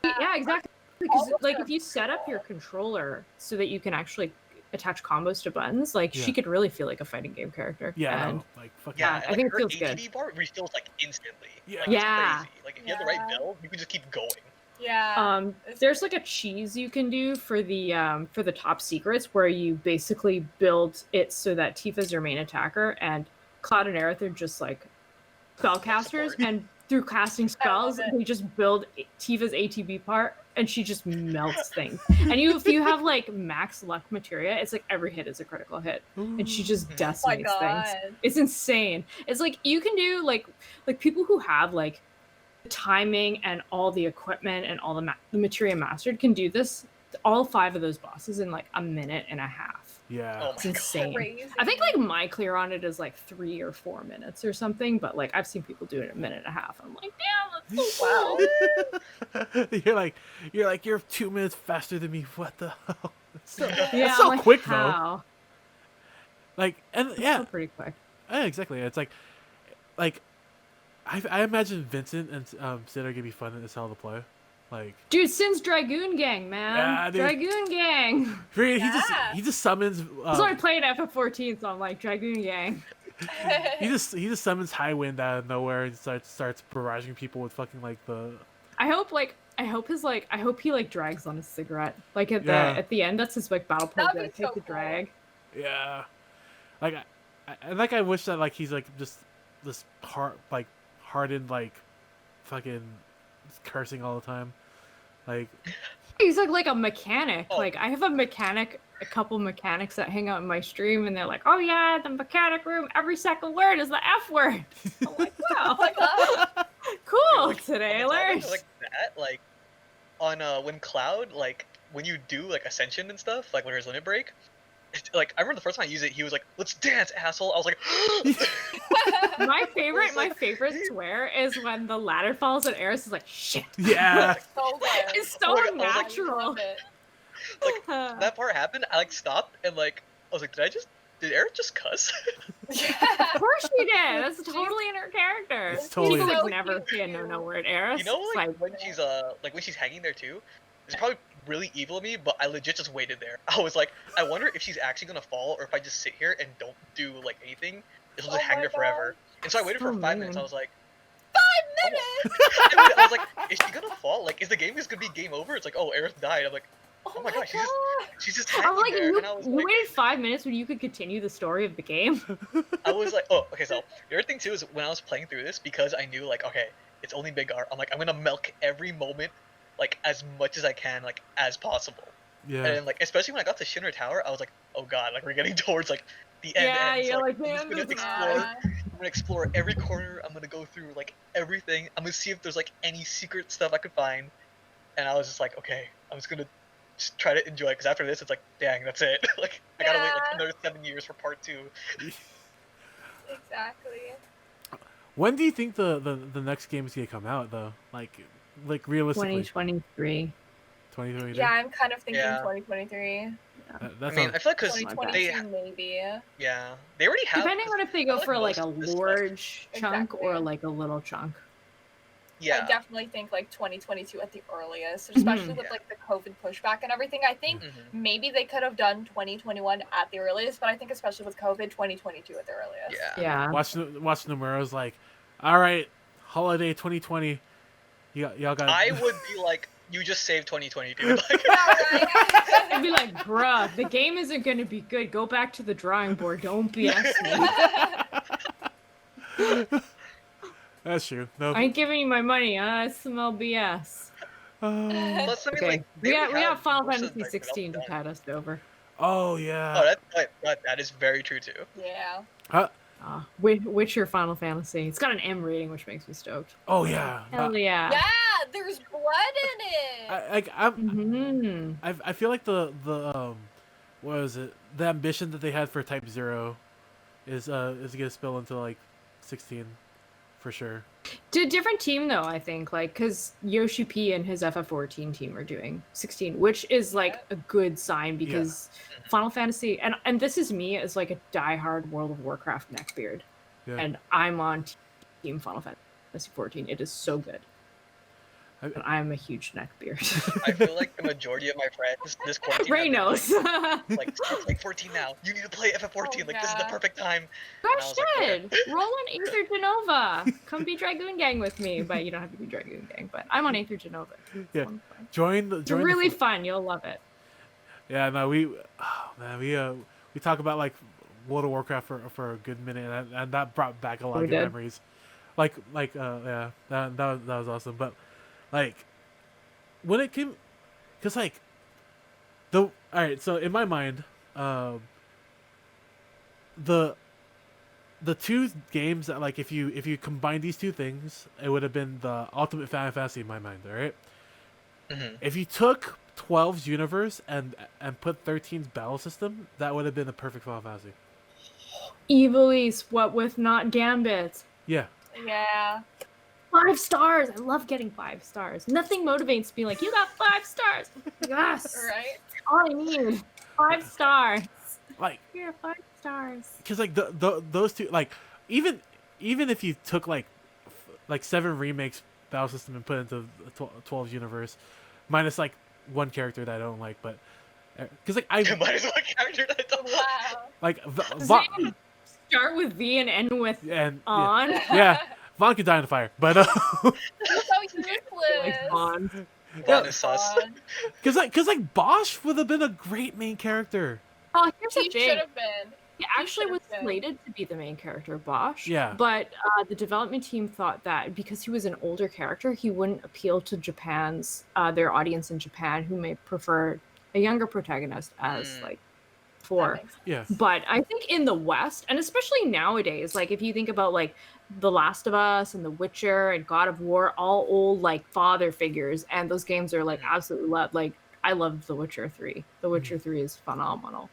Yeah, exactly. Because like if you set up your controller so that you can actually attach combos to buttons, like she could really feel like a fighting game character. Yeah, and no, like fucking. Yeah, I think it her feels good. ATB bar refills like instantly. Yeah. Like, it's Yeah. crazy. Like if you have the right build, you can just keep going. Yeah. There's like a cheese you can do for the top secrets where you basically build it so that Tifa's your main attacker and Cloud and Aerith are just like spellcasters, and through casting spells they just build Tifa's ATB part and she just melts things. And if you have like max luck materia, it's like every hit is a critical hit. And she just decimates things. It's insane. It's like you can do like people who have like timing and all the equipment and all the materia mastered can do this, all 5 of those bosses in like a minute and a half. Yeah, it's insane. Crazy. I think like my clear on it is like 3 or 4 minutes or something, but like I've seen people do it in a minute and a half. I'm like, damn, that's so wow. you're 2 minutes faster than me. What the hell? It's so like, quick how? though. Like, and yeah, pretty quick. Yeah, exactly. It's like I imagine Vincent and Sid are gonna be fun as hell to play. Like, dude, Sin's Dragoon Gang, man. Yeah, dude. Dragoon Gang. He just summons. He's already played FF14, so I'm like Dragoon Gang. he just summons High Wind out of nowhere and starts barraging people with fucking like the. I hope he like drags on a cigarette. Like at the end, that's his like battle point. Take the drag. Yeah, like I wish that like he's like just this hardened like fucking cursing all the time. Like he's like a mechanic. Like I have a couple mechanics that hang out in my stream, and they're like, "Oh yeah, the mechanic room. Every second word is the F word." I'm like, "Wow, cool." Like, today I learned like that. Like on when Cloud, like when you do like Ascension and stuff, like when there's Limit Break. Like I remember the first time I used it, he was like, "Let's dance, asshole." I was like, my favorite swear is when the ladder falls and Aerith is like, "Shit." Yeah. So good. It's so natural. Like that part happened, I like stopped and like I was like, did Aerith just cuss? Of course she did. That's totally in her character. It's totally. She would never say a no word, Aerith. You know, like when she's hanging there too, it's probably really evil of me, but I legit just waited there. I was like, I wonder if she's actually gonna fall, or if I just sit here and don't do like anything, it'll just hang there forever. And so I waited for 5 minutes. I was like, 5 minutes. I was like, is she gonna fall? Like, is the game just gonna be game over? It's like, oh, Aerith died. I'm like, oh my gosh, she's just hanging I'm like, there. you, And I was you like, waited 5 minutes when you could continue the story of the game. I was like, oh, okay. So the other thing too is when I was playing through this, because I knew like, okay, it's only Big R. I'm like, I'm gonna milk every moment, like as much as I can, like as possible. Yeah. And like, especially when I got to Shinra Tower, I was like, oh god, like we're getting towards like the end. Yeah, end. So, you're like, I'm man, gonna explore every corner. I'm gonna go through like everything. I'm gonna see if there's like any secret stuff I could find. And I was just like, okay, I'm just gonna just try to enjoy it, because after this, it's like, dang, that's it. Like, I gotta wait like another 7 years for part 2. Exactly. When do you think the next game is gonna come out though? Like realistically. 2023. 2023. Yeah, I'm kind of thinking 2023. That's I mean, I feel like because 2022 maybe. yeah, they already have. Depending on if they go for like a large chunk Exactly. or like a little chunk. Yeah. I definitely think like 2022 at the earliest, especially with like the COVID pushback and everything. I think maybe they could have done 2021 at the earliest, but I think especially with COVID, 2022 at the earliest. Yeah. Watch Nomura's like, all right, holiday 2020. Y'all got. I would be like, you just saved 2022. Like, I'd be like, bruh, the game isn't gonna be good. Go back to the drawing board. Don't BS me. That's true. No. I ain't giving you my money. I smell BS. plus, I mean, Okay. like, we got have Final most of Fantasy the, like, 16 to development tide us over. Oh done. yeah. Oh, that is very true too. Yeah. Witcher Final Fantasy. It's got an M rating, which makes me stoked. Oh yeah. Hell yeah. Yeah, there's blood in it. I feel like the what is it? The ambition that they had for Type 0 is gonna spill into like 16 for sure. To a different team though, I think, like, because Yoshi P and his FF14 team are doing 16, which is like a good sign, because Final Fantasy, and this is me as like a diehard World of Warcraft neckbeard, and I'm on Team Final Fantasy 14. It is so good. And I'm a huge neckbeard. I feel like the majority of my friends this quarantine Ray have been knows. like, start playing 14 now. You need to play FF14. Oh, like, this is the yeah. perfect time. Gosh, Okay. Ted, roll on Aether Genova. Come be Dragoon Gang with me, but you don't have to be Dragoon Gang. But I'm on Aether Genova. It's Yeah. fun. Join It's the really fun. You'll love it. Yeah, no, we talk about like World of Warcraft for a good minute, and that brought back a lot of good memories. Yeah, that was awesome. But like when it came, cause like all right, so in my mind, the two games that like if you combine these two things, it would have been the ultimate Final Fantasy in my mind. All right, if you took 12's universe and put 13's battle system, that would have been a perfect Final Fantasy. Evilise, what with not Gambit? Yeah. Yeah. 5 stars. I love getting 5 stars. Nothing motivates me like you got 5 stars. Yes. Right. All I need. 5 stars. Like Here, 5 stars. because like those two, like even if you took like 7 remakes battle system and put it into 12's universe, minus like one character that I don't like, but because like I minus one character that I don't Wow. like Start with V and end with and on. yeah, Vaughn can die in the fire, but You're so useless. Like Vaughn. Vaughn is sus. Vaughn. because like Bosch would have been a great main character. Oh, here's the He thing. should have been. He actually was should've been. slated to be the main character, Bosch. Yeah. But the development team thought that because he was an older character, he wouldn't appeal to their audience in Japan, who may prefer a younger protagonist as like That for. makes sense. Yeah. But I think in the West, and especially nowadays, like if you think about like The Last of Us and The Witcher and God of War, all old like father figures, and those games are like absolutely loved. Like I love The Witcher 3. The Witcher 3 is phenomenal.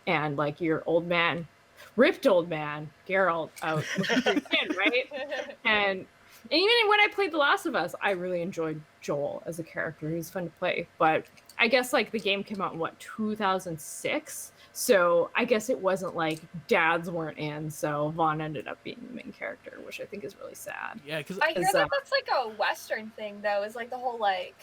And like your old man, ripped old man, Geralt out looking for your kid, right? And even when I played The Last of Us, I really enjoyed Joel as a character. He was fun to play. But I guess like the game came out in 2006. So I guess it wasn't like dads weren't in, so Vaughn ended up being the main character, which I think is really sad. Yeah, because I hear Is, that that's like a Western thing, though. Is like the whole like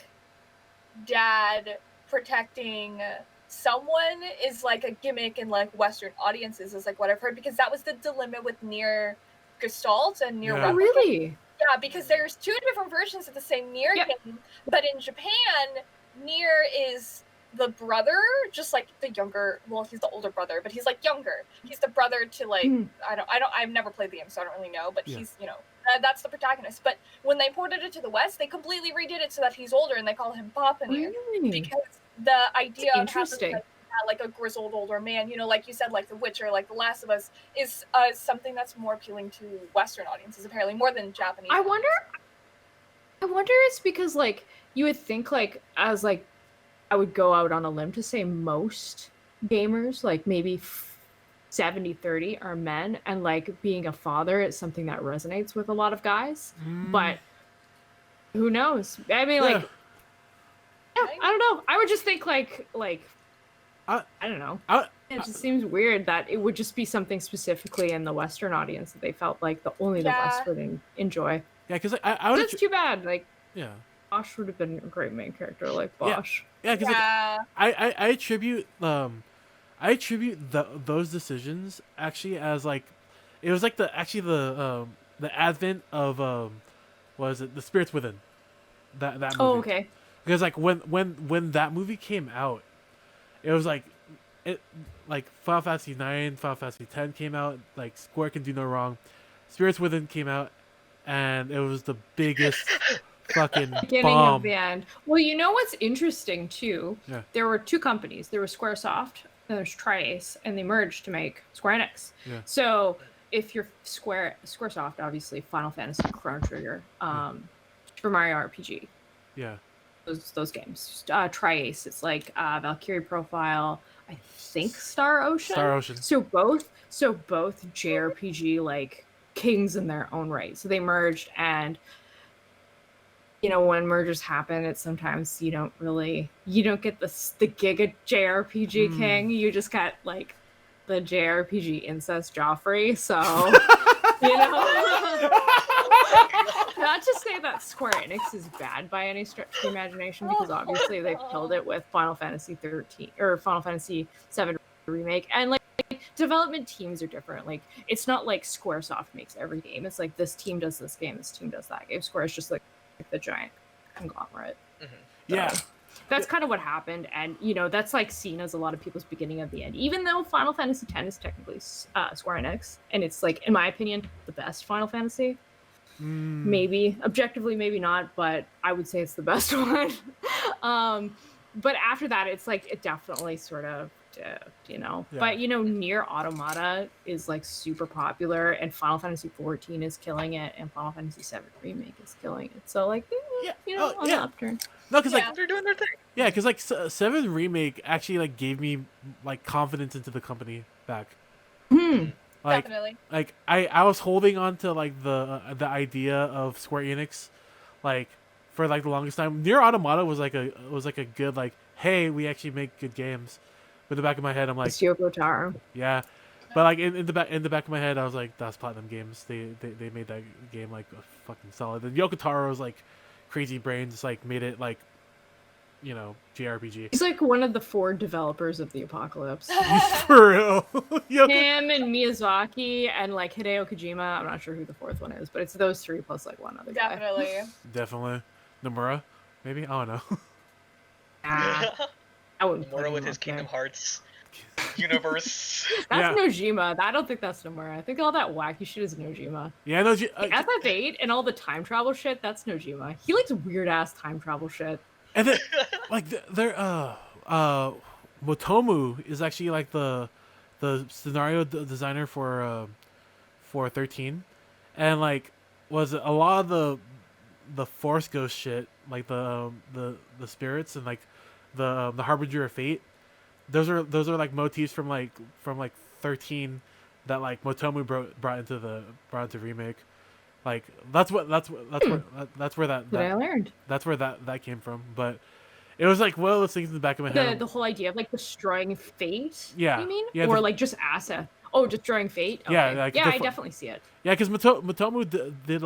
dad protecting someone is like a gimmick in like Western audiences, is like what I've heard, because that was the dilemma with Near Gestalt and Near Yeah. Oh, Replicant. really? Yeah, because there's 2 different versions of the same Nier Yep. game, but in Japan, Nier is the brother, just like the younger. Well, he's the older brother, but he's like younger. He's the brother to like I've never played the game, so I don't really know. But Yeah. he's that's the protagonist. But when they ported it to the West, they completely redid it so that he's older, and they call him Papa Nier Really? because the idea of having Interesting. like a grizzled older man, like you said, like The Witcher, like The Last of Us, is something that's more appealing to Western audiences, apparently, more than Japanese. I wonder it's because like you would think like as like I would go out on a limb to say most gamers, like maybe 70-30 are men, and like being a father is something that resonates with a lot of guys. But who knows? I mean, like, yeah, I don't know. I would just think like I don't know. It just seems weird that it would just be something specifically in the Western audience that they felt like only the West would enjoy. yeah, because I would. That's too bad. Like, Yeah. Bosch would have been a great main character, like Bosch. Yeah, because Yeah. I attribute those decisions actually as like it was like the advent of what is it, The Spirits Within, that movie. Oh, okay. Because like when that movie came out, it was like Final Fantasy 9, Final Fantasy 10 came out, like Square Can Do No Wrong, Spirits Within came out, and it was the biggest fucking Beginning bomb. of the end. Well, you know what's interesting too? Yeah. There were 2 companies. There was Squaresoft and there's Tri-Ace, and they merged to make Square Enix. Yeah. So if you're Squaresoft, obviously Final Fantasy, Chrono Trigger, Super Mario RPG, Yeah. those games. Tri-Ace, it's like Valkyrie Profile, I think Star Ocean. Star Ocean. So both JRPG like kings in their own right. So they merged, and when mergers happen, it's sometimes you don't get the Giga JRPG king. You just got like the JRPG incest Joffrey. So not to say that Square Enix is bad by any stretch of the imagination, because obviously they killed it with Final Fantasy 13 or Final Fantasy 7 remake, and like development teams are different. Like it's not like Squaresoft makes every game. It's like this team does this game, this team does that game. Square is just like the giant conglomerate. Mm-hmm. Yeah. That's kind of what happened, and that's like seen as a lot of people's beginning of the end. Even though Final Fantasy X is technically Square Enix, and it's like, in my opinion, the best Final Fantasy. Maybe objectively, maybe not, but I would say it's the best one. But after that, it's like it definitely sort of dipped, Yeah. But Nier Automata is like super popular, and Final Fantasy 14 is killing it, and Final Fantasy 7 remake is killing it. So like, on the upturn. No, because like they're doing their thing. Yeah, because like 7 remake actually like gave me like confidence into the company back. Like, Definitely. like I was holding on to like the idea of Square Enix, like for like the longest time. Nier Automata was like a good like, hey, we actually make good games. But in the back of my head, I'm like, Yoko Taro. yeah. But like in the back of my head, I was like, that's Platinum Games. They made that game like fucking solid. And Yoko Taro's like crazy brains like made it like, JRPG. He's like one of the 4 developers of the apocalypse. For real. Him and Miyazaki and like Hideo Kojima. I'm not sure who the 4th one is, but it's those 3 plus like one other guy. Definitely. Nomura, maybe? I don't know. I wouldn't put Nomura him with his up there. Kingdom Hearts universe. That's Nojima. I don't think that's Nomura. I think all that wacky shit is Nojima. Yeah, no. FF8 and all the time travel shit, that's Nojima. He likes weird ass time travel shit. And then, like, Motomu is actually like the scenario designer for 13, and like was a lot of the Force Ghost shit, like the spirits and like the Harbinger of Fate. Those are like motifs from 13 that like Motomu brought into remake. Like that's where that I learned. That's where that came from. But it was like one of those things in the back of my head. The whole idea of like destroying fate. Yeah. You mean? Yeah, or like just asset. Oh, destroying fate. Okay. Yeah. Like I definitely see it. Yeah, because Motomu did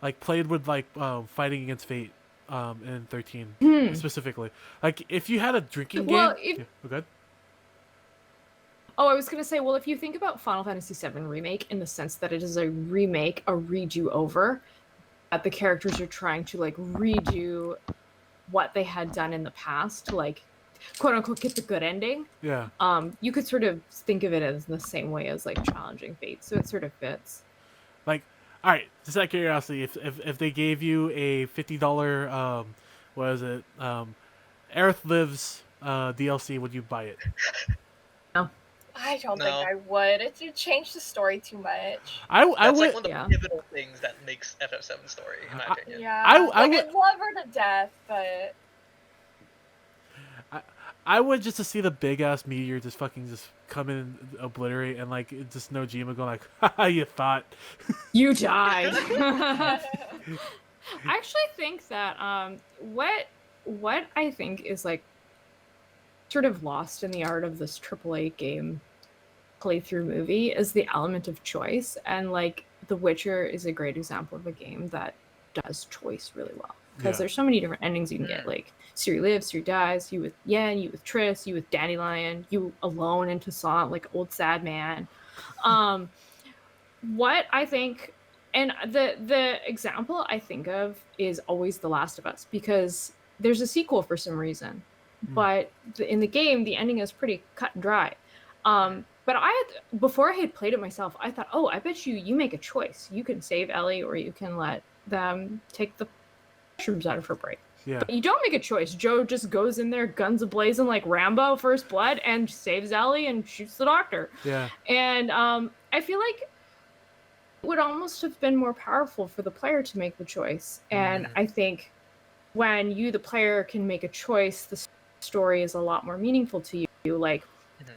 like played with like fighting against fate in 13 specifically. Like if you had a drinking game. Good. Oh, I was going to say, well, if you think about Final Fantasy VII Remake in the sense that it is a remake, a redo over, that the characters are trying to, like, redo what they had done in the past to, like, quote-unquote, get the good ending. Yeah. You could sort of think of it as the same way as, like, challenging fate, so it sort of fits. Like, all right, just out of curiosity, if they gave you a $50, what is it, Aerith Lives DLC, would you buy it? No. I don't think I would. It would change the story too much. I That's would. like one of the pivotal things that makes FF7 story, in my opinion. Yeah, I would. I'd love her to death, but I would just to see the big ass meteor just come in and obliterate, and like just Nojima going like, haha, you thought. You died. I actually think that what I think is like sort of lost in the art of this AAA game playthrough movie is the element of choice, and like The Witcher is a great example of a game that does choice really well, because there's so many different endings you can get. Like Ciri lives, Ciri dies, you with Yen, you with Triss, you with Dandelion, you alone into Toussaint, like old sad man. What I think, and the example I think of is always The Last of Us, because there's a sequel for some reason. But in the game, the ending is pretty cut and dry. But before I had played it myself, I thought, oh, I bet you make a choice. You can save Ellie, or you can let them take the mushrooms out of her brain. Yeah. But you don't make a choice. Joe just goes in there, guns a-blazing like Rambo, First Blood, and saves Ellie and shoots the doctor. Yeah. And I feel like it would almost have been more powerful for the player to make the choice. And I think when you, the player, can make a choice, the story is a lot more meaningful to you. Like,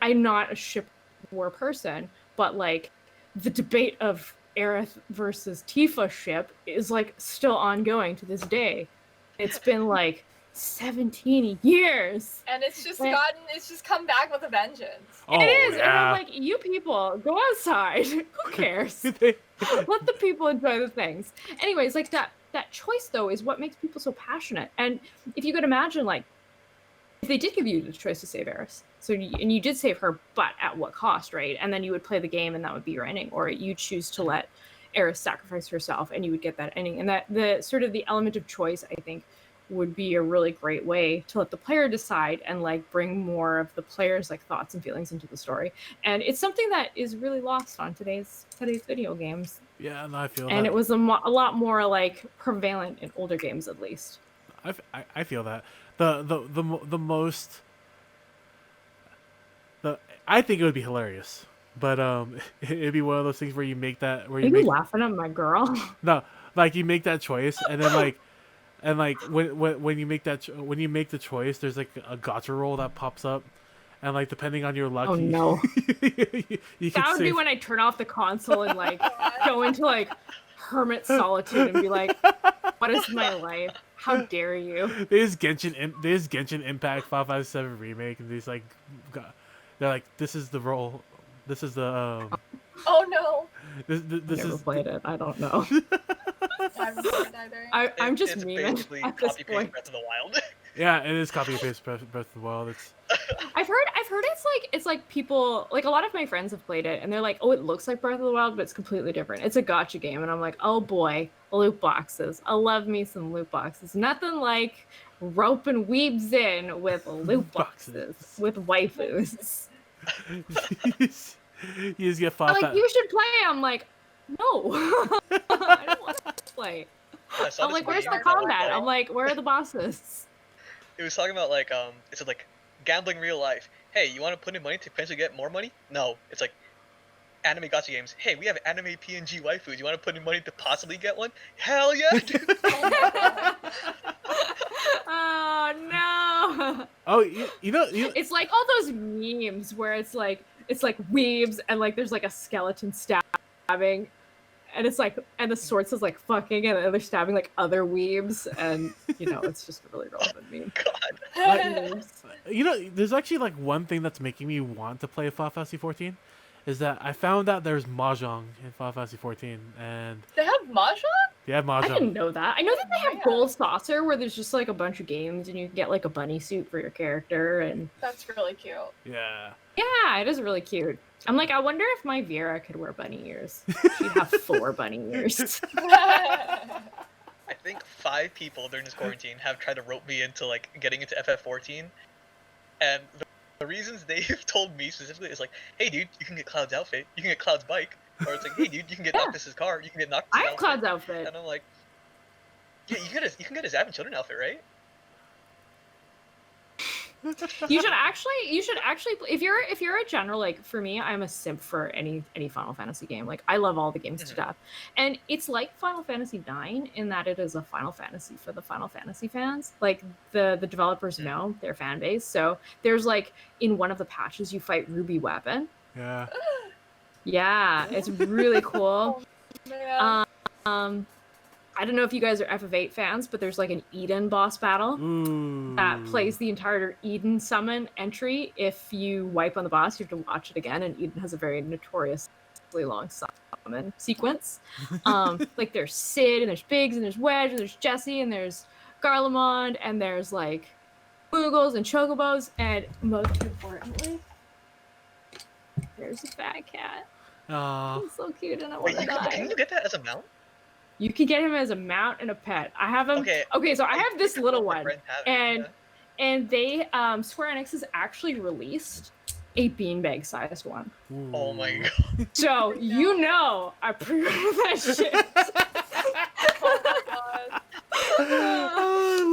I'm not a ship war person, but like the debate of Aerith versus Tifa ship is like still ongoing to this day. It's been like 17 years, and it's just come back with a vengeance. Oh, it is. Yeah. And I'm like, you people go outside. Who cares? Let the people enjoy the things. Anyways, like that choice though is what makes people so passionate. And if you could imagine, like, if they did give you the choice to save Aerith, and you did save her, but at what cost, right? And then you would play the game, and that would be your ending, or you choose to let Aerith sacrifice herself, and you would get that ending. And that the sort of the element of choice, I think, would be a really great way to let the player decide and like bring more of the player's like thoughts and feelings into the story. And it's something that is really lost on today's video games. Yeah, and I feel and that. It was a lot more like prevalent in older games, at least. I feel that the most I think it would be hilarious, but it'd be one of those things where you make that where Are you laughing at my girl? No, like you make that choice, and then like. And like when you make the choice, there's like a gacha roll that pops up, and like depending on your luck, oh no, you that would be when I turn off the console and like go into like hermit solitude and be like, "What is my life? How dare you?" There's Genshin Impact 557 remake, and they're like, "This is the roll. This is the." Oh no. This never is played it. I don't know. I haven't played either. I'm just it's memeing basically at this copy paste point. Breath of the Wild. Yeah, it is copy paste Breath of the Wild. It's. I've heard it's like people, like a lot of my friends have played it and they're like, oh, it looks like Breath of the Wild, but it's completely different. It's a gacha game, and I'm like, oh boy, loot boxes. I love me some loot boxes. Nothing like roping weebs in with loot boxes with waifus. You just get fought. Like, you should play. I'm like, no, I don't want to play. I'm like, where's the combat? I'm like, where are the bosses? It was talking about like it's like gambling real life. Hey, you want to put in money to potentially get more money? No, it's like anime gacha games. Hey, we have anime PNG waifus. You want to put in money to possibly get one? Hell yeah, dude. Oh no. Oh, you know, it's like all those memes where it's like weebs and like there's like a skeleton stabbing, and it's like, and the sword says like fucking, and they're stabbing like other weebs, and you know, it's just a really relevant meme. God. You know, there's actually like one thing that's making me want to play Final Fantasy 14, is that I found out there's mahjong in Final Fantasy 14, and they have mahjong? they have mahjong. I didn't know that. I know that they have Gold Saucer, where there's just like a bunch of games, and you can get like a bunny suit for your character, and that's really cute. Yeah. Yeah, it is really cute. I'm like, I wonder if my Vera could wear bunny ears. She'd have 4 bunny ears. I think 5 people during this quarantine have tried to rope me into like getting into FF14, and the reasons they've told me specifically is like, hey dude, you can get Cloud's outfit, you can get Cloud's bike, or it's like, hey dude, you can get Noctis's car, you can get Noctis's I have outfit. Cloud's outfit. And I'm like, yeah, you can get his Advent Children outfit, right? You should actually if you're a general, like for me, I'm a simp for any Final Fantasy game. Like I love all the games to death. And it's like Final Fantasy IX in that it is a Final Fantasy for the Final Fantasy fans. Like the developers know their fan base. So there's like in one of the patches you fight Ruby Weapon. Yeah. Yeah, it's really cool. Oh, man. I don't know if you guys are FF8 fans, but there's like an Eden boss battle that plays the entire Eden summon entry. If you wipe on the boss, you have to watch it again, and Eden has a very notoriously long summon sequence. Like there's Sid, and there's Biggs, and there's Wedge, and there's Jesse, and there's Garlemald, and there's like Boogles and Chocobos, and most importantly, there's a fat cat. He's so cute, and I want to die. Can you get that as a mount? You can get him as a mount and a pet. I have him. Okay, so I have this little one, and they Square Enix has actually released a beanbag sized one. Ooh. Oh my god! So you know I pre-ordered that shit. Oh my god.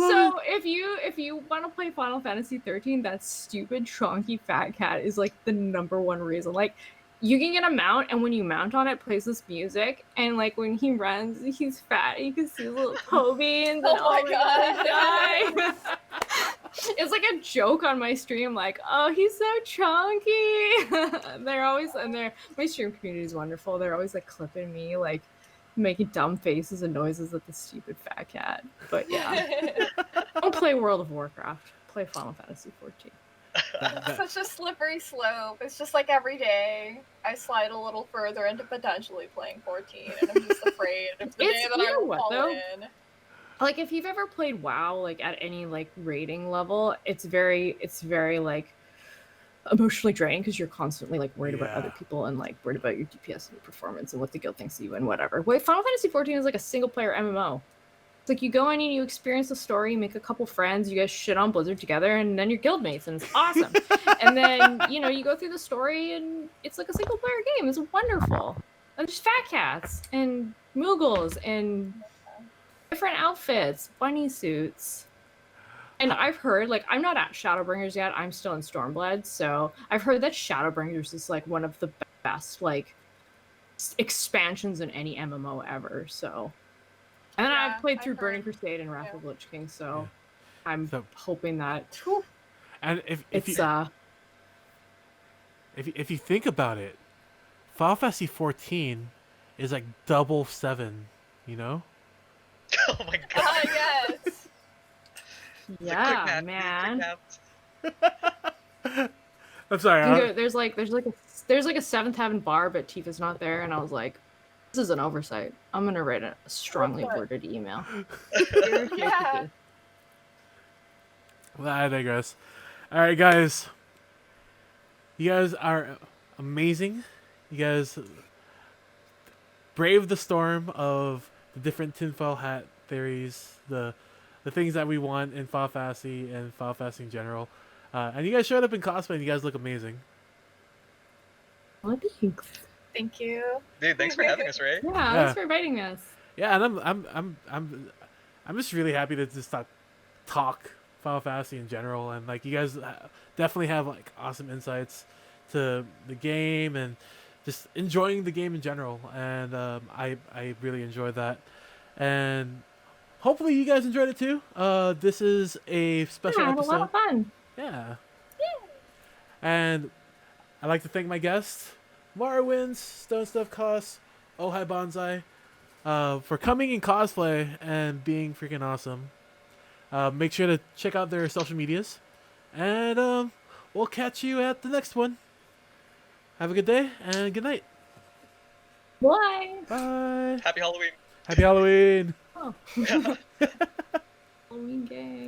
So if you want to play Final Fantasy 13, that stupid chonky fat cat is like the #1 reason. Like, you can get a mount, and when you mount on it, plays this music, and like when he runs, he's fat. You can see his little toe beans. Oh my god! It's like a joke on my stream, like, oh, he's so chunky. They're always, and my stream community is wonderful. They're always like clipping me, like making dumb faces and noises at the stupid fat cat. But yeah, don't play World of Warcraft. Play Final Fantasy 14. Such a slippery slope. It's just like every day I slide a little further into potentially playing 14, and I'm just afraid of the day that I will fall in. Like if you've ever played WoW, like at any like rating level, it's very like emotionally draining because you're constantly like worried about other people and like worried about your DPS and your performance and what the guild thinks of you and whatever. Wait, Final Fantasy 14 is like a single player MMO. It's like you go in and you experience the story, you make a couple friends, you guys shit on Blizzard together, and then you're guildmates, and it's awesome. And then, you know, you go through the story, and it's like a single player game. It's wonderful. And there's fat cats, and Moogles, and different outfits, bunny suits. And I've heard, like, I'm not at Shadowbringers yet, I'm still in Stormblood, so I've heard that Shadowbringers is, like, one of the best, like, expansions in any MMO ever, so... And then I've played through Burning Crusade and Wrath of the Lich King, so I'm hoping that... And if you think about it, Final Fantasy 14 is like double 7, you know? Oh my god. Yes. Yeah, man. I'm sorry. There's like a 7th heaven bar, but Tifa's not there, and I was like, this is an oversight. I'm gonna write a strongly worded email. Yeah. Well, I digress. All right, guys. You guys are amazing. You guys braved the storm of the different tinfoil hat theories, the things that we want in Final Fantasy and Final Fantasy in general. And you guys showed up in cosplay, and you guys look amazing. Thanks. Thank you. Dude, thanks for having us, Ray. Yeah, thanks for inviting us. Yeah, and I'm just really happy to just talk Final Fantasy in general, and like you guys definitely have like awesome insights to the game and just enjoying the game in general, and I really enjoyed that, and hopefully you guys enjoyed it too. This is a special episode. Had a lot of fun. Yeah. And I'd like to thank my guests, Maruwins, Stephstonecos, Oh Hi Bonsai, for coming in cosplay and being freaking awesome. Make sure to check out their social medias. And we'll catch you at the next one. Have a good day and good night. Bye. Bye. Happy Halloween. Happy Halloween. Oh. Halloween game.